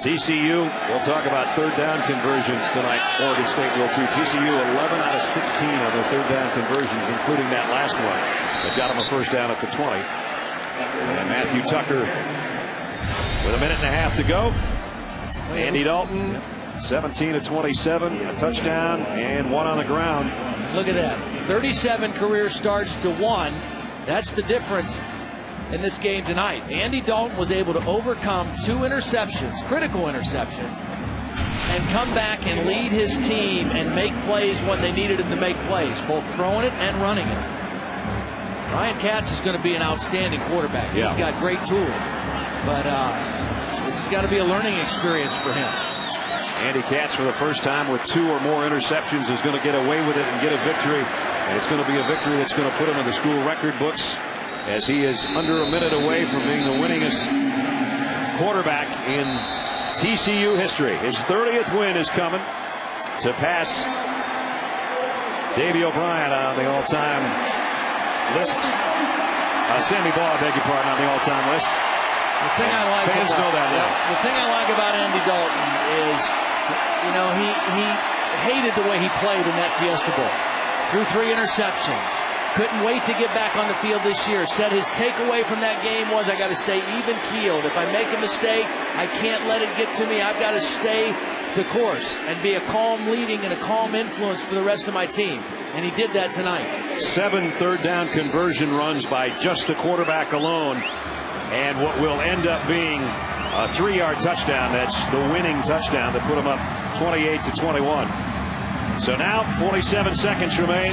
TCU, we'll talk about third down conversions tonight. Oregon State will too. TCU 11 out of 16 on their third down conversions, including that last one that got them a first down at the 20. And Matthew Tucker with a minute and a half to go. Andy Dalton, 17 of 27, a touchdown and one on the ground. Look at that. 37 career starts to 1. That's the difference in this game tonight. Andy Dalton was able to overcome 2 interceptions, critical interceptions, and come back and lead his team and make plays when they needed him to make plays, both throwing it and running it. Ryan Katz is going to be an outstanding quarterback. Yeah. He's got great tools, but this has got to be a learning experience for him. Andy Katz, for the first time with 2 or more interceptions, is going to get away with it and get a victory. And it's going to be a victory that's going to put him in the school record books, as he is under a minute away from being the winningest quarterback in TCU history. His 30th win is coming to pass Davey O'Brien on the all-time list. Sammy Baugh, I beg your pardon, on the all-time list. The thing I like fans know that now. The thing I like about Andy Dalton is, you know, he hated the way he played in that Fiesta Bowl. Threw 3 interceptions. Couldn't wait to get back on the field this year. Said his takeaway from that game was, I got to stay even-keeled. If I make a mistake, I can't let it get to me. I've got to stay the course and be a calm leading and a calm influence for the rest of my team. And he did that tonight. 7 third down conversion runs by just the quarterback alone. And what will end up being a 3-yard touchdown. That's the winning touchdown that put him up 28-21. So now 47 seconds remain.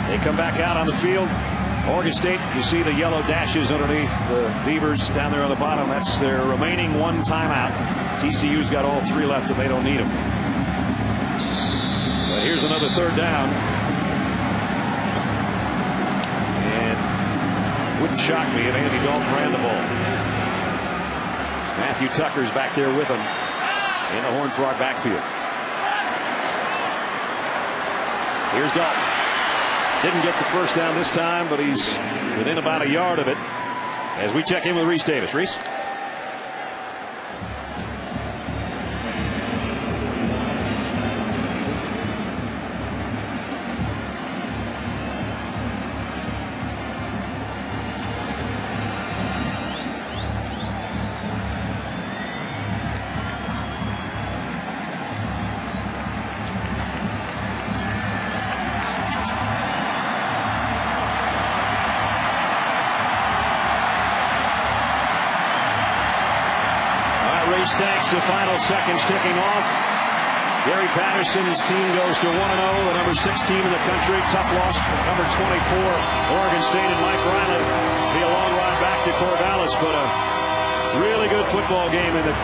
They come back out on the field. Oregon State, you see the yellow dashes underneath the Beavers down there on the bottom. That's their remaining 1 timeout. TCU's got all 3 left and they don't need them. But here's another third down. And wouldn't shock me if Andy Dalton ran the ball. Matthew Tucker's back there with him in the Horned Frog backfield. Here's Dalton. Didn't get the first down this time, but he's within about a yard of it as we check in with Reese Davis. Reese? Thanks. The final seconds ticking off. Gary Patterson's team goes to 1-0, the number 6 team in the country. Tough loss for number 24, Oregon State, and Mike Riley. Be a long ride back to Corvallis, but a really good football game in the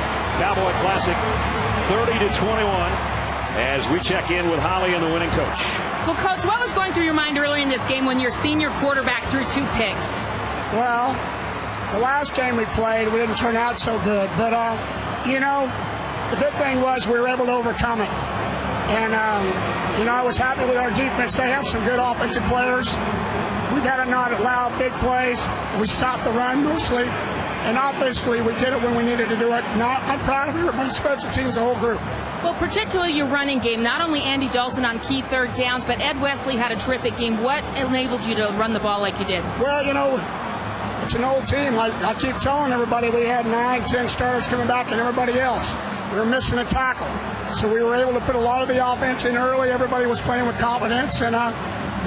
Cowboy Classic, 30-21. As we check in with Holly and the winning coach. Well, Coach, what was going through your mind earlier in this game when your senior quarterback threw 2 picks? Well, the last game we played, we didn't turn out so good, but you know, the good thing was we were able to overcome it. And, you know, I was happy with our defense. They have some good offensive players. We got to not allow big plays. We stopped the run mostly. And offensively, we did it when we needed to do it. Now, I'm proud of everybody, special teams, the whole group. Well, particularly your running game. Not only Andy Dalton on key third downs, but Ed Wesley had a terrific game. What enabled you to run the ball like you did? Well, you know, it's an old team. I keep telling everybody we had 9, 10 starters coming back and everybody else. We were missing a tackle. So we were able to put a lot of the offense in early. Everybody was playing with confidence. And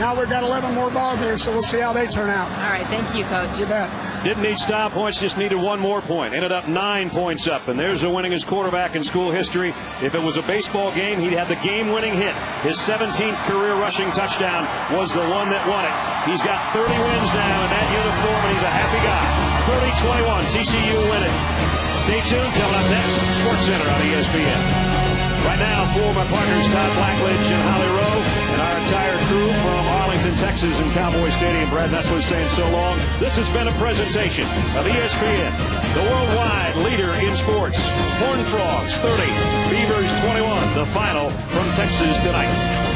Now we've got 11 more ball games, so we'll see how they turn out. All right, thank you, Coach. You bet. Didn't need style points, just needed one more point. Ended up 9 points up, and there's the winningest quarterback in school history. If it was a baseball game, he'd have the game-winning hit. His 17th career rushing touchdown was the one that won it. He's got 30 wins now in that uniform, and he's a happy guy. 30-21, TCU winning. Stay tuned, coming up next, Sports Center on ESPN. Right now, for my partners, Todd Blackledge and Holly Rowe, and our entire crew from Arlington, Texas, and Cowboy Stadium. Brad Nessler's saying so long. This has been a presentation of ESPN, the worldwide leader in sports. Horned Frogs 30, Beavers 21, the final from Texas tonight.